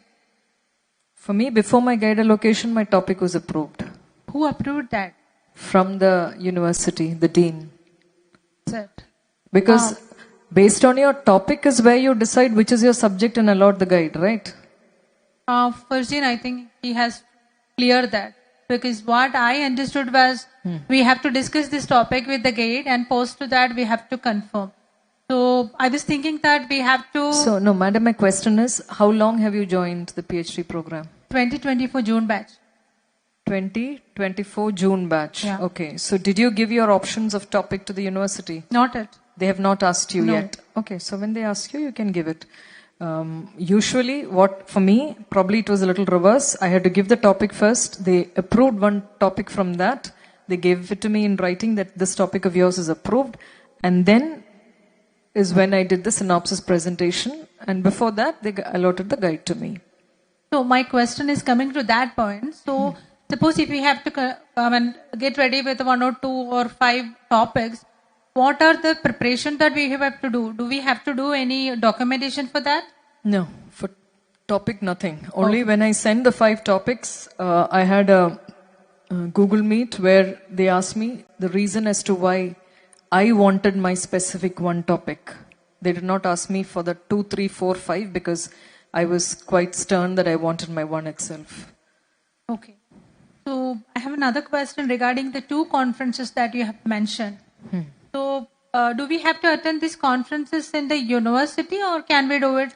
For me, before my guide allocation, my topic was approved. Who approved that? From the university, the dean. Sir. Because based on your topic is where you decide which is your subject and allot the guide, right? Farzin, I think he has cleared that. Because what I understood was we have to discuss this topic with the guide and post to that we have to confirm. So I was thinking that we have to... So, no, madam, my question is, how long have you joined the PhD program? 2024 June batch. 2024 June batch. Yeah. Okay. So did you give your options of topic to the university? Not yet. They have not asked you yet. Okay. So when they ask you, you can give it. Usually for me, probably it was a little reverse. I had to give the topic first. They approved one topic from that. They gave it to me in writing that this topic of yours is approved. And then is when I did the synopsis presentation. And before that, they allotted the guide to me. So my question is coming to that point. So suppose if we have to get ready with 1 or 2 or 5 topics, what are the preparation that we have to do? Do we have to do any documentation for that? No, for topic nothing. Only when I send the 5 topics, I had a Google Meet where they asked me the reason as to why I wanted my specific one topic. They did not ask me for the 2, 3, 4, 5 because I was quite stern that I wanted my one itself. Okay. So I have another question regarding the 2 conferences that you have mentioned. So do we have to attend these conferences in the university or can we do it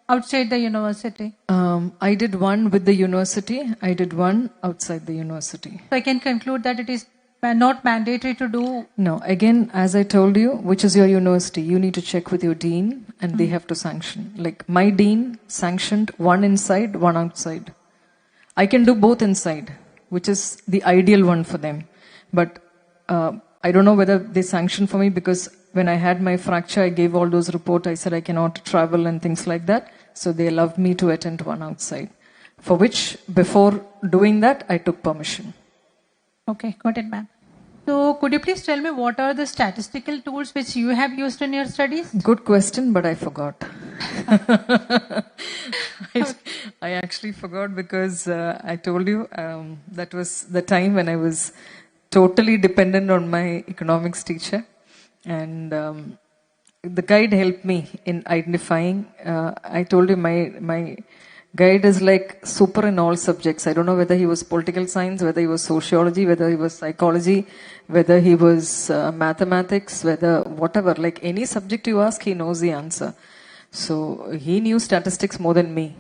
outside the university? I did one with the university. I did one outside the university. So I can conclude that it is not mandatory to do? No, again, as I told you, which is your university, you need to check with your dean and they have to sanction. Like my dean sanctioned one inside, one outside. I can do both inside, which is the ideal one for them. But I don't know whether they sanction for me because when I had my fracture, I gave all those reports. I said I cannot travel and things like that. So they allowed me to attend one outside. For which, before doing that, I took permission. Okay, got it, ma'am. So could you please tell me what are the statistical tools which you have used in your studies? Good question, but I forgot. I actually forgot because I told you that was the time when I was totally dependent on my economics teacher. And the guide helped me in identifying. I told you my guide is like super in all subjects. I don't know whether he was political science, whether he was sociology, whether he was psychology, whether he was mathematics, whether whatever. Like any subject you ask, he knows the answer. So he knew statistics more than me.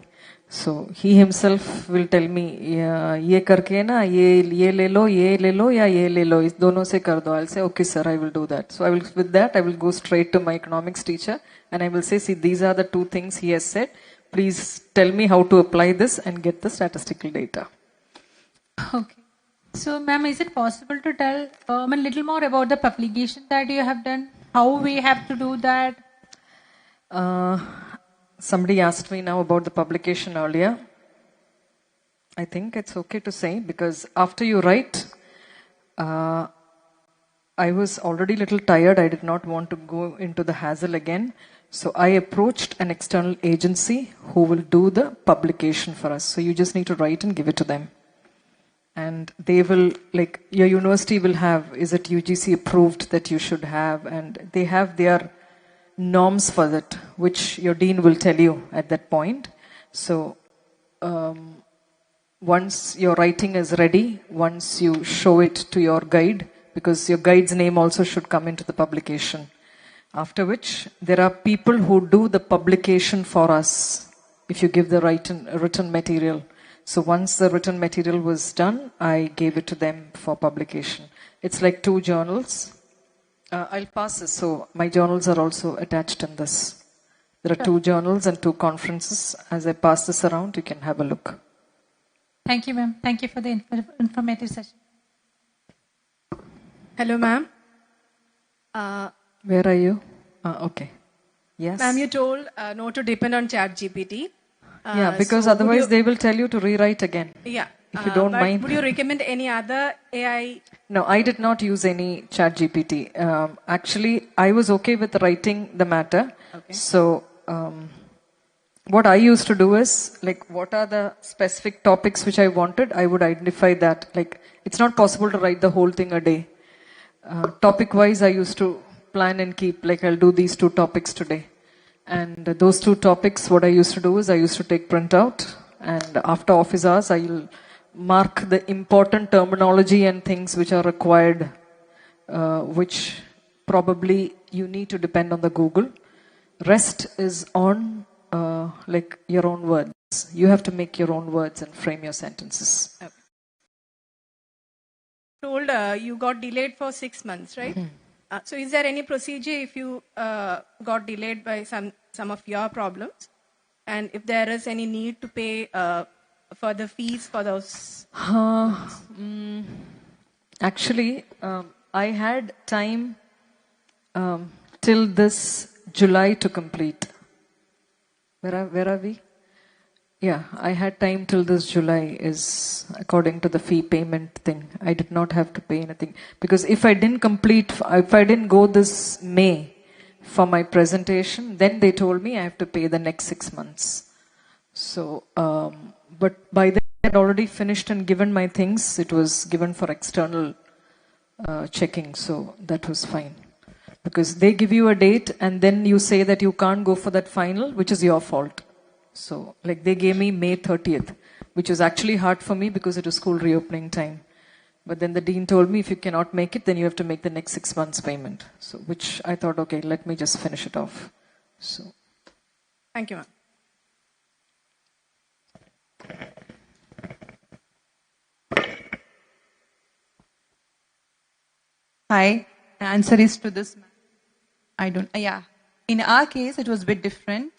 So he himself will tell me, ये करके ना ये ले लो या ये ले लो इस दोनों से कर दो. I'll say, okay sir, I will do that. So with that I will go straight to my economics teacher and I will say, see, these are the two things he has said. Please tell me how to apply this and get the statistical data. Okay. So, ma'am, is it possible to tell a little more about the publication that you have done? How we have to do that? Somebody asked me now about the publication earlier. I think it's okay to say because after you write, I was already a little tired. I did not want to go into the hassle again. So I approached an external agency who will do the publication for us. So you just need to write and give it to them. And they will, like, your university will have, is it UGC approved that you should have? And they have their norms for that, which your dean will tell you at that point. So once your writing is ready, once you show it to your guide, because your guide's name also should come into the publication. After which, there are people who do the publication for us if you give the written material. So once the written material was done, I gave it to them for publication. It's like 2 journals. I'll pass this. So my journals are also attached in this. There are 2 journals and 2 conferences. As I pass this around, you can have a look. Thank you, ma'am. Thank you for the informative session. Hello, ma'am. Where are you? Okay. Yes. Ma'am, you told not to depend on ChatGPT. Yeah, because so otherwise they will tell you to rewrite again. Yeah. If you don't but mind. Would you recommend any other AI? No, I did not use any ChatGPT. Actually, I was okay with writing the matter. Okay. So, what I used to do is, like, what are the specific topics which I wanted? I would identify that. Like, it's not possible to write the whole thing a day. Topic-wise, I used to plan and keep, like, I'll do these 2 topics today. And those 2 topics, what I used to do is I used to take printout, and after office hours, I will mark the important terminology and things which are required, which probably you need to depend on the Google. Rest is on like your own words. You have to make your own words and frame your sentences. Okay. Told you got delayed for 6 months, right? So is there any procedure if you got delayed by some of your problems? And if there is any need to pay for the fees for those? Actually, I had time till this July to complete. Where are we? Yeah, I had time till this July is according to the fee payment thing. I did not have to pay anything. Because if I didn't go this May for my presentation, then they told me I have to pay the next 6 months. So, but by then I had already finished and given my things. It was given for external checking, so that was fine. Because they give you a date and then you say that you can't go for that final, which is your fault. So, like, they gave me May 30th, which was actually hard for me because it was school reopening time. But then the dean told me if you cannot make it, then you have to make the next 6 months payment. So, which I thought, okay, let me just finish it off. So, thank you, ma'am. Hi, the answer is to this. I don't, yeah. In our case, it was a bit different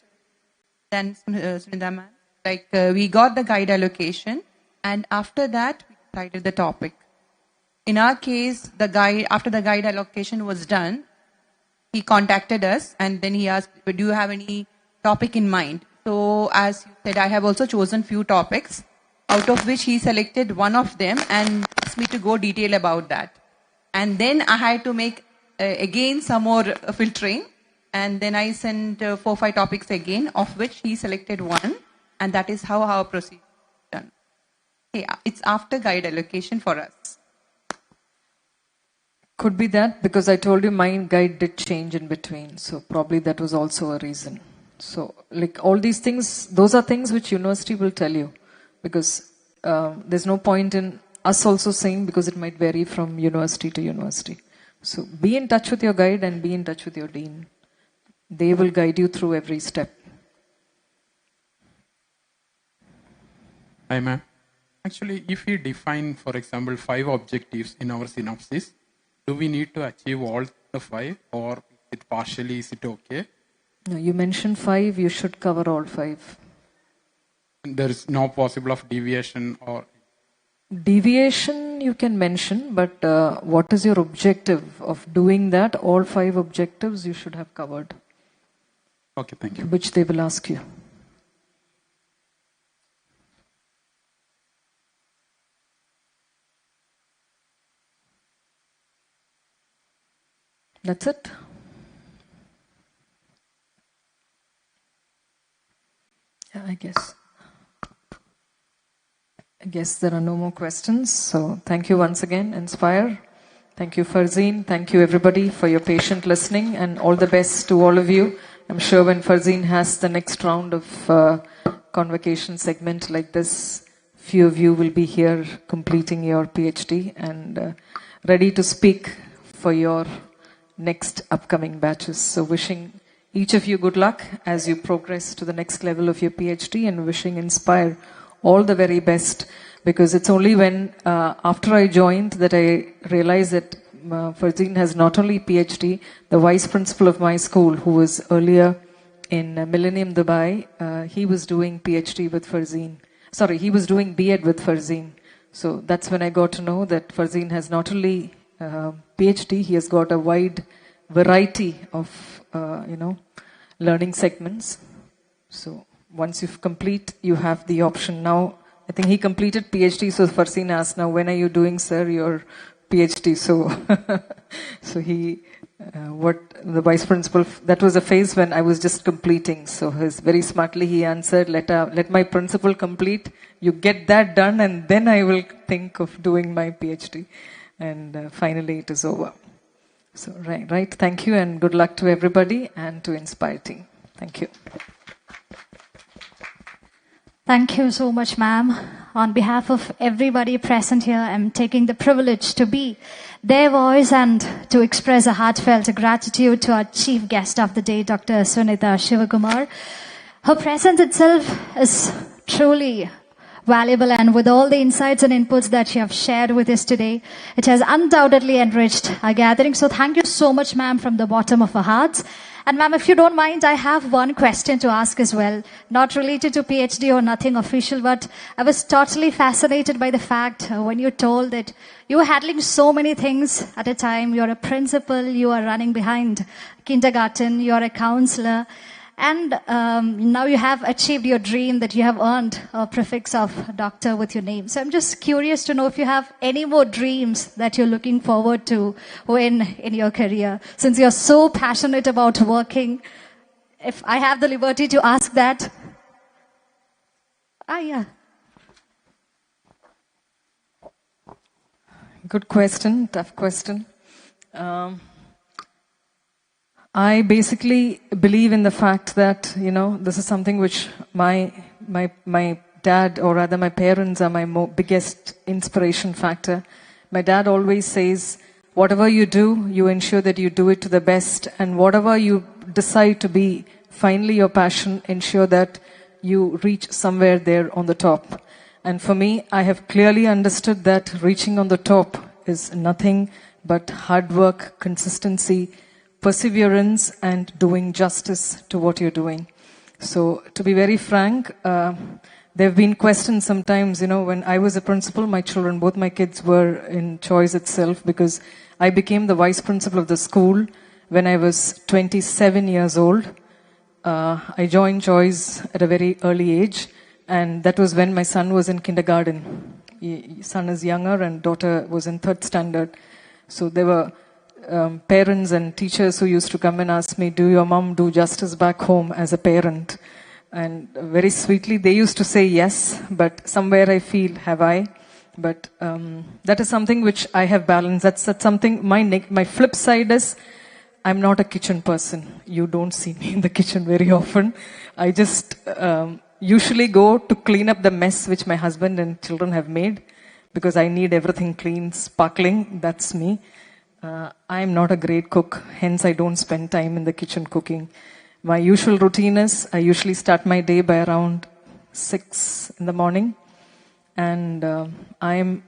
than Sunitha ma'am. Like, we got the guide allocation, and after that, we decided the topic. In our case, after the guide allocation was done, he contacted us, and then he asked, do you have any topic in mind? So, as you said, I have also chosen few topics, out of which he selected one of them and asked me to go detail about that. And then I had to make, again, some more filtering. And then I sent 4 or 5 topics again, of which he selected one. And that is how our procedure is done. Okay, it's after guide allocation for us. Could be that, because I told you my guide did change in between. So probably that was also a reason. So like all these things, those are things which university will tell you. Because there's no point in us also saying, because it might vary from university to university. So be in touch with your guide and be in touch with your dean. They will guide you through every step. Hi ma'am. Actually, if we define, for example, 5 objectives in our synopsis, do we need to achieve all the 5, or is it partially, is it okay? No, you mentioned 5, you should cover all 5. There is no possible of deviation or... Deviation you can mention, but what is your objective of doing that? All 5 objectives you should have covered. Okay, thank you. Which they will ask you. That's it. Yeah, I guess there are no more questions. So thank you once again, Inspire. Thank you, Farzin. Thank you, everybody, for your patient listening, and all the best to all of you. I'm sure when Farzin has the next round of convocation segment like this, few of you will be here completing your PhD and ready to speak for your next upcoming batches. So wishing each of you good luck as you progress to the next level of your PhD, and wishing Inspire all the very best, because it's only when after I joined that I realized that Farzin has not only PhD, the vice principal of my school, who was earlier in Millennium Dubai, he was doing PhD with Farzin. Sorry, he was doing B.Ed with Farzin. So that's when I got to know that Farzin has not only PhD, he has got a wide variety of, learning segments. So once you complete, you have the option. Now, I think he completed PhD, so Farzin asked, now when are you doing, sir, your PhD? So, what the vice principal, that was a phase when I was just completing. So very smartly he answered, let my principal complete, you get that done, and then I will think of doing my PhD. And finally it is over. So, right. Thank you, and good luck to everybody and to Inspire team. Thank you. Thank you so much, ma'am. On behalf of everybody present here, I'm taking the privilege to be their voice and to express a heartfelt gratitude to our chief guest of the day, Dr. Sunitha Shivakumar. Her presence itself is truly valuable, and with all the insights and inputs that you have shared with us today, it has undoubtedly enriched our gathering. So thank you so much, ma'am, from the bottom of our hearts. And ma'am, if you don't mind, I have one question to ask as well. Not related to PhD or nothing official, but I was totally fascinated by the fact when you told that you were handling so many things at a time. You're a principal, you are running behind kindergarten, you're a counselor. And now you have achieved your dream that you have earned a prefix of doctor with your name. So I'm just curious to know if you have any more dreams that you're looking forward to when in your career. Since you're so passionate about working, if I have the liberty to ask that. Yeah. Good question, tough question. I basically believe in the fact that, this is something which my dad, or rather my parents, are my biggest inspiration factor. My dad always says, whatever you do, you ensure that you do it to the best, and whatever you decide to be finally your passion, ensure that you reach somewhere there on the top. And for me, I have clearly understood that reaching on the top is nothing but hard work, consistency, perseverance, and doing justice to what you're doing. So, to be very frank, there have been questions sometimes, when I was a principal, my children, both my kids were in Choice itself, because I became the vice principal of the school when I was 27 years old. I joined Choice at a very early age, and that was when my son was in kindergarten. Son is younger and daughter was in 3rd standard. So there were parents and teachers who used to come and ask me, do your mom do justice back home as a parent? And very sweetly they used to say yes, but somewhere I feel, have I? But that is something which I have balanced. That's something, my flip side is, I'm not a kitchen person. You don't see me in the kitchen very often. I just usually go to clean up the mess which my husband and children have made, because I need everything clean, sparkling. That's me. I am not a great cook, hence I don't spend time in the kitchen cooking. My usual routine is, I usually start my day by around 6 in the morning, and I'm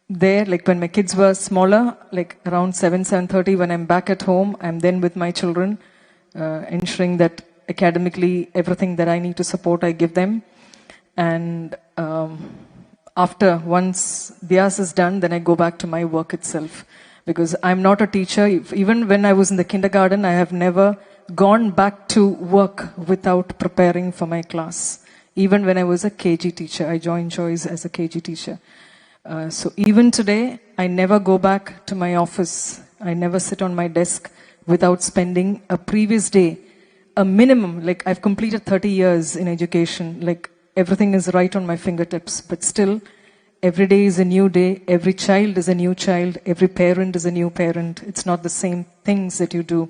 there, like when my kids were smaller, like around 7:30, when I'm back at home, I'm then with my children, ensuring that academically everything that I need to support, I give them. And once theirs is done, then I go back to my work itself. Because I'm not a teacher. Even when I was in the kindergarten, I have never gone back to work without preparing for my class. Even when I was a KG teacher, I joined Choice as a KG teacher. So even today, I never go back to my office. I never sit on my desk without spending a previous day, a minimum, like I've completed 30 years in education, like everything is right on my fingertips, but still, every day is a new day, every child is a new child, every parent is a new parent. It's not the same things that you do.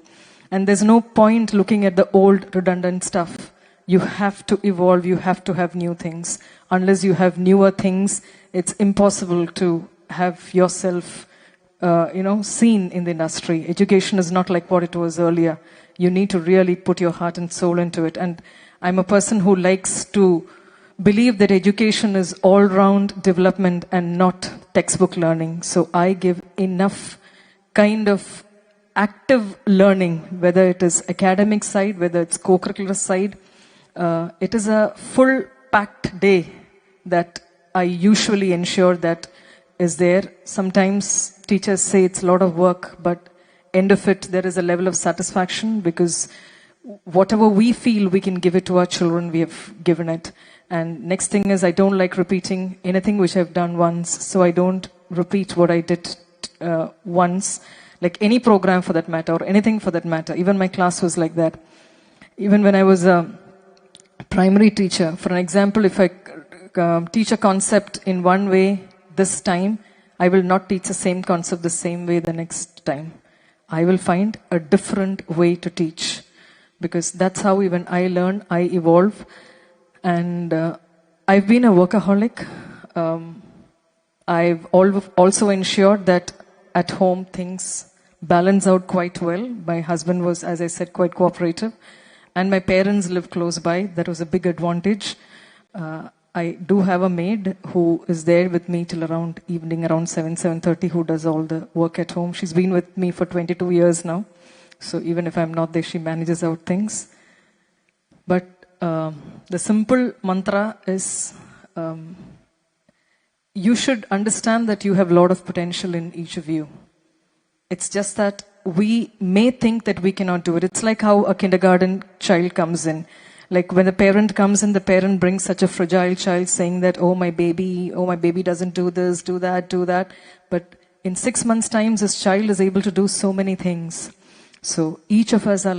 And there's no point looking at the old redundant stuff. You have to evolve, you have to have new things. Unless you have newer things, it's impossible to have yourself seen in the industry. Education is not like what it was earlier. You need to really put your heart and soul into it. And I'm a person who likes to believe that education is all-round development and not textbook learning. So I give enough kind of active learning, whether it is academic side, whether it's co-curricular side. It is a full packed day that I usually ensure that is there. Sometimes teachers say it's a lot of work, but end of it, there is a level of satisfaction, because whatever we feel we can give it to our children, we have given it. And next thing is, I don't like repeating anything which I've done once, so I don't repeat what I did once, like any program for that matter, or anything for that matter. Even my class was like that. Even when I was a primary teacher, for an example, if I teach a concept in one way this time, I will not teach the same concept the same way the next time. I will find a different way to teach, because that's how even I learn, I evolve. And I've been a workaholic. I've also ensured that at home things balance out quite well. My husband was, as I said, quite cooperative. And my parents live close by. That was a big advantage. I do have a maid who is there with me till around evening, around 7:30, who does all the work at home. She's been with me for 22 years now. So even if I'm not there, she manages out things. But the simple mantra is, you should understand that you have a lot of potential in each of you. It's just that we may think that we cannot do it. It's like how a kindergarten child comes in. Like when the parent comes in, the parent brings such a fragile child saying that, oh my baby doesn't do this, do that. But in 6 months' time, this child is able to do so many things. So each of us are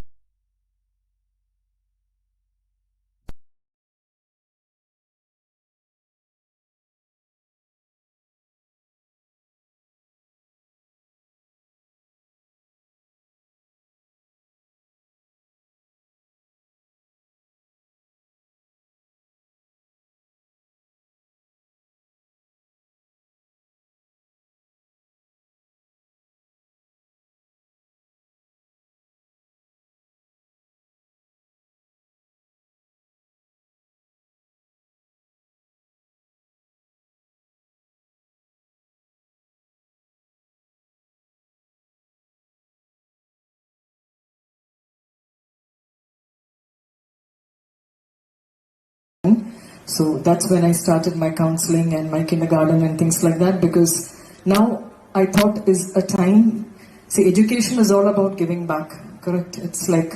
So that's when I started my counseling and my kindergarten and things like that, because now I thought is a time, see, education is all about giving back, correct? It's like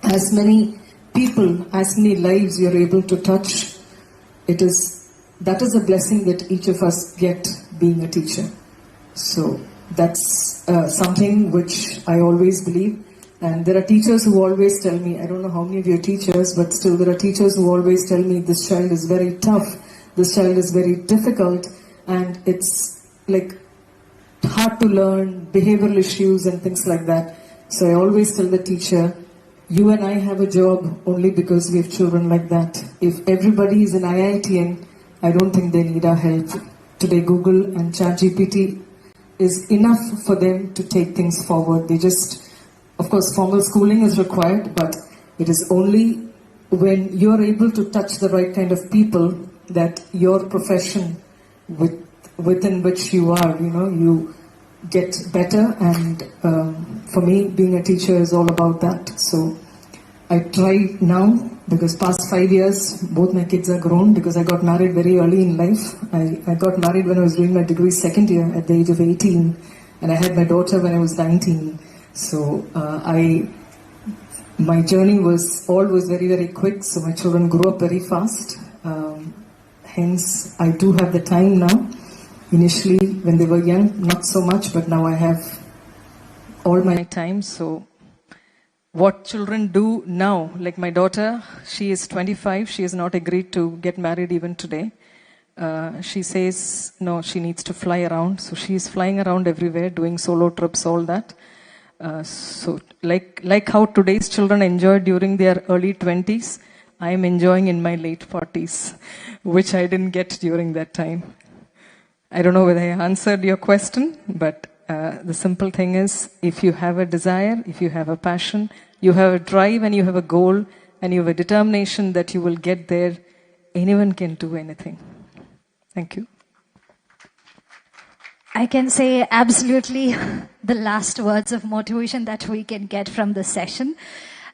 as many people, as many lives you're able to touch, that is a blessing that each of us get being a teacher. So that's something which I always believe. And there are teachers who always tell me, I don't know how many of you are teachers, but still there are teachers who always tell me this child is very tough, this child is very difficult, and it's like hard to learn, behavioral issues and things like that. So I always tell the teacher, you and I have a job only because we have children like that. If everybody is an IITian, I don't think they need our help. Today Google and ChatGPT is enough for them to take things forward. They just, of course, formal schooling is required, but it is only when you're able to touch the right kind of people that your profession within which you are, you get better. And for me, being a teacher is all about that. So I try now, because past 5 years, both my kids are grown, because I got married very early in life. I got married when I was doing my degree second year at the age of 18, and I had my daughter when I was 19. So my journey was very, very quick. So my children grew up very fast. Hence, I do have the time now. Initially, when they were young, not so much, but now I have all my time. So what children do now, like my daughter, she is 25. She has not agreed to get married even today. She says, no, she needs to fly around. So she is flying around everywhere, doing solo trips, all that. So like how today's children enjoy during their early 20s, I am enjoying in my late 40s, which I didn't get during that time. I don't know whether I answered your question, but the simple thing is, if you have a desire, if you have a passion, you have a drive and you have a goal and you have a determination that you will get there, anyone can do anything. Thank you. I can say absolutely the last words of motivation that we can get from this session.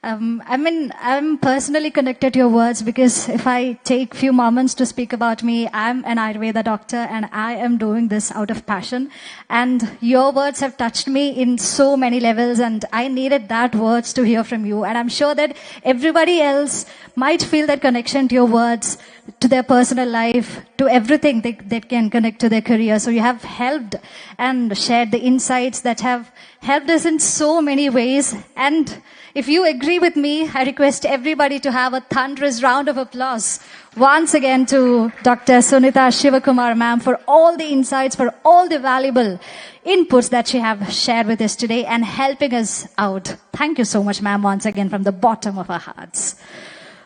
I'm personally connected to your words, because if I take few moments to speak about me, I'm an Ayurveda doctor and I am doing this out of passion. And your words have touched me in so many levels, and I needed that words to hear from you. And I'm sure that everybody else might feel that connection to your words, to their personal life, to everything that can connect to their career. So you have helped and shared the insights that have helped us in so many ways. And if you agree with me, I request everybody to have a thunderous round of applause once again to Dr. Sunita Shivakumar ma'am for all the insights, for all the valuable inputs that she have shared with us today and helping us out. Thank you so much, ma'am, once again from the bottom of our hearts.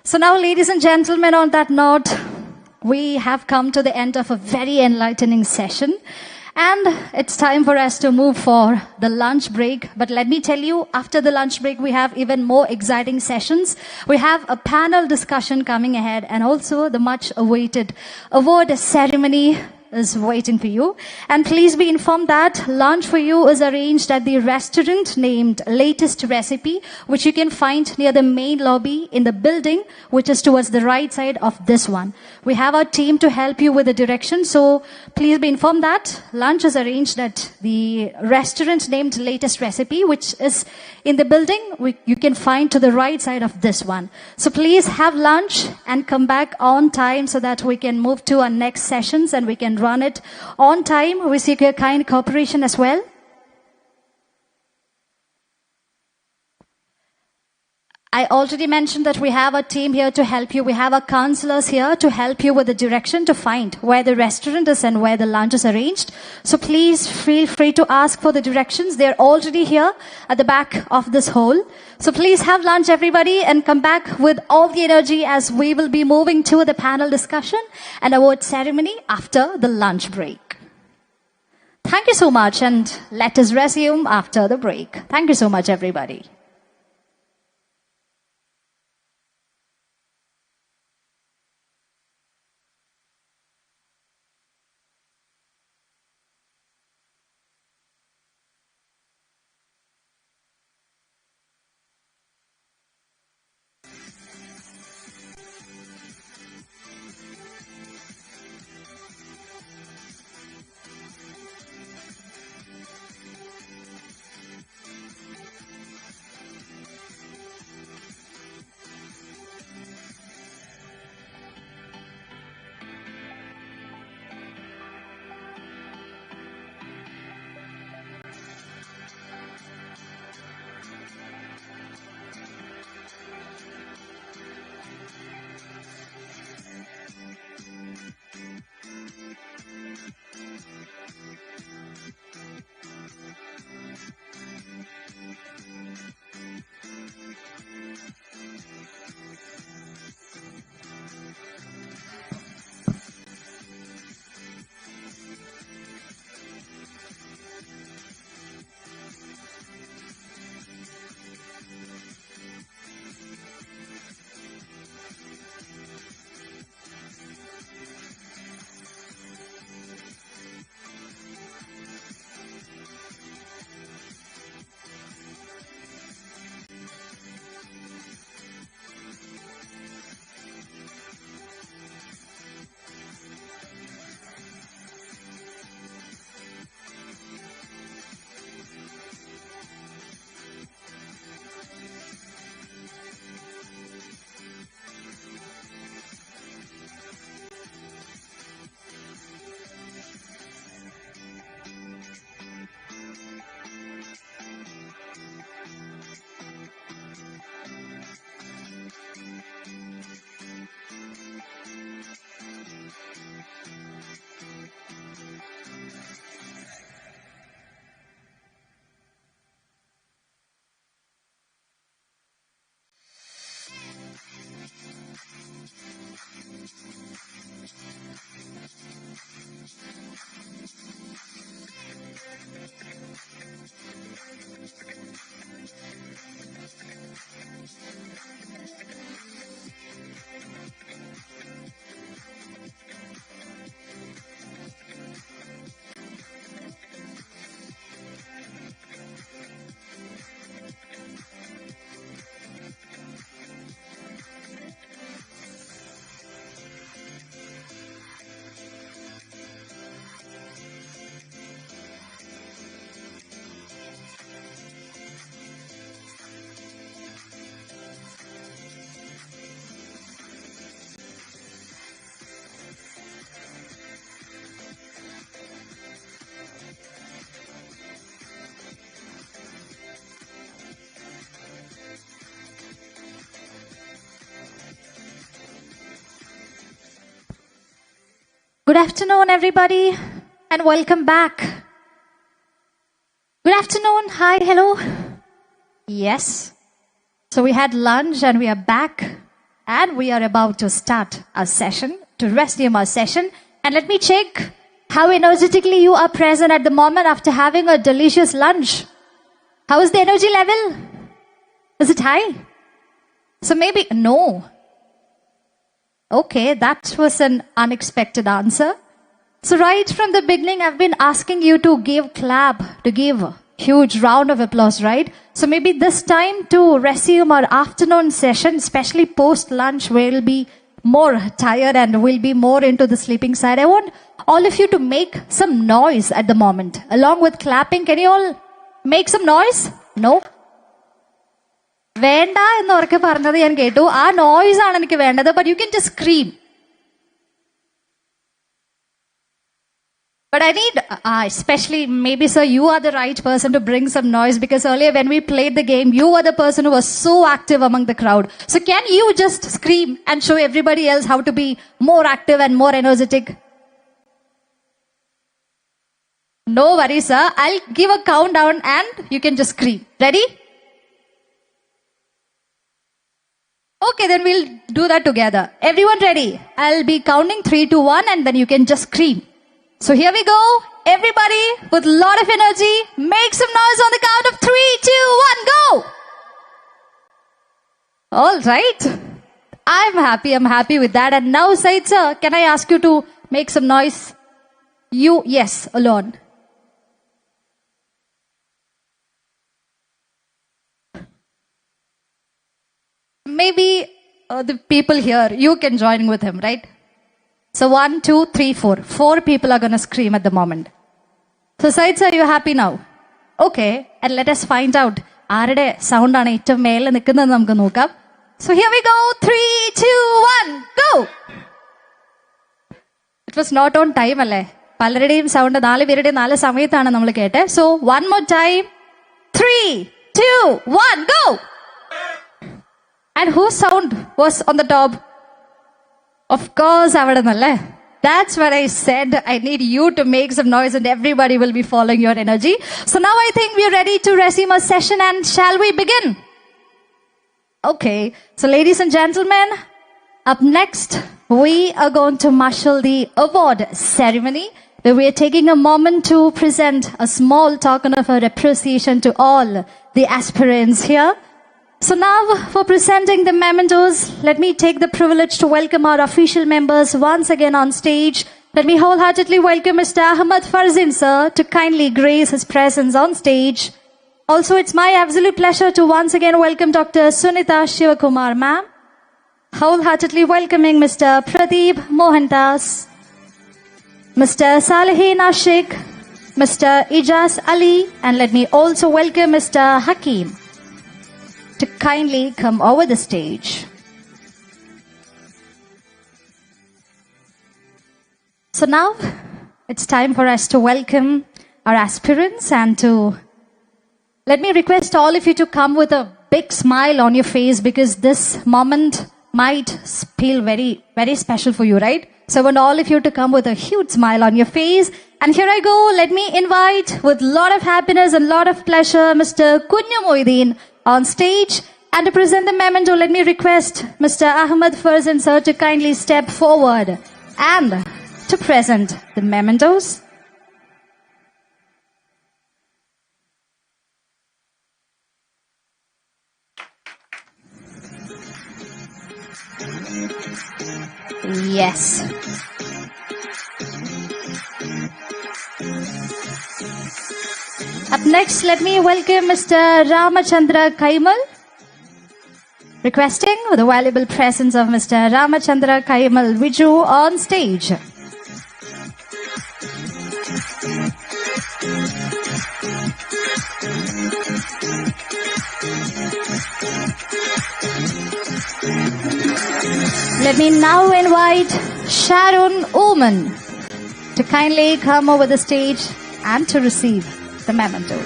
So now, ladies and gentlemen, on that note, we have come to the end of a very enlightening session. And it's time for us to move for the lunch break. But let me tell you, after the lunch break, we have even more exciting sessions. We have a panel discussion coming ahead, and also the much awaited award ceremony is waiting for you. And please be informed that lunch for you is arranged at the restaurant named Latest Recipe, which you can find near the main lobby in the building, which is towards the right side of this one. We have our team to help you with the direction, so please be informed that lunch is arranged at the restaurant named Latest Recipe, which is in the building you can find to the right side of this one. So please have lunch and come back on time so that we can move to our next sessions and we can run it on time. We seek your kind cooperation as well. I already mentioned that we have a team here to help you. We have our counselors here to help you with the direction to find where the restaurant is and where the lunch is arranged. So please feel free to ask for the directions. They're already here at the back of this hall. So please have lunch, everybody, and come back with all the energy as we will be moving to the panel discussion and award ceremony after the lunch break. Thank you so much, and let us resume after the break. Thank you so much, everybody. Good afternoon, everybody, and welcome back. Good afternoon. Hi, hello. Yes. So we had lunch and we are back and we are about to start our session, to resume our session. And let me check how energetically you are present at the moment after having a delicious lunch. How is the energy level? Is it high? So maybe, no. Okay, that was an unexpected answer. So right from the beginning, I've been asking you to give clap, to give a huge round of applause, right? So maybe this time to resume our afternoon session, especially post-lunch, we'll be more tired and we'll be more into the sleeping side. I want all of you to make some noise at the moment. Along with clapping, can you all make some noise? No? വേണ്ട എന്ന് ഉറക്കെ പറഞ്ഞത് ഞാൻ കേട്ടു. ആ noise ആണ് എനിക്ക് വേണ്ടത്. But you can just scream. But I need, especially maybe sir, you are the right person to bring some noise, because earlier when we played the game, you were the person who was so active among the crowd. So can you just scream and show everybody else how to be more active and more energetic? No worries, sir. I'll give a countdown and you can just scream. Ready? Okay, then we'll do that together. Everyone ready? I'll be counting 3, 2, 1 and then you can just scream. So here we go. Everybody with a lot of energy, make some noise on the count of 3, 2, 1, go! All right. I'm happy with that. And now, Said sir, can I ask you to make some noise? You, yes, alone. Maybe the people here, you can join with him, right? So 1, 2, 3, 4. 4 people are going to scream at the moment. So Said sir, are you happy now? Okay, and let us find out. Aarade sound aanu ഏറ്റവും മേലെ നിൽക്കുന്നത് നമുക്ക് നോക്കാം. So here we go. 3, 2, 1, go! It was not on time അല്ലേ? പലരുടെയും sound 4 പേരുടെയും 4 സമയത്താണ് നമ്മൾ കേട്ടെ. So one more time. 3, 2, 1, go! And whose sound was on the top? Of course, avadannalle. That's what I said. I need you to make some noise and everybody will be following your energy. So now I think we're ready to resume our session, and shall we begin? Okay. So ladies and gentlemen, up next, we are going to marshal the award ceremony, where we are taking a moment to present a small token of our appreciation to all the aspirants here. So now, for presenting the mementos, let me take the privilege to welcome our official members once again on stage. Let me wholeheartedly welcome Mr. Ahammed Farzin, sir, to kindly grace his presence on stage. Also, it's my absolute pleasure to once again welcome Dr. Sunita Shivakumar, ma'am. Wholeheartedly welcoming Mr. Pradeep Mohandas, Mr. Salehin Ashik, Mr. Ijaz Ali, and let me also welcome Mr. Hakim to kindly come over the stage. So now it's time for us to welcome our aspirants, and to let me request all of you to come with a big smile on your face, because this moment might feel very, very special for you, right? So I want all of you to come with a huge smile on your face. And here I go. Let me invite, with a lot of happiness and a lot of pleasure, Mr. Kunyu Moideen on stage. And to present the memento, let me request Mr. Ahammed Farzin, sir, to kindly step forward and to present the mementos. Yes. Up next, let me welcome Mr. Ramachandra Kaimal. Requesting the valuable presence of Mr. Ramachandra Kaimal Viju on stage. Let me now invite Sharon Ullman to kindly come over the stage and to receive the memento.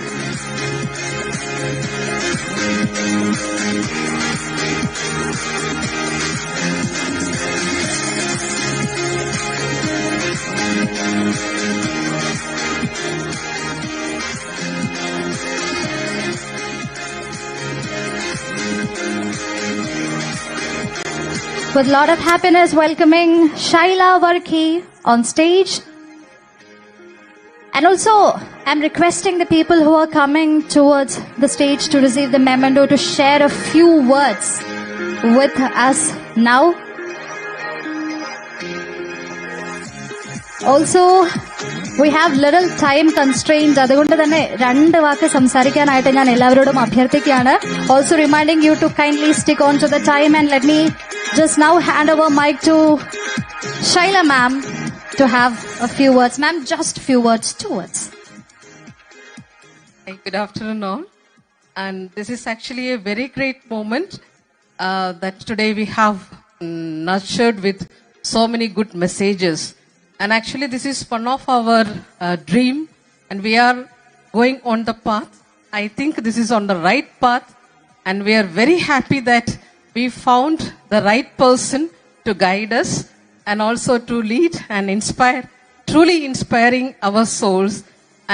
With a lot of happiness, welcoming Shaila Varki on stage. And also, I'm requesting the people who are coming towards the stage to receive the memento to share a few words with us now. Also, we have little time constraint. അതുകൊണ്ട് തന്നെ 2 വാക്ക് സംസാരിക്കാനായിട്ട് ഞാൻ എല്ലാവരോടും അഭ്യർത്ഥിക്കുകയാണ്. Also reminding you to kindly stick on to the time, and let me just now hand over mic to Shaila ma'am to have a few words. Ma'am, just few words, 2 words. Good afternoon all. And this is actually a very great moment that today we have nurtured with so many good messages. And actually this is one of our dream, and we are going on the path. I think this is on the right path, and we are very happy that we found the right person to guide us and also to lead and inspire, truly inspiring our souls.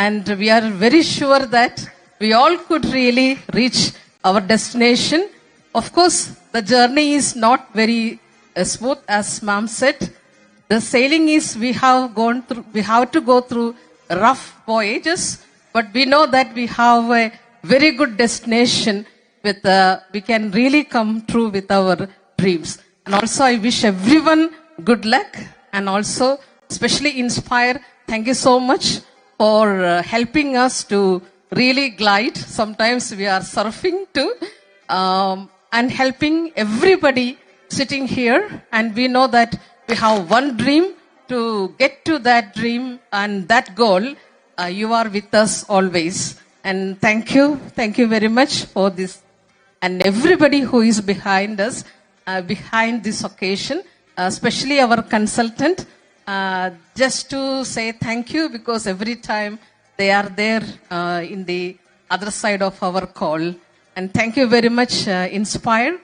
And we are very sure that we all could really reach our destination. Of course, the journey is not very smooth, as ma'am said. The sailing is, we have to go through rough voyages, but we know that we have a very good destination with, we can really come true with our dreams. And also I wish everyone good luck, and also especially Inspire. Thank you so much for helping us to really glide. Sometimes we are surfing too, and helping everybody sitting here. And we know that we have one dream. To get to that dream and that goal, you are with us always. And thank you very much for this. And everybody who is behind us, behind this occasion, especially our consultant, just to say thank you, because every time they are there in the other side of our call. And thank you very much, Inspire.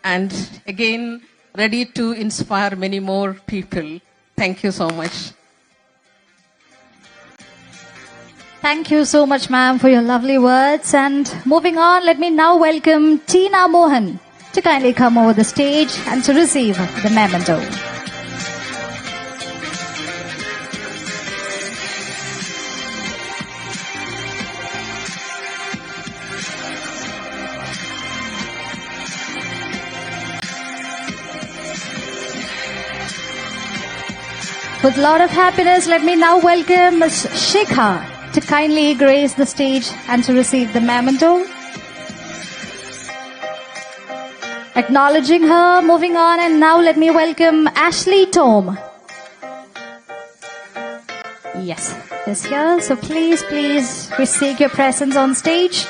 And again, ready to inspire many more people. Thank you so much. Thank you so much, ma'am, for your lovely words. And moving on, let me now welcome Tina Mohan to kindly come over the stage and to receive the memento. With a lot of happiness, let me now welcome Ms. Shikha to kindly grace the stage and to receive the memento. Acknowledging her, moving on, and now let me welcome Ashley Tom. Yes, is here. So please, we seek your presence on stage.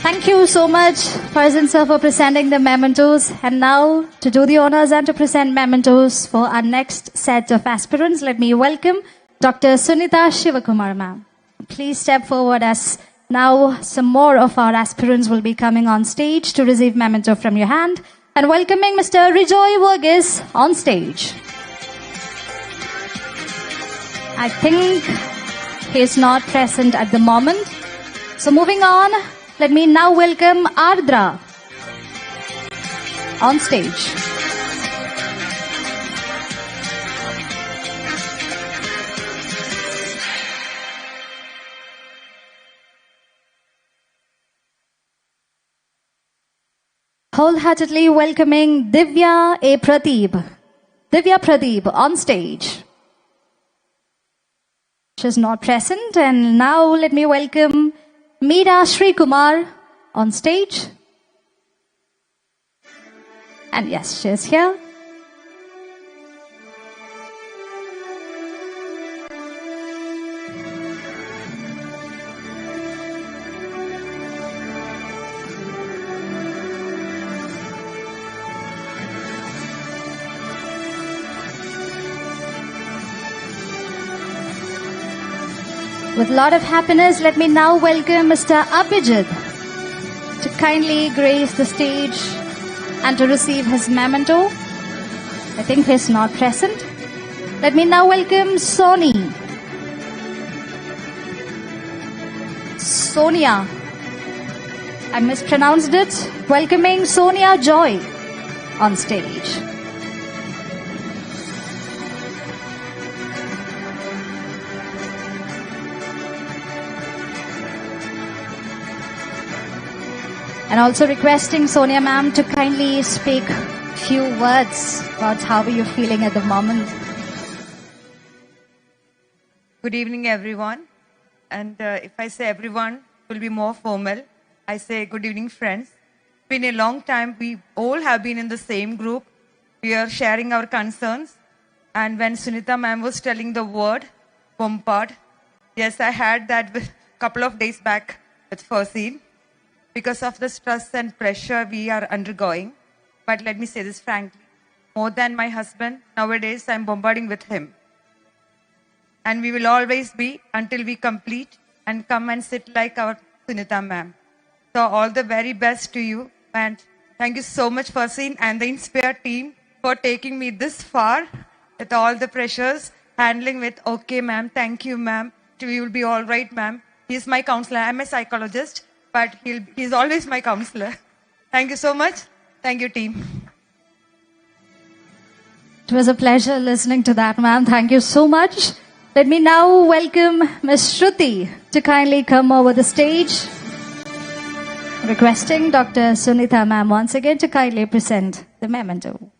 Thank you so much, Farzin sir, for presenting the mementos. And now, to do the honors and to present mementos for our next set of aspirants, let me welcome Dr. Sunita Shivakumar ma'am. Please step forward, as now some more of our aspirants will be coming on stage to receive memento from your hand. And welcoming Mr. Rijoy Verghese on stage. I think he is not present at the moment. So moving on, let me now welcome Ardra on stage. Wholeheartedly welcoming Divya Pradeep on stage. She is not present, and now let me welcome Meera Shri Kumar on stage. And yes, she is here. With a lot of happiness, let me now welcome Mr. Abhijit to kindly grace the stage and to receive his memento. I think he's not present. Let me now welcome Sony Sonia. I mispronounced it. Welcoming Sonia Joy on stage. And also requesting Sonia ma'am to kindly speak few words about how are you feeling at the moment. Good evening, everyone. And if I say everyone, it will be more formal. I say good evening, friends. It's been a long time. We all have been in the same group. We are sharing our concerns. And when Sunita ma'am was telling the word, bombard, yes, I had that a couple of days back with Farzin because of the stress and pressure we are undergoing. But let me say this frankly, more than my husband, nowadays I'm bombarding with him. And we will always be until we complete and come and sit like our Sunita ma'am. So all the very best to you. And thank you so much, Farzin and the Inspire team for taking me this far with all the pressures, handling with, okay, ma'am, thank you, ma'am. You will be all right, ma'am. He's my counselor. I'm a psychologist, but he's always my counselor. Thank you so much. Thank you, team. It was a pleasure listening to that, ma'am. Thank you so much. Let me now welcome Ms. Shruti to kindly come over the stage. Requesting Dr. Sunita ma'am once again to kindly present the memento.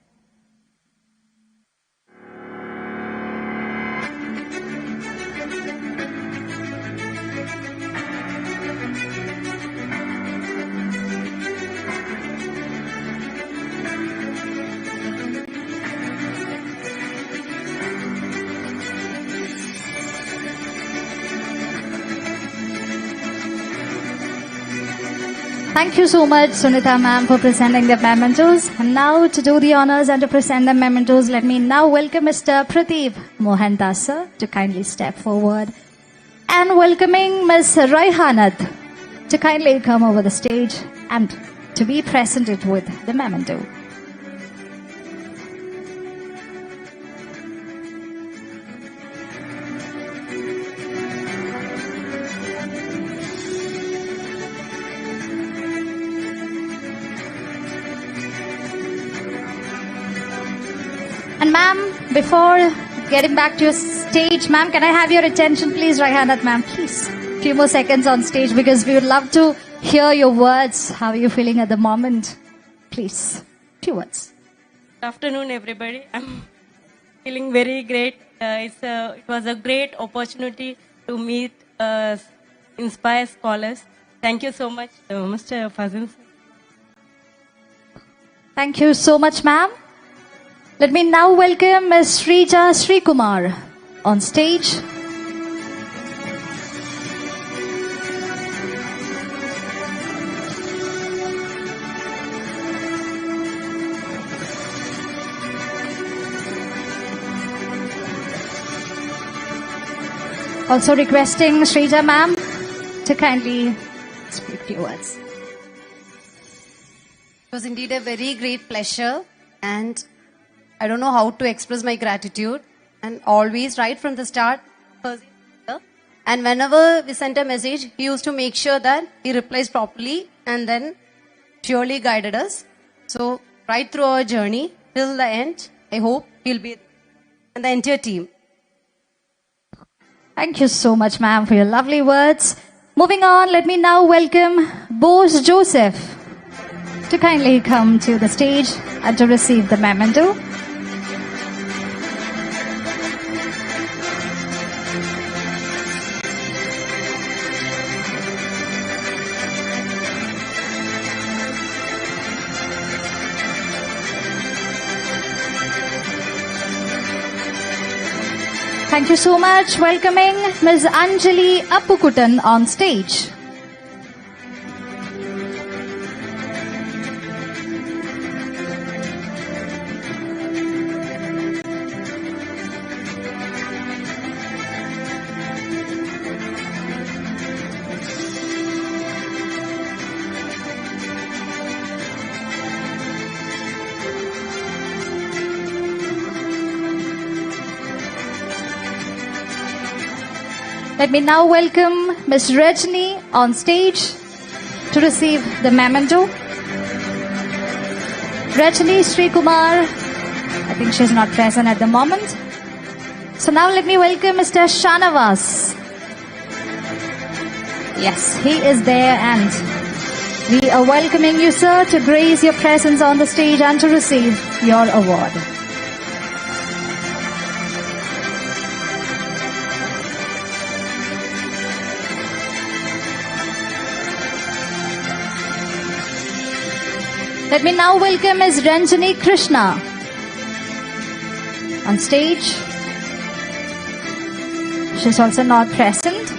Thank you so much, Sunita ma'am, for presenting the mementos. And now to do the honors and to present the mementos, let me now welcome Mr. Pradeep Mohandasa to kindly step forward. And welcoming Ms. Raihanat to kindly come over the stage and to be presented with the memento. And ma'am, before getting back to your stage, ma'am, can I have your attention, please, Raihanat, ma'am, please. A few more seconds on stage because we would love to hear your words. How are you feeling at the moment? Please, few words. Good afternoon, everybody. I'm feeling very great. It was a great opportunity to meet Inspire scholars. Thank you so much, Mr. Farzin. Thank you so much, ma'am. Let me now welcome Ms. Srija Srikumar on stage. Also requesting Srija ma'am to kindly speak a few words. It was indeed a very great pleasure, and I don't know how to express my gratitude. And always, right from the start, and whenever we sent a message, he used to make sure that he replies properly and then surely guided us. So, right through our journey till the end, I hope he'll be, and the entire team. Thank you so much, ma'am, for your lovely words. Moving on, let me now welcome Bose Joseph to kindly come to the stage and to receive the memento. Thank you so much. Welcoming Ms. Anjali Appukutan on stage. Let me now welcome Ms. Rajni on stage to receive the memento. Rajni Sri Kumar, I think she's not present at the moment. So now let me welcome Mr. Shanavas. Yes, he is there, and we are welcoming you, sir, to grace your presence on the stage and to receive your award. Let me now welcome Ms. Ranjani Krishna on stage. She's also not present.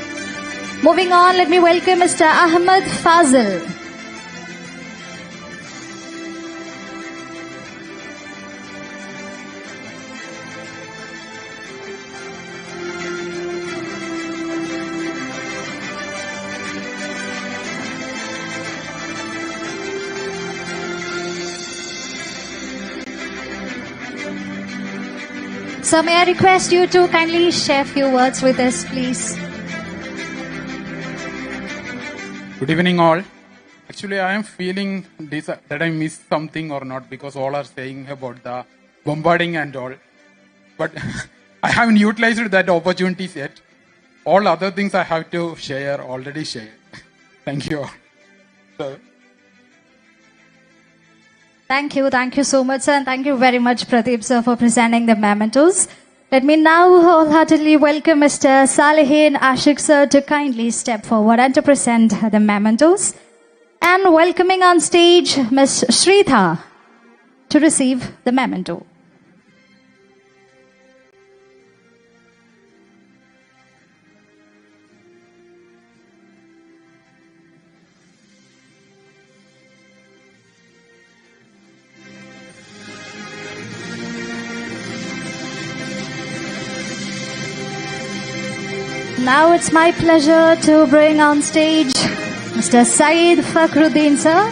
Moving on, let me welcome Mr. Ahammed Farzin. So may I request you to kindly share a few words with us, please? Good evening, all. Actually, I am feeling that I missed something or not, because all are saying about the bombarding and all. But I haven't utilized that opportunities yet. All other things I have to share, already shared. Thank you all. So, Thank you so much, sir, and thank you very much, Pradeep, sir, for presenting the mementos. Let me now wholeheartedly welcome Mr. Salehin Ashik, sir, to kindly step forward and to present the mementos. And welcoming on stage Ms. Shritha to receive the memento. Now it's my pleasure to bring on stage Mr. Saeed Fakhruddin, sir.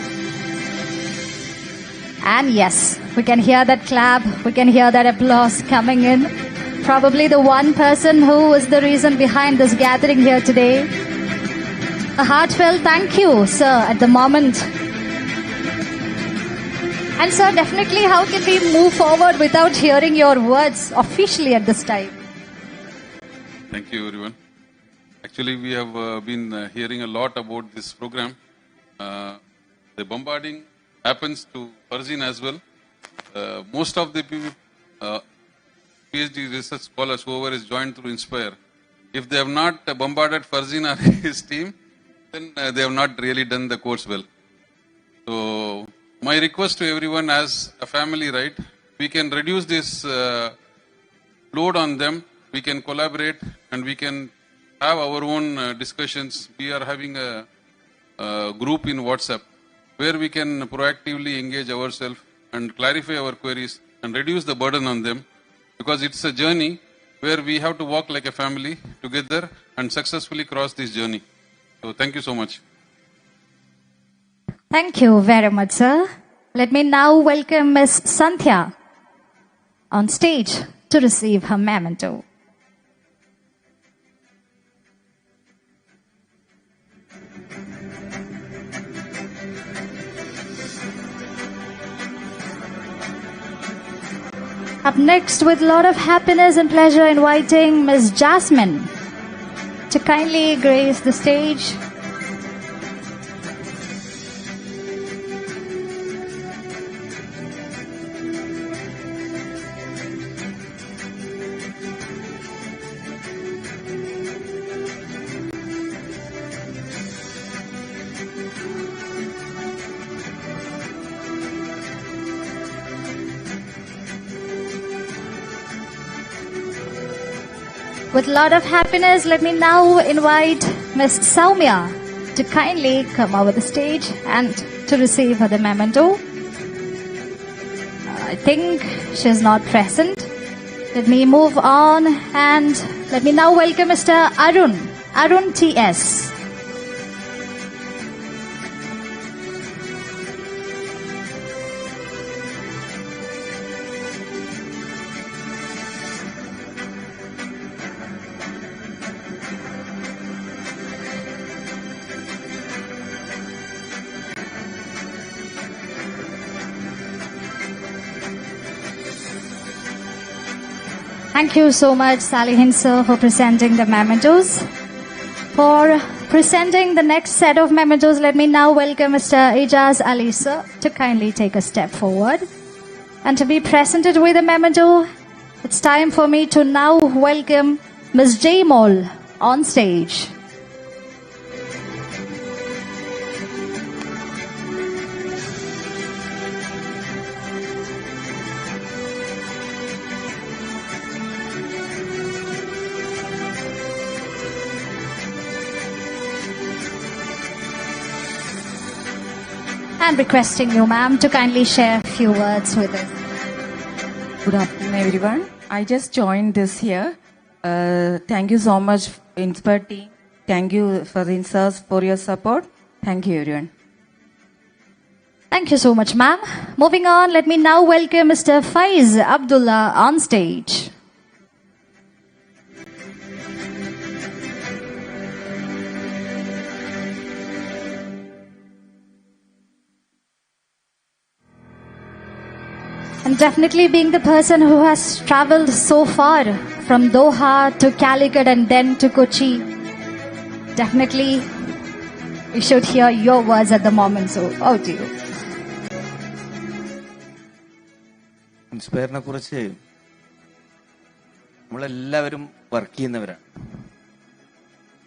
And yes, we can hear that clap, we can hear that applause coming in. Probably the one person who is the reason behind this gathering here today. A heartfelt thank you, sir, at the moment. And sir, definitely, how can we move forward without hearing your words officially at this time? Thank you, everyone. Actually, we have been hearing a lot about this program. The bombarding happens to Farzin as well. Most of the people, PhD research scholars, whoever is joined through Inspire, if they have not bombarded Farzin or his team, then they have not really done the course well. So, my request to everyone, as a family, right, we can reduce this load on them. We can collaborate and we can have our own discussions. We are having a group in WhatsApp where we can proactively engage ourselves and clarify our queries and reduce the burden on them, because it's a journey where we have to walk like a family together and successfully cross this journey. So thank you so much. Thank you very much, sir. Let me now welcome Ms. Santhya on stage to receive her memento. Up next, with a lot of happiness and pleasure, inviting Ms. Jasmine to kindly grace the stage. With a lot of happiness, let me now invite Ms. Saumya to kindly come over the stage and to receive the memento. I think she's not present. Let me move on and let me now welcome Mr. Arun T.S. Thank you so much, Salihin sir, for presenting the mementos. For presenting the next set of mementos, let me now welcome Mr. Ijaz Ali sir to kindly take a step forward. And to be presented with a memento, it's time for me to now welcome Ms. J. Mol on stage. And requesting you, ma'am, to kindly share a few words with us. Good afternoon, everyone. I just joined this here. Thank you so much, Inspire team. Thank you, Farzin sirs, for your support. Thank you, everyone. Thank you so much, ma'am. Moving on, let me now welcome Mr. Faiz Abdullah on stage. And definitely being the person who has traveled so far from Doha to Calicut and then to Kochi, definitely we should hear your words at the moment. So, over to you. ഇൻസ്പയറിനെ കുറിച്ച് നമ്മളെല്ലാവരും work ചെയ്യുന്നവരാണ്.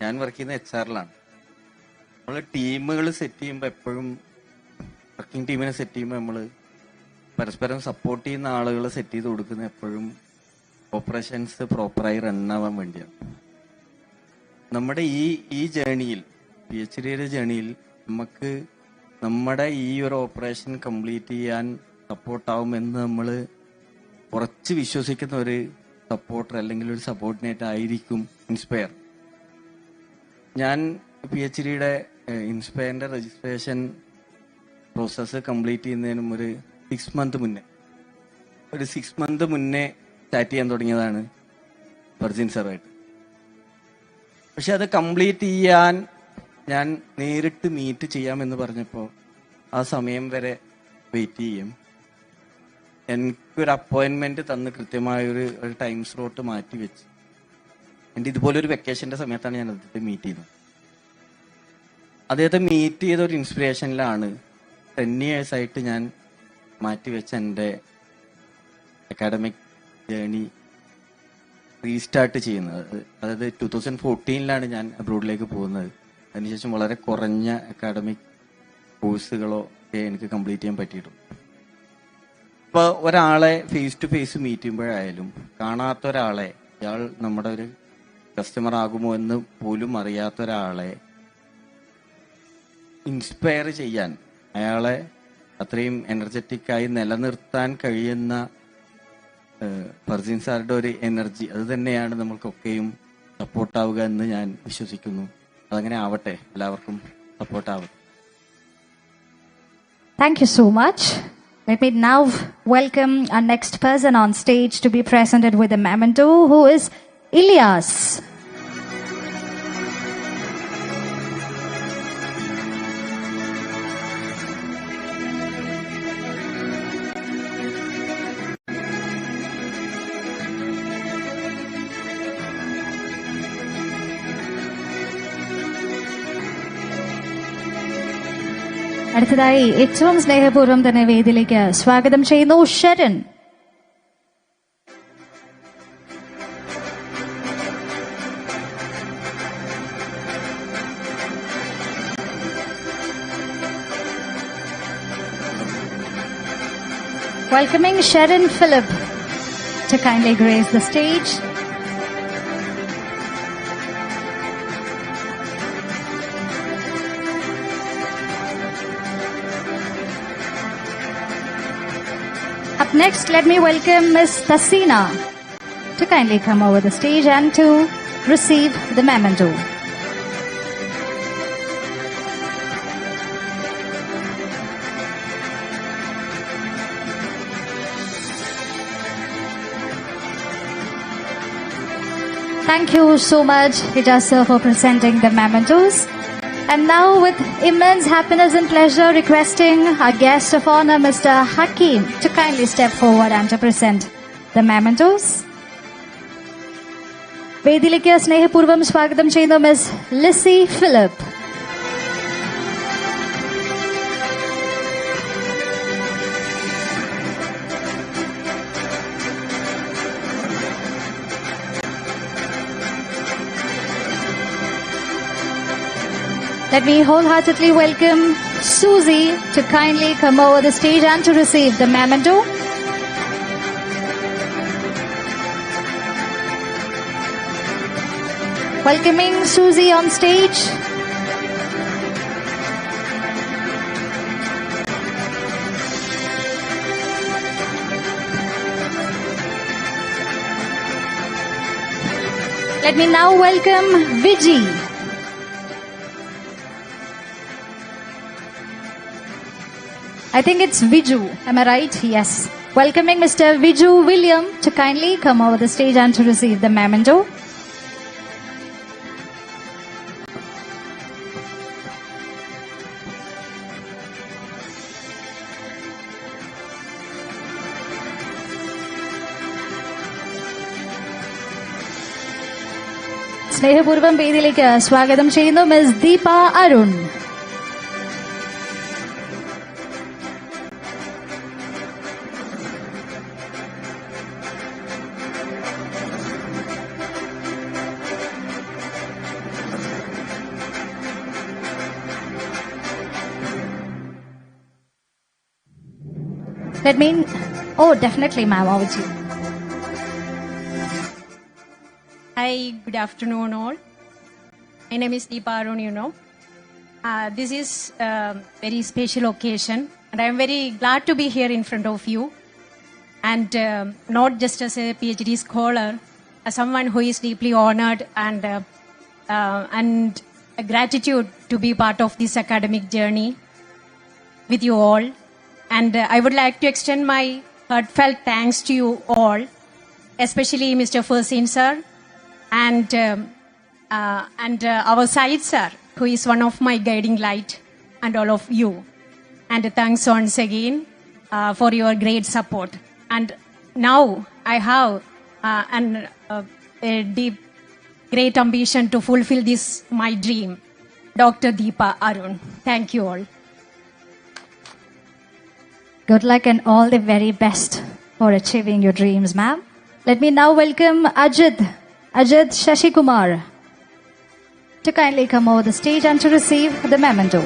ഞാൻ work ചെയ്യുന്ന HR-ലാണ്. നമ്മൾ ടീമുകൾ set ചെയ്യുമ്പോൾ എപ്പോഴും working ടീമിനെ സെറ്റ് ചെയ്യുമ്പോൾ നമ്മൾ പരസ്പരം സപ്പോർട്ട് ചെയ്യുന്ന ആളുകളെ സെറ്റ് ചെയ്ത് കൊടുക്കുന്ന എപ്പോഴും ഓപ്പറേഷൻസ് പ്രോപ്പറായി റണ്ണാവാൻ വേണ്ടിയാണ്. നമ്മുടെ ഈ ജേണിയിൽ PhD ജേണിയിൽ നമുക്ക് നമ്മുടെ ഈ ഒരു ഓപ്പറേഷൻ കംപ്ലീറ്റ് ചെയ്യാൻ സപ്പോർട്ടാവുമെന്ന് നമ്മൾ കുറച്ച് വിശ്വസിക്കുന്ന ഒരു സപ്പോർട്ടർ അല്ലെങ്കിൽ ഒരു സബോർഡിനേറ്റ് ആയിരിക്കും ഇൻസ്പയർ. ഞാൻ PhD ഇൻസ്പയറിന്റെ രജിസ്ട്രേഷൻ പ്രോസസ്സ് കംപ്ലീറ്റ് ചെയ്യുന്നതിനും ഒരു 6 months മുന്നേ സ്റ്റാർട്ട് ചെയ്യാൻ തുടങ്ങിയതാണ് ഫർസിൻ സാറായിട്ട്. പക്ഷെ അത് കംപ്ലീറ്റ് ചെയ്യാൻ ഞാൻ നേരിട്ട് മീറ്റ് ചെയ്യാമെന്ന് പറഞ്ഞപ്പോൾ ആ സമയം വരെ വെയിറ്റ് ചെയ്യും. എനിക്കൊരു അപ്പോയിന്റ്മെന്റ് തന്ന് കൃത്യമായൊരു ടൈം സ്ലോട്ട് മാറ്റി വെച്ച് എൻ്റെ ഇതുപോലൊരു വെക്കേഷന്റെ സമയത്താണ് ഞാൻ അദ്ദേഹത്തെ മീറ്റ് ചെയ്തത്. അദ്ദേഹത്തെ മീറ്റ് ചെയ്ത ഒരു ഇൻസ്പിറേഷനിലാണ് 10 years ആയിട്ട് ഞാൻ മാറ്റിവെച്ച എൻ്റെ അക്കാഡമിക് ജേണി റീസ്റ്റാർട്ട് ചെയ്യുന്നത്. അതായത് 2014 ഞാൻ അബ്രോഡിലേക്ക് പോകുന്നത്. അതിനുശേഷം വളരെ കുറഞ്ഞ അക്കാഡമിക് കോഴ്സുകളോ ഒക്കെ എനിക്ക് കംപ്ലീറ്റ് ചെയ്യാൻ പറ്റിയിട്ടുള്ളൂ. ഇപ്പോൾ ഒരാളെ ഫേസ് ടു ഫേസ് മീറ്റ് ചെയ്യുമ്പോഴായാലും കാണാത്ത ഒരാളെ, ഇയാൾ നമ്മുടെ ഒരു കസ്റ്റമർ ആകുമോ എന്ന് പോലും അറിയാത്ത ഒരാളെ ഇൻസ്പയർ ചെയ്യാൻ, അയാളെ അത്രയും എനർജറ്റിക് ആയി നിലനിർത്താൻ കഴിയുന്ന ഫർസീൻ സാറുടെ ഒരു എനർജി, അത് തന്നെയാണ് നമ്മൾക്കൊക്കെയും സപ്പോർട്ടാവുക എന്ന് ഞാൻ വിശ്വസിക്കുന്നു. അതങ്ങനെ ആവട്ടെ, എല്ലാവർക്കും സപ്പോർട്ടാവട്ടെ. Thank you so much. Let me now welcome our next person on stage to be presented with a memento, who is Ilyas. അടുത്തതായി ഏറ്റവും സ്നേഹപൂർവ്വം തന്നെ വേദിയിലേക്ക് സ്വാഗതം ചെയ്യുന്നു ഷെരൻ. Welcoming Sharon Phillip to kindly grace the stage. Up next, let me welcome Miss Tasina to kindly come over the stage and to receive the memento. Thank you so much, Ijaz sir, for presenting the mementos. And now, with immense happiness and pleasure, requesting our guest of honor, Mr. Hakim, to kindly step forward and to present the mementos. വേദിയിലേക്ക് സ്നേഹപൂർവ്വം സ്വാഗതം ചെയ്യുന്നു miss Lissy Philip. Let me wholeheartedly welcome Susie to kindly come over the stage and to receive the memento. Welcoming Susie on stage. Let me now welcome Viji. I think it's Viju. Am I right? Yes. Welcoming Mr. Viju William to kindly come over the stage and to receive the memento. സ്നേഹപൂർവ്വം വേദിയിലേക്ക് സ്വാഗതം ചെയ്യുന്നു miss Deepa Arun. Let me, oh, definitely, ma'am, over to you. Hi, good afternoon, all. My name is Deepa Arun, this is a very special occasion, and I am very glad to be here in front of you. And not just as a PhD scholar, as someone who is deeply honored and a gratitude to be part of this academic journey with you all. And I would like to extend my heartfelt thanks to you all, especially Mr. Farzin sir and our Said sir, who is one of my guiding light, and all of you. And thanks once again for your great support. And now I have a deep, great ambition to fulfill this my dream. Dr. Deepa Arun. Thank you all. Good luck and all the very best for achieving your dreams, ma'am. Let me now welcome Ajit Shashikumar to kindly come over the stage and to receive the memento.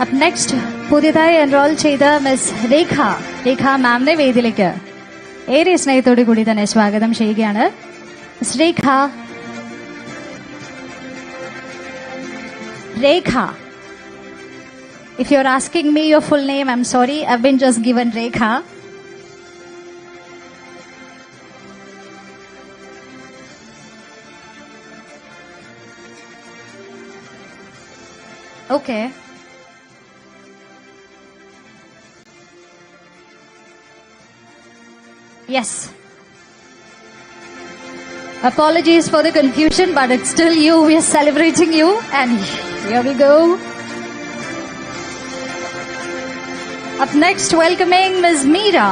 Up next, പുതിയതായി enrol ചെയ്ത miss രേഖ മാമിനെ വേദിയിലേക്ക് ഏറെ സ്നേഹത്തോടു കൂടി തന്നെ സ്വാഗതം ചെയ്യുകയാണ്. Miss Rekha, if you're asking me your full name, I'm sorry, I've been just given Rekha. Okay. Yes. Apologies for the confusion, but it's still you. We are celebrating you. And here we go. Up next, welcoming Ms. Meera.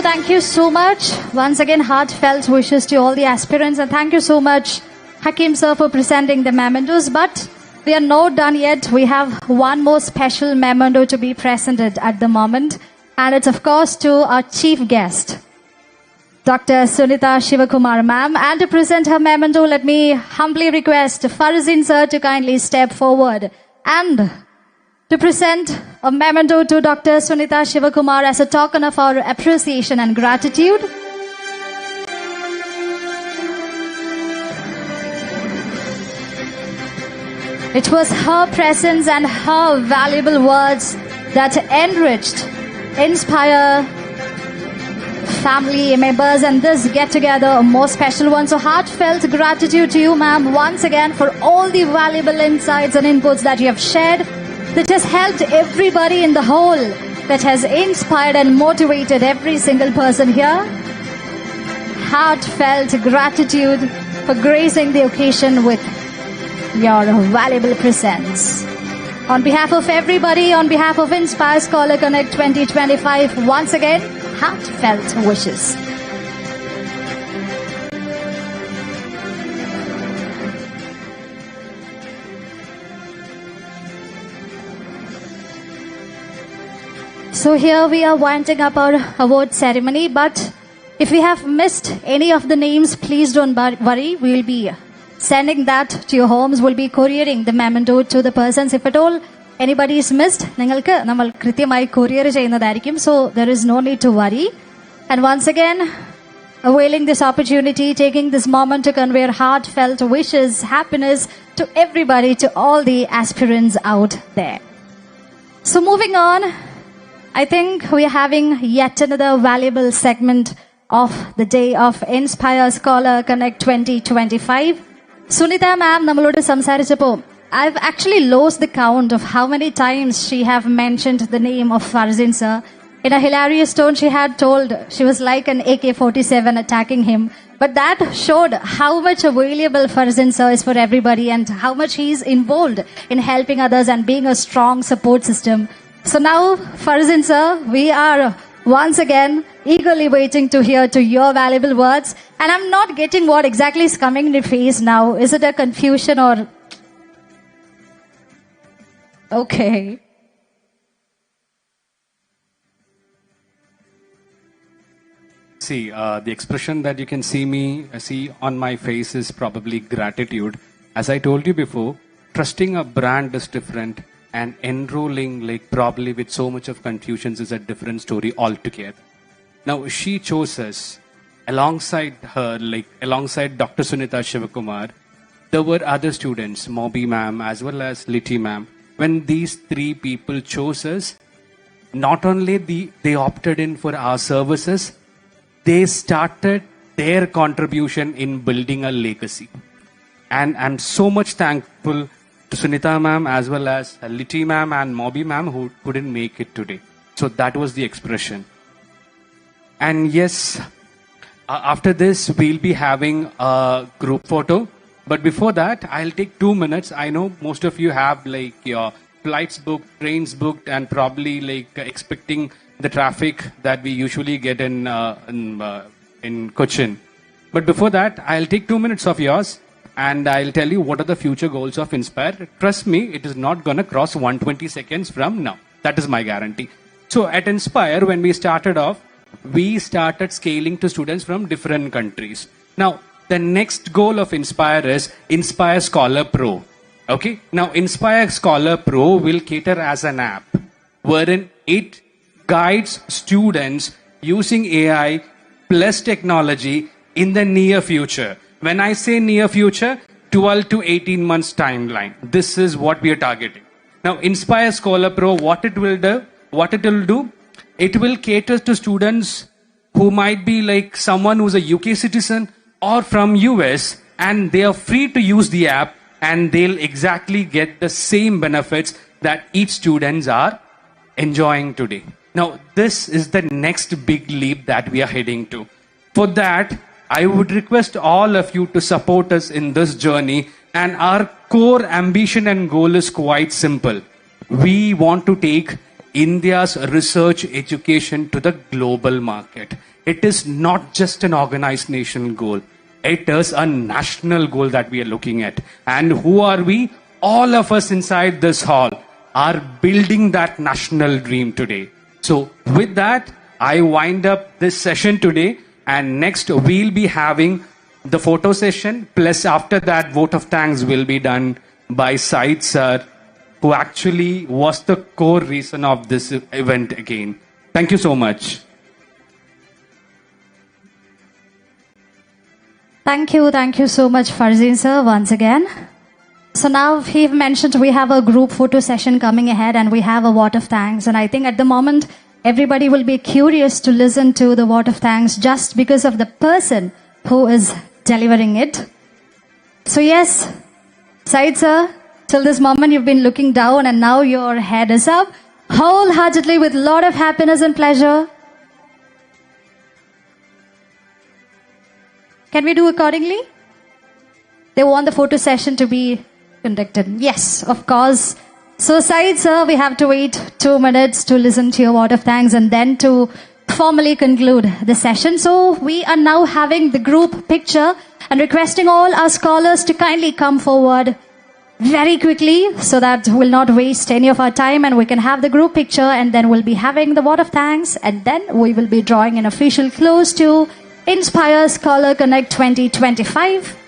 Thank you so much. Once again, heartfelt wishes to all the aspirants, and thank you so much, Hakim sir, for presenting the mementos. But we are not done yet. We have one more special memento to be presented at the moment, and it's of course to our chief guest, Dr. Sunita Shivakumar ma'am. And to present her memento, let me humbly request Farzin sir to kindly step forward and to present a memento to Dr. Sunita Shivakumar as a token of our appreciation and gratitude. It was her presence and her valuable words that enriched, inspire family members and this get together a more special one. So heartfelt gratitude to you, ma'am, once again for all the valuable insights and inputs that you have shared, that has helped everybody in the whole, that has inspired and motivated every single person here. Heartfelt gratitude for gracing the occasion with your valuable presence. On behalf of everybody, on behalf of Inspire Scholar Connect 2025, once again, heartfelt wishes. So here we are winding up our award ceremony, but if we have missed any of the names, please don't worry. We'll be sending that to your homes. We'll be couriering the memento to the persons. If at all anybody is missed, ningalku nammal krithyamai courier cheyyunnathaayirikkum. So there is no need to worry. And once again, availing this opportunity, taking this moment to convey our heartfelt wishes, happiness to everybody, to all the aspirants out there. So moving on, I think we are having yet another valuable segment of the day of Inspire Scholar Connect 2025. Sunita ma'am nammalodu samsarichappo I've actually lost the count of how many times she have mentioned the name of Farzin sir. In a hilarious tone, she had told she was like an AK-47 attacking him. But that showed how much available Farzin sir is for everybody and how much he is involved in helping others and being a strong support system. So now, Farzin sir, we are once again eagerly waiting to hear to your valuable words. And I'm not getting what exactly is coming in your face now. Is it a confusion or... Okay. See, the expression that you can see on my face is probably gratitude. As I told you before, trusting a brand is different, and enrolling, like probably with so much of confusions, is a different story altogether. Now, she chose us. Alongside her, like alongside Dr. Sunita Shivakumar, there were other students, Moby ma'am as well as Liti ma'am. When these three people chose us, not only they opted in for our services, they started their contribution in building a legacy. And I'm so much thankful to Sunita ma'am as well as Liti ma'am and Moby ma'am who couldn't make it today. So that was the expression. And yes, after this, we'll be having a group photo. But before that, I'll take 2 minutes. I know most of you have like your flights booked, trains booked, and probably like expecting the traffic that we usually get in Cochin. But before that, I'll take 2 minutes of yours and I'll tell you what are the future goals of Inspire. Trust me, it is not going to cross 120 seconds from now. That is my guarantee. So at Inspire, when we started off, we started scaling to students from different countries. Now, the next goal of Inspire is Inspire Scholar Pro. Okay? Now, Inspire Scholar Pro will cater as an app wherein it guides students using AI plus technology in the near future. When I say near future, 12 to 18 months timeline. This is what we are targeting. Now, Inspire Scholar Pro, what it will do, it will cater to students who might be like someone who's a UK citizen or from US, and they are free to use the app and they'll exactly get the same benefits that each students are enjoying today. Now, this is the next big leap that we are heading to. For that, I would request all of you to support us in this journey, and our core ambition and goal is quite simple. We want to take India's research education to the global market. It is not just an organized nation goal. It is a national goal that we are looking at. And who are we? All of us inside this hall are building that national dream today. So with that, I wind up this session today, and next we'll be having the photo session, plus after that vote of thanks will be done by Said sir, who actually was the core reason of this event again. Thank you so much. Thank you so much, Farzin sir, once again. So now he mentioned we have a group photo session coming ahead and we have a vote of thanks. And I think at the moment, everybody will be curious to listen to the vote of thanks just because of the person who is delivering it. So yes, Said sir, till this moment you've been looking down and now your head is up, wholeheartedly with a lot of happiness and pleasure. Can we do accordingly? They want the photo session to be conducted. Yes, of course. So, Said sir, we have to wait 2 minutes to listen to your word of thanks and then to formally conclude the session. So, we are now having the group picture and requesting all our scholars to kindly come forward very quickly so that we'll not waste any of our time and we can have the group picture and then we'll be having the word of thanks and then we will be drawing an official close to Inspire Scholar Connect 2025.